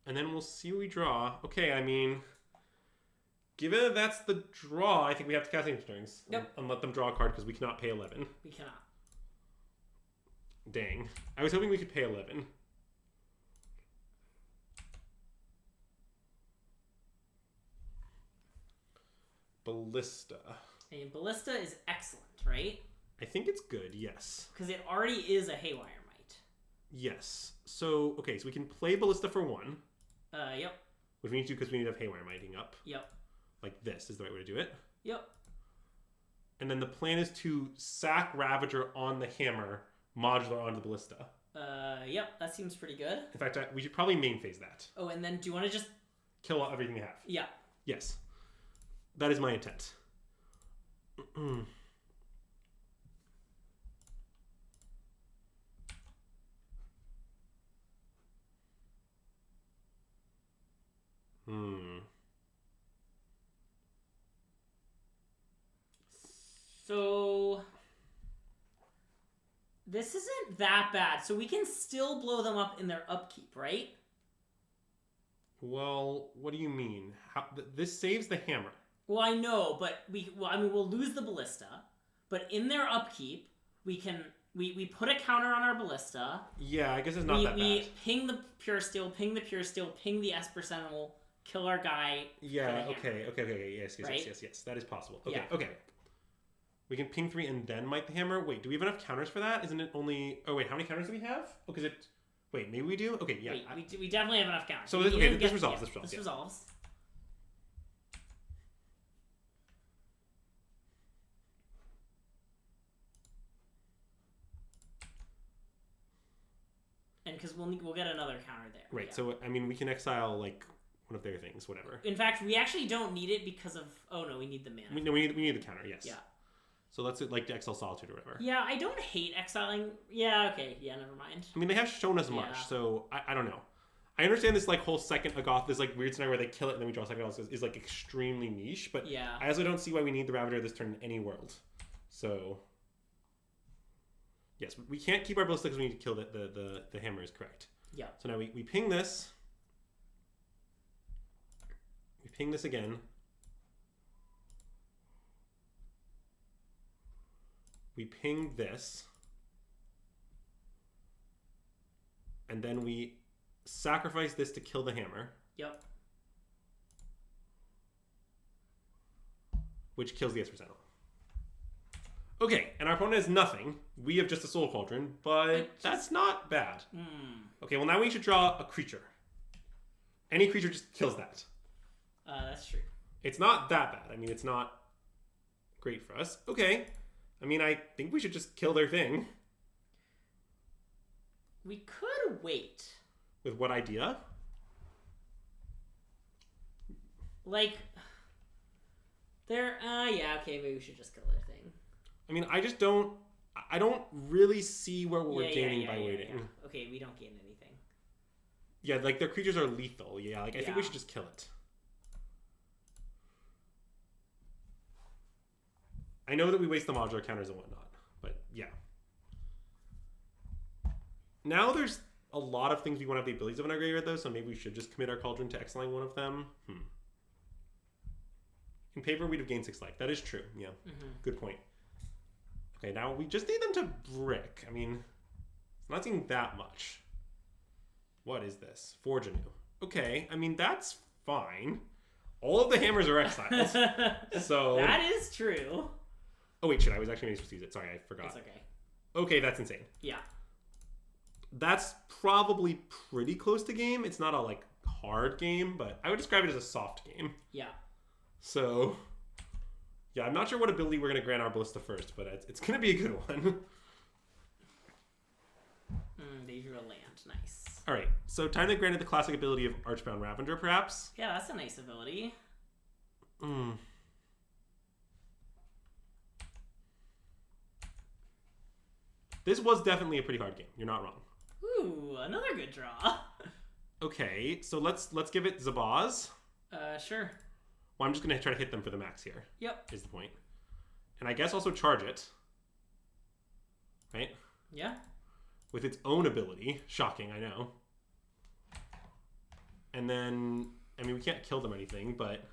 And then we'll see what we draw. Okay, I mean, given that that's the draw, I think we have to cast Ancient Stirrings. Yep. And let them draw a card because we cannot pay 11. We cannot. Dang. I was hoping we could pay 11. Ballista. And Ballista is excellent, right? I think it's good, yes. Because it already is a Haywire Might. Yes. So, okay, so we can play Ballista for 1. Yep. Which we need to because we need to have Haywire Mighting up. Yep. Like this is the right way to do it. Yep. And then the plan is to sack Ravager on the hammer, modular onto the Ballista. Yep, that seems pretty good. In fact, we should probably main phase that. Oh, and then do you want to just... Kill everything we have. Yeah. Yes. That is my intent. So... This isn't that bad. So we can still blow them up in their upkeep, right? Well, what do you mean? This saves the hammer. Well, I know, but we'll lose the Ballista, but in their upkeep, we put a counter on our Ballista. Yeah, I guess it's not that bad. We ping the Pure Steel, ping the Esper Sentinel, kill our guy. Yeah, okay, yes, right? yes. That is possible. Okay, Yeah. okay. We can ping 3 and then might the hammer. Wait, do we have enough counters for that? Isn't it only... Oh, wait, how many counters do we have? Oh, because it... Wait, maybe we do? Okay, yeah. Wait, we definitely have enough counters. So this resolves. This resolves. And because we'll get another counter there. Right, yeah. so, I mean, we can exile, like, one of their things, whatever. In fact, we actually don't need it because of... Oh, no, we need the mana. We need the counter, yes. Yeah. So let's, like, exile Solitude or whatever. Yeah, I don't hate exiling... Yeah, okay. Yeah, never mind. I mean, they have shown us much, so I don't know. I understand this, like, whole second Agatha, this, like, weird scenario where they kill it and then we draw a second Agatha is, like, extremely niche, but yeah. I also don't see why we need the Ravager this turn in any world. So... Yes, we can't keep our Ballista because we need to kill the hammer is correct. Yeah. So now we ping this. We ping this again. We ping this. And then we sacrifice this to kill the hammer. Yep. Which kills the Esper Sentinel. Okay, and our opponent has nothing. We have just a Soul Cauldron, but that's not bad. Okay, well now we should draw a creature. Any creature just kills that. That's true. It's not that bad. I mean, it's not great for us. Okay. I mean, I think we should just kill their thing. We could wait. With what idea? Like, yeah, okay, maybe we should just kill their thing. I mean, I don't really see what we're gaining by waiting. Yeah. Okay, we don't gain anything. Yeah, like their creatures are lethal. Yeah, like I think we should just kill it. I know that we waste the modular counters and whatnot, but yeah. Now there's a lot of things we want to have the abilities of in our graveyard though, so maybe we should just commit our Cauldron to exiling one of them. In paper, we'd have gained 6 life. That is true. Yeah, Good point. Okay, now we just need them to brick. I mean, it's not seeing that much. What is this? Forge anew. Okay, I mean, that's fine. All of the hammers are exiles. So that is true. Oh wait, shit, I was actually supposed to use it. Sorry, I forgot. It's okay. Okay, that's insane. Yeah. That's probably pretty close to game. It's not a, like, hard game, but I would describe it as a soft game. Yeah. So... Yeah, I'm not sure what ability we're going to grant our Ballista first, but it's going to be a good one. They drew a land. Nice. All right, so time to grant it the classic ability of Archbound Ravager, perhaps. Yeah, that's a nice ability. This was definitely a pretty hard game. You're not wrong. Ooh, another good draw. Okay, so let's give it Zabaz. Sure. Well, I'm just gonna try to hit them for the max here. Yep. Is the point. And I guess also charge it. Right? Yeah. With its own ability. Shocking, I know. And then, I mean, we can't kill them or anything, but...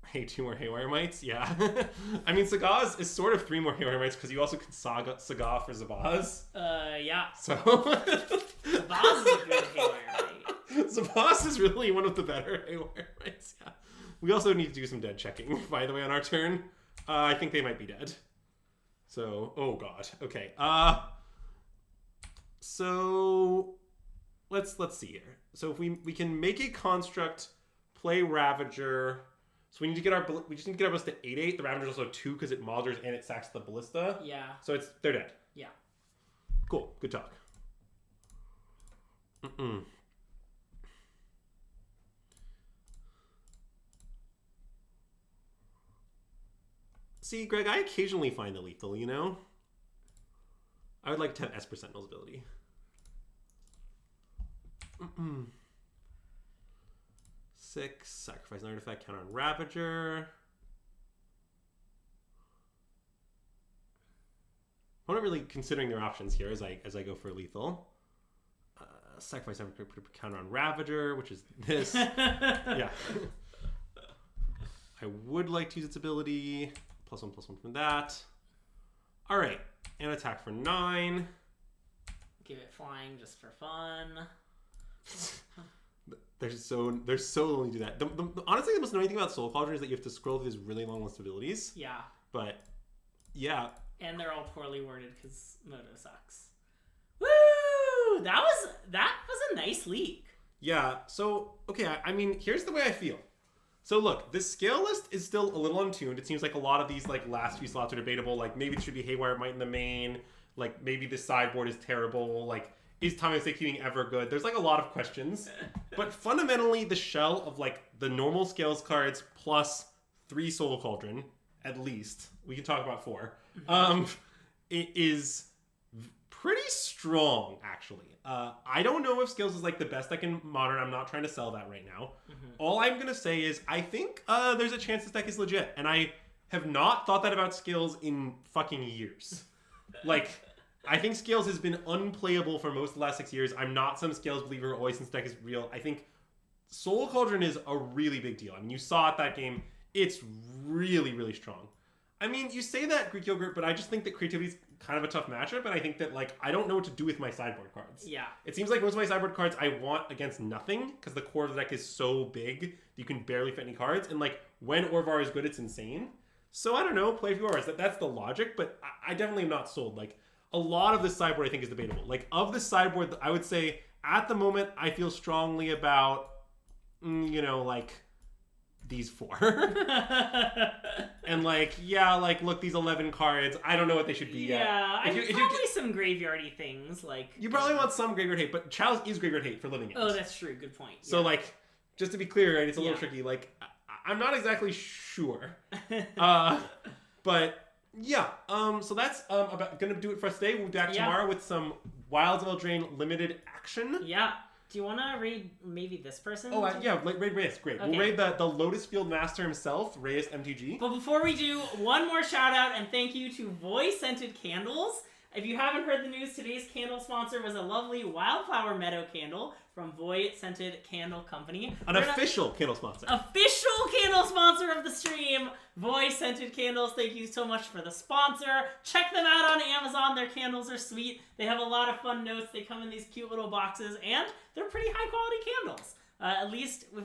Hey, 2 more Haywire Mites? Yeah. I mean, Sagaz is sort of 3 more Haywire Mites because you also can Saga for Zabaz. Yeah. So... Zabaz is a good Haywire Mite. Zabaz is really one of the better Haywire Mites, yeah. We also need to do some dead checking, by the way, on our turn. I think they might be dead. So, oh god. Okay. So let's see here. So if we can make a construct, play Ravager. So we just need to get our ballista 8/8. The Ravager's also 2 because it modders and it sacks the ballista. Yeah. So they're dead. Yeah. Cool. Good talk. See, Greg, I occasionally find the lethal, you know? I would like to have Esper Sentinel's ability. 6, sacrifice an artifact, counter on Ravager. I'm not really considering their options here as I go for lethal. Sacrifice an artifact, put a counter on Ravager, which is this. Yeah. I would like to use its ability. +1/+1 from that. All right, and attack for 9. Give it flying just for fun. There's so little to do that. Honestly, the most annoying thing about Soul Cauldron is that you have to scroll through this really long list of abilities. Yeah. But yeah. And they're all poorly worded because Moto sucks. Woo! That was a nice leak. Yeah. So okay, I mean, here's the way I feel. So look, this scale list is still a little untuned. It seems like a lot of these like last few slots are debatable. Like maybe it should be Haywire Might in the main. Like maybe the sideboard is terrible. Like is Time Executing ever good? There's like a lot of questions. But fundamentally, the shell of like the normal scales cards plus 3 Soul Cauldron, at least, we can talk about 4, it is pretty strong, actually. I don't know if Scales is like the best deck in Modern. I'm not trying to sell that right now. All I'm going to say is I think there's a chance this deck is legit. And I have not thought that about Scales in fucking years. Like, I think Scales has been unplayable for most of the last 6 years. I'm not some Scales believer always since deck is real. I think Soul Cauldron is a really big deal. I mean, you saw it that game. It's really, really strong. I mean, you say that, Greek Yogurt, but I just think that creativity is kind of a tough matchup, and I think that, like, I don't know what to do with my sideboard cards. Yeah. It seems like most of my sideboard cards I want against nothing, because the core of the deck is so big that you can barely fit any cards, and, like, when Orvar is good, it's insane. So, I don't know, play a few Orvars. That's the logic, but I definitely am not sold. Like, a lot of this sideboard I think is debatable. Like, of the sideboard, I would say, at the moment, I feel strongly about, you know, like... these 4. And like, yeah, like, look, these 11 cards, I don't know what they should be yet. Yeah, I mean, probably some graveyardy things, like... You probably want some graveyard hate, but Chalice is graveyard hate for living it. Oh, that's true, good point. So, like, just to be clear, right, it's a little tricky, like, I'm not exactly sure. But, yeah, so that's about gonna do it for us today. We'll be back tomorrow with some Wilds of Eldraine limited action. Yeah. Do you want to raid maybe this person? Oh, yeah, raid Reyes. Great. Okay. We'll raid the Lotus Field Master himself, Reyes MTG. But before we do, one more shout out and thank you to Voy Scented Candles. If you haven't heard the news, today's candle sponsor was a lovely Wildflower Meadow candle from Voy Scented Candle Company. An official candle sponsor. Official candle sponsor of the stream. Voy Scented Candles, thank you so much for the sponsor. Check them out on Amazon. Their candles are sweet. They have a lot of fun notes. They come in these cute little boxes, and they're pretty high quality candles. At least with